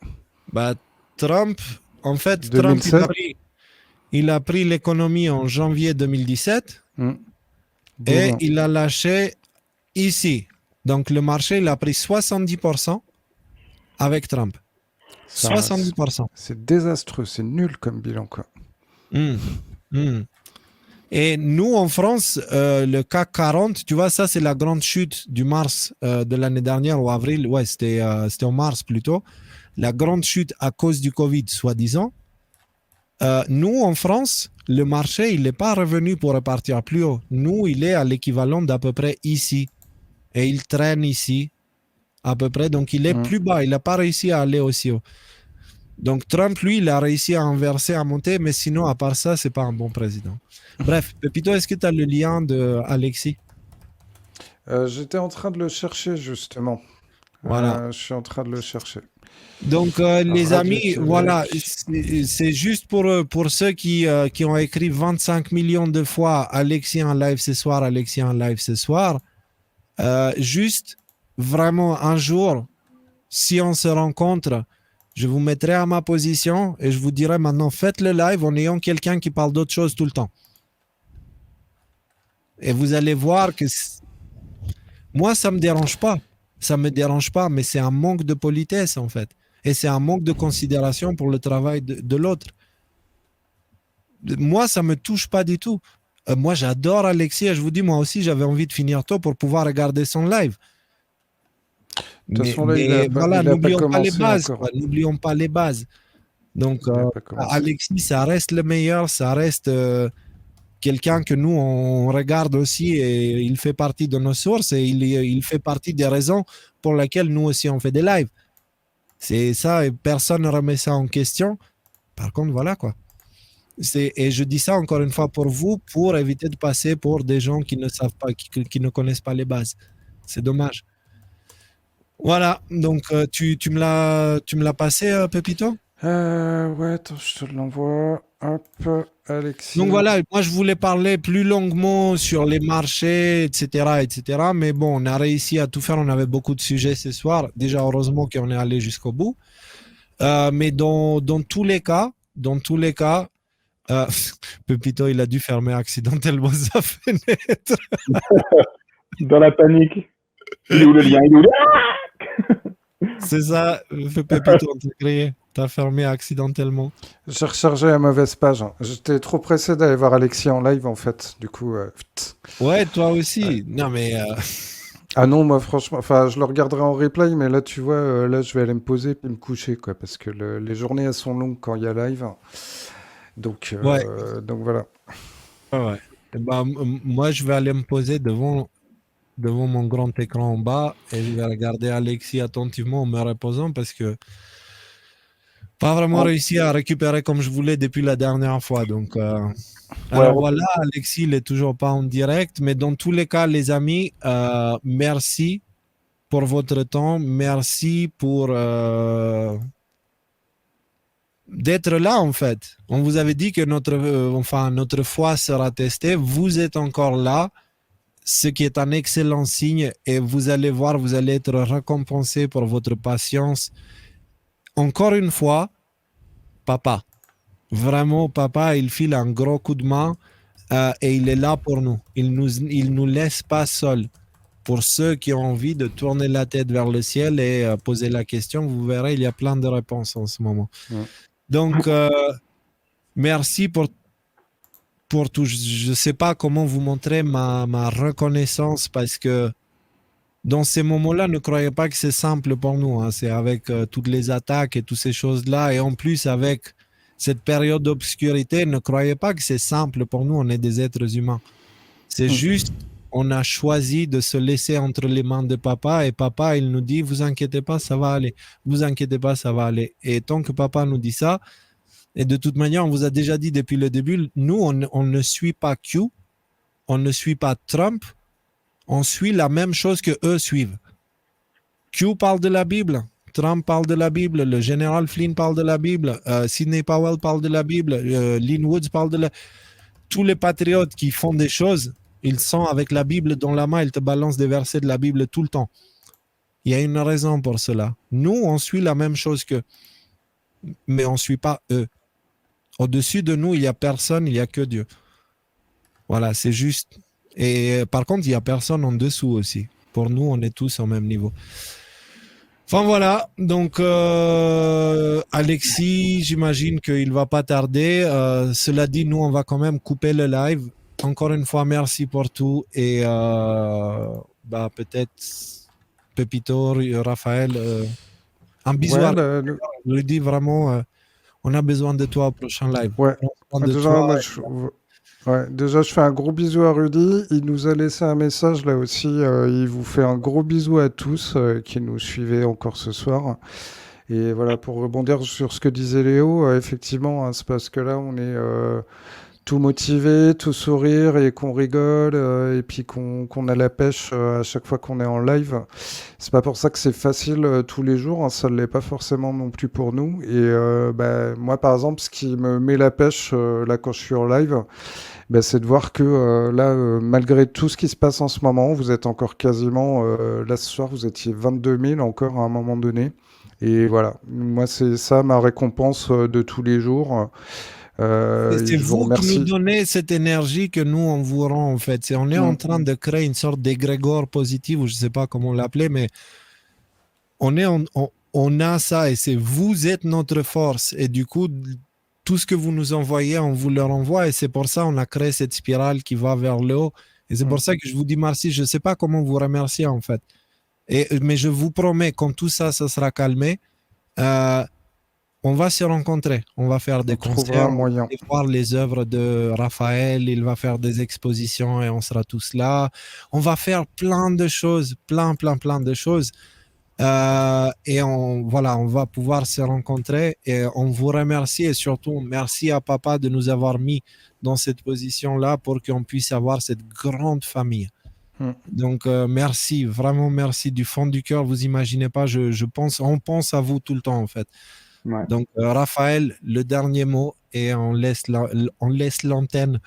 Bah, Trump, en fait, 2007. Trump, il a pris l'économie en janvier 2017 et il a lâché ici. Donc, le marché, il a pris 70% avec Trump. Ça, 70%. C'est désastreux, c'est nul comme bilan, quoi. Et nous, en France, le CAC 40, tu vois, ça, c'est la grande chute du mars de l'année dernière ou avril. Ouais, c'était en mars plutôt. La grande chute à cause du Covid, soi-disant. Nous, en France, le marché, il n'est pas revenu pour repartir plus haut. Nous, il est à l'équivalent d'à peu près ici. Et il traîne ici, à peu près. Donc, il est plus bas. Il n'a pas réussi à aller aussi haut. Donc, Trump, lui, il a réussi à inverser, à monter. Mais sinon, à part ça, ce n'est pas un bon président. Bref, Pepito, est-ce que tu as le lien de Alexis? J'étais en train de le chercher, justement. Voilà. Je suis en train de le chercher. Donc, les amis, voilà, c'est juste pour ceux qui ont écrit 25 millions de fois Alexis en live ce soir, Alexis en live ce soir. Juste, vraiment, un jour, si on se rencontre, je vous mettrai à ma position et je vous dirai maintenant, faites le live en ayant quelqu'un qui parle d'autre chose tout le temps. Et vous allez voir que moi, ça ne me dérange pas. Ça ne me dérange pas, mais c'est un manque de politesse, en fait. Et c'est un manque de considération pour le travail de l'autre. Moi, ça ne me touche pas du tout. Moi, j'adore Alexis et je vous dis, moi aussi, j'avais envie de finir tôt pour pouvoir regarder son live. De toute façon, là, voilà, n'oublions pas les bases. N'oublions pas les bases. Donc, Alexis, ça reste le meilleur, ça reste quelqu'un que nous, on regarde aussi et il fait partie de nos sources et il fait partie des raisons pour lesquelles nous aussi, on fait des lives. C'est ça, et personne ne remet ça en question. Par contre, voilà quoi. Et je dis ça encore une fois pour vous, pour éviter de passer pour des gens qui ne savent pas, qui ne connaissent pas les bases. C'est dommage. Voilà, donc tu me l'as passé, Pepito? Ouais, attends, je te l'envoie. Hop, Alexis. Donc voilà, moi je voulais parler plus longuement sur les marchés, etc., etc. Mais bon, on a réussi à tout faire. On avait beaucoup de sujets ce soir. Déjà, heureusement qu'on est allé jusqu'au bout. Mais dans tous les cas, Pepito, il a dû fermer accidentellement sa fenêtre. Dans la panique. Il est où le lien? Il est où le... C'est ça, Pepito, on t'a crié. T'as fermé accidentellement. J'ai rechargé la mauvaise page. J'étais trop pressé d'aller voir Alexis en live, en fait. Du coup... Ouais, toi aussi. Non, mais... Ah non, moi, franchement... Enfin, je le regarderai en replay, mais là, tu vois, là, je vais aller me poser et me coucher, quoi. Parce que les journées, elles sont longues quand il y a live. Donc, donc voilà. Ouais. Et ben, moi, je vais aller me poser devant mon grand écran en bas et je vais regarder Alexis attentivement en me reposant parce que pas vraiment On- réussi à récupérer comme je voulais depuis la dernière fois. Donc, Ouais, alors voilà, Alexis, il n'est toujours pas en direct, mais dans tous les cas, les amis, merci pour votre temps, merci pour d'être là en fait. On vous avait dit que notre foi sera testée. Vous êtes encore là, ce qui est un excellent signe et vous allez voir, vous allez être récompensé pour votre patience. Encore une fois, papa. Vraiment, papa, il file un gros coup de main et il est là pour nous. Il nous laisse pas seuls. Pour ceux qui ont envie de tourner la tête vers le ciel et poser la question, vous verrez, il y a plein de réponses en ce moment. Ouais. Donc, merci pour tout. Je ne sais pas comment vous montrer ma reconnaissance parce que dans ces moments-là, ne croyez pas que c'est simple pour nous. Hein. C'est avec toutes les attaques et toutes ces choses-là. Et en plus, avec cette période d'obscurité, ne croyez pas que c'est simple pour nous. On est des êtres humains. C'est juste, on a choisi de se laisser entre les mains de papa. Et papa, il nous dit, vous inquiétez pas, ça va aller. Vous inquiétez pas, ça va aller. Et tant que papa nous dit ça, et de toute manière, on vous a déjà dit depuis le début, nous, on ne suit pas Q, on ne suit pas Trump, on suit la même chose que eux suivent. Q parle de la Bible, Trump parle de la Bible, le général Flynn parle de la Bible, Sidney Powell parle de la Bible, Lynn Woods parle de la... Tous les patriotes qui font des choses, ils sont avec la Bible dans la main, ils te balancent des versets de la Bible tout le temps. Il y a une raison pour cela. Nous, on suit la même chose qu'eux, mais on ne suit pas eux. Au-dessus de nous, il n'y a personne, il n'y a que Dieu. Voilà, c'est juste. Et par contre, il n'y a personne en dessous aussi. Pour nous, on est tous au même niveau. Enfin voilà, donc Alexis, j'imagine qu'il ne va pas tarder. Cela dit, nous, on va quand même couper le live. Encore une fois, merci pour tout. Et peut-être Pepito, Raphaël, un bisou Ouais, à je lui dis vraiment, on a besoin de toi au prochain live. ouais. De Déjà, toi, moi, déjà, je fais un gros bisou à Rudy. Il nous a laissé un message là aussi. Il vous fait un gros bisou à tous qui nous suivaient encore ce soir. Et voilà, pour rebondir sur ce que disait Léo, effectivement, hein, c'est parce que là, on est tout motivé, tout sourire et qu'on rigole et puis qu'on a la pêche à chaque fois qu'on est en live. C'est pas pour ça que c'est facile tous les jours, hein, ça ne l'est pas forcément non plus pour nous. Et moi, par exemple, ce qui me met la pêche là quand je suis en live, c'est de voir que malgré tout ce qui se passe en ce moment, vous êtes encore quasiment, là ce soir, vous étiez 22 000 encore à un moment donné. Et voilà, moi c'est ça ma récompense de tous les jours. C'est je vous vous qui remercie. nous donnez cette énergie que nous, on vous rend, en fait. On est en train de créer une sorte d'égrégore positif, ou je ne sais pas comment l'appeler, mais on a ça, et vous êtes notre force. Et du coup, tout ce que vous nous envoyez, on vous le renvoie, et c'est pour ça qu'on a créé cette spirale qui va vers le haut. Et c'est pour ça que je vous dis merci. Je ne sais pas comment vous remercier, en fait. Mais je vous promets, quand tout ça, ça sera calmé, on va se rencontrer, on va faire des concerts, on va voir les œuvres de Raphaël, il va faire des expositions et on sera tous là. On va faire plein de choses, plein de choses. Et on va pouvoir se rencontrer et on vous remercie et surtout merci à papa de nous avoir mis dans cette position-là pour qu'on puisse avoir cette grande famille. Donc merci, vraiment merci du fond du cœur. Vous imaginez pas, on pense à vous tout le temps en fait. Ouais. Donc Raphaël, le dernier mot et on laisse l'antenne.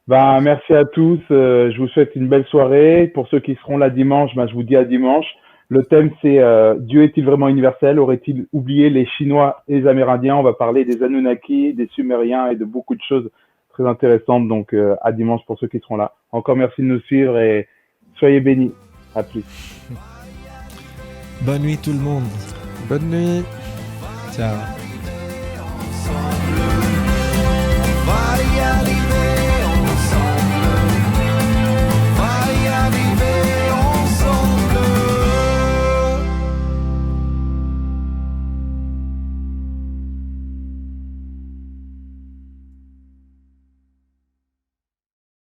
Merci à tous. Je vous souhaite une belle soirée. Pour ceux qui seront là dimanche, je vous dis à dimanche. Le thème c'est Dieu est-il vraiment universel? Aurait-il oublié les Chinois et les Amérindiens? On va parler des Anunnaki, des Sumériens et de beaucoup de choses très intéressantes. Donc à dimanche pour ceux qui seront là. Encore merci de nous suivre et soyez bénis. À plus. Bonne nuit tout le monde. Bonne nuit. Ciao.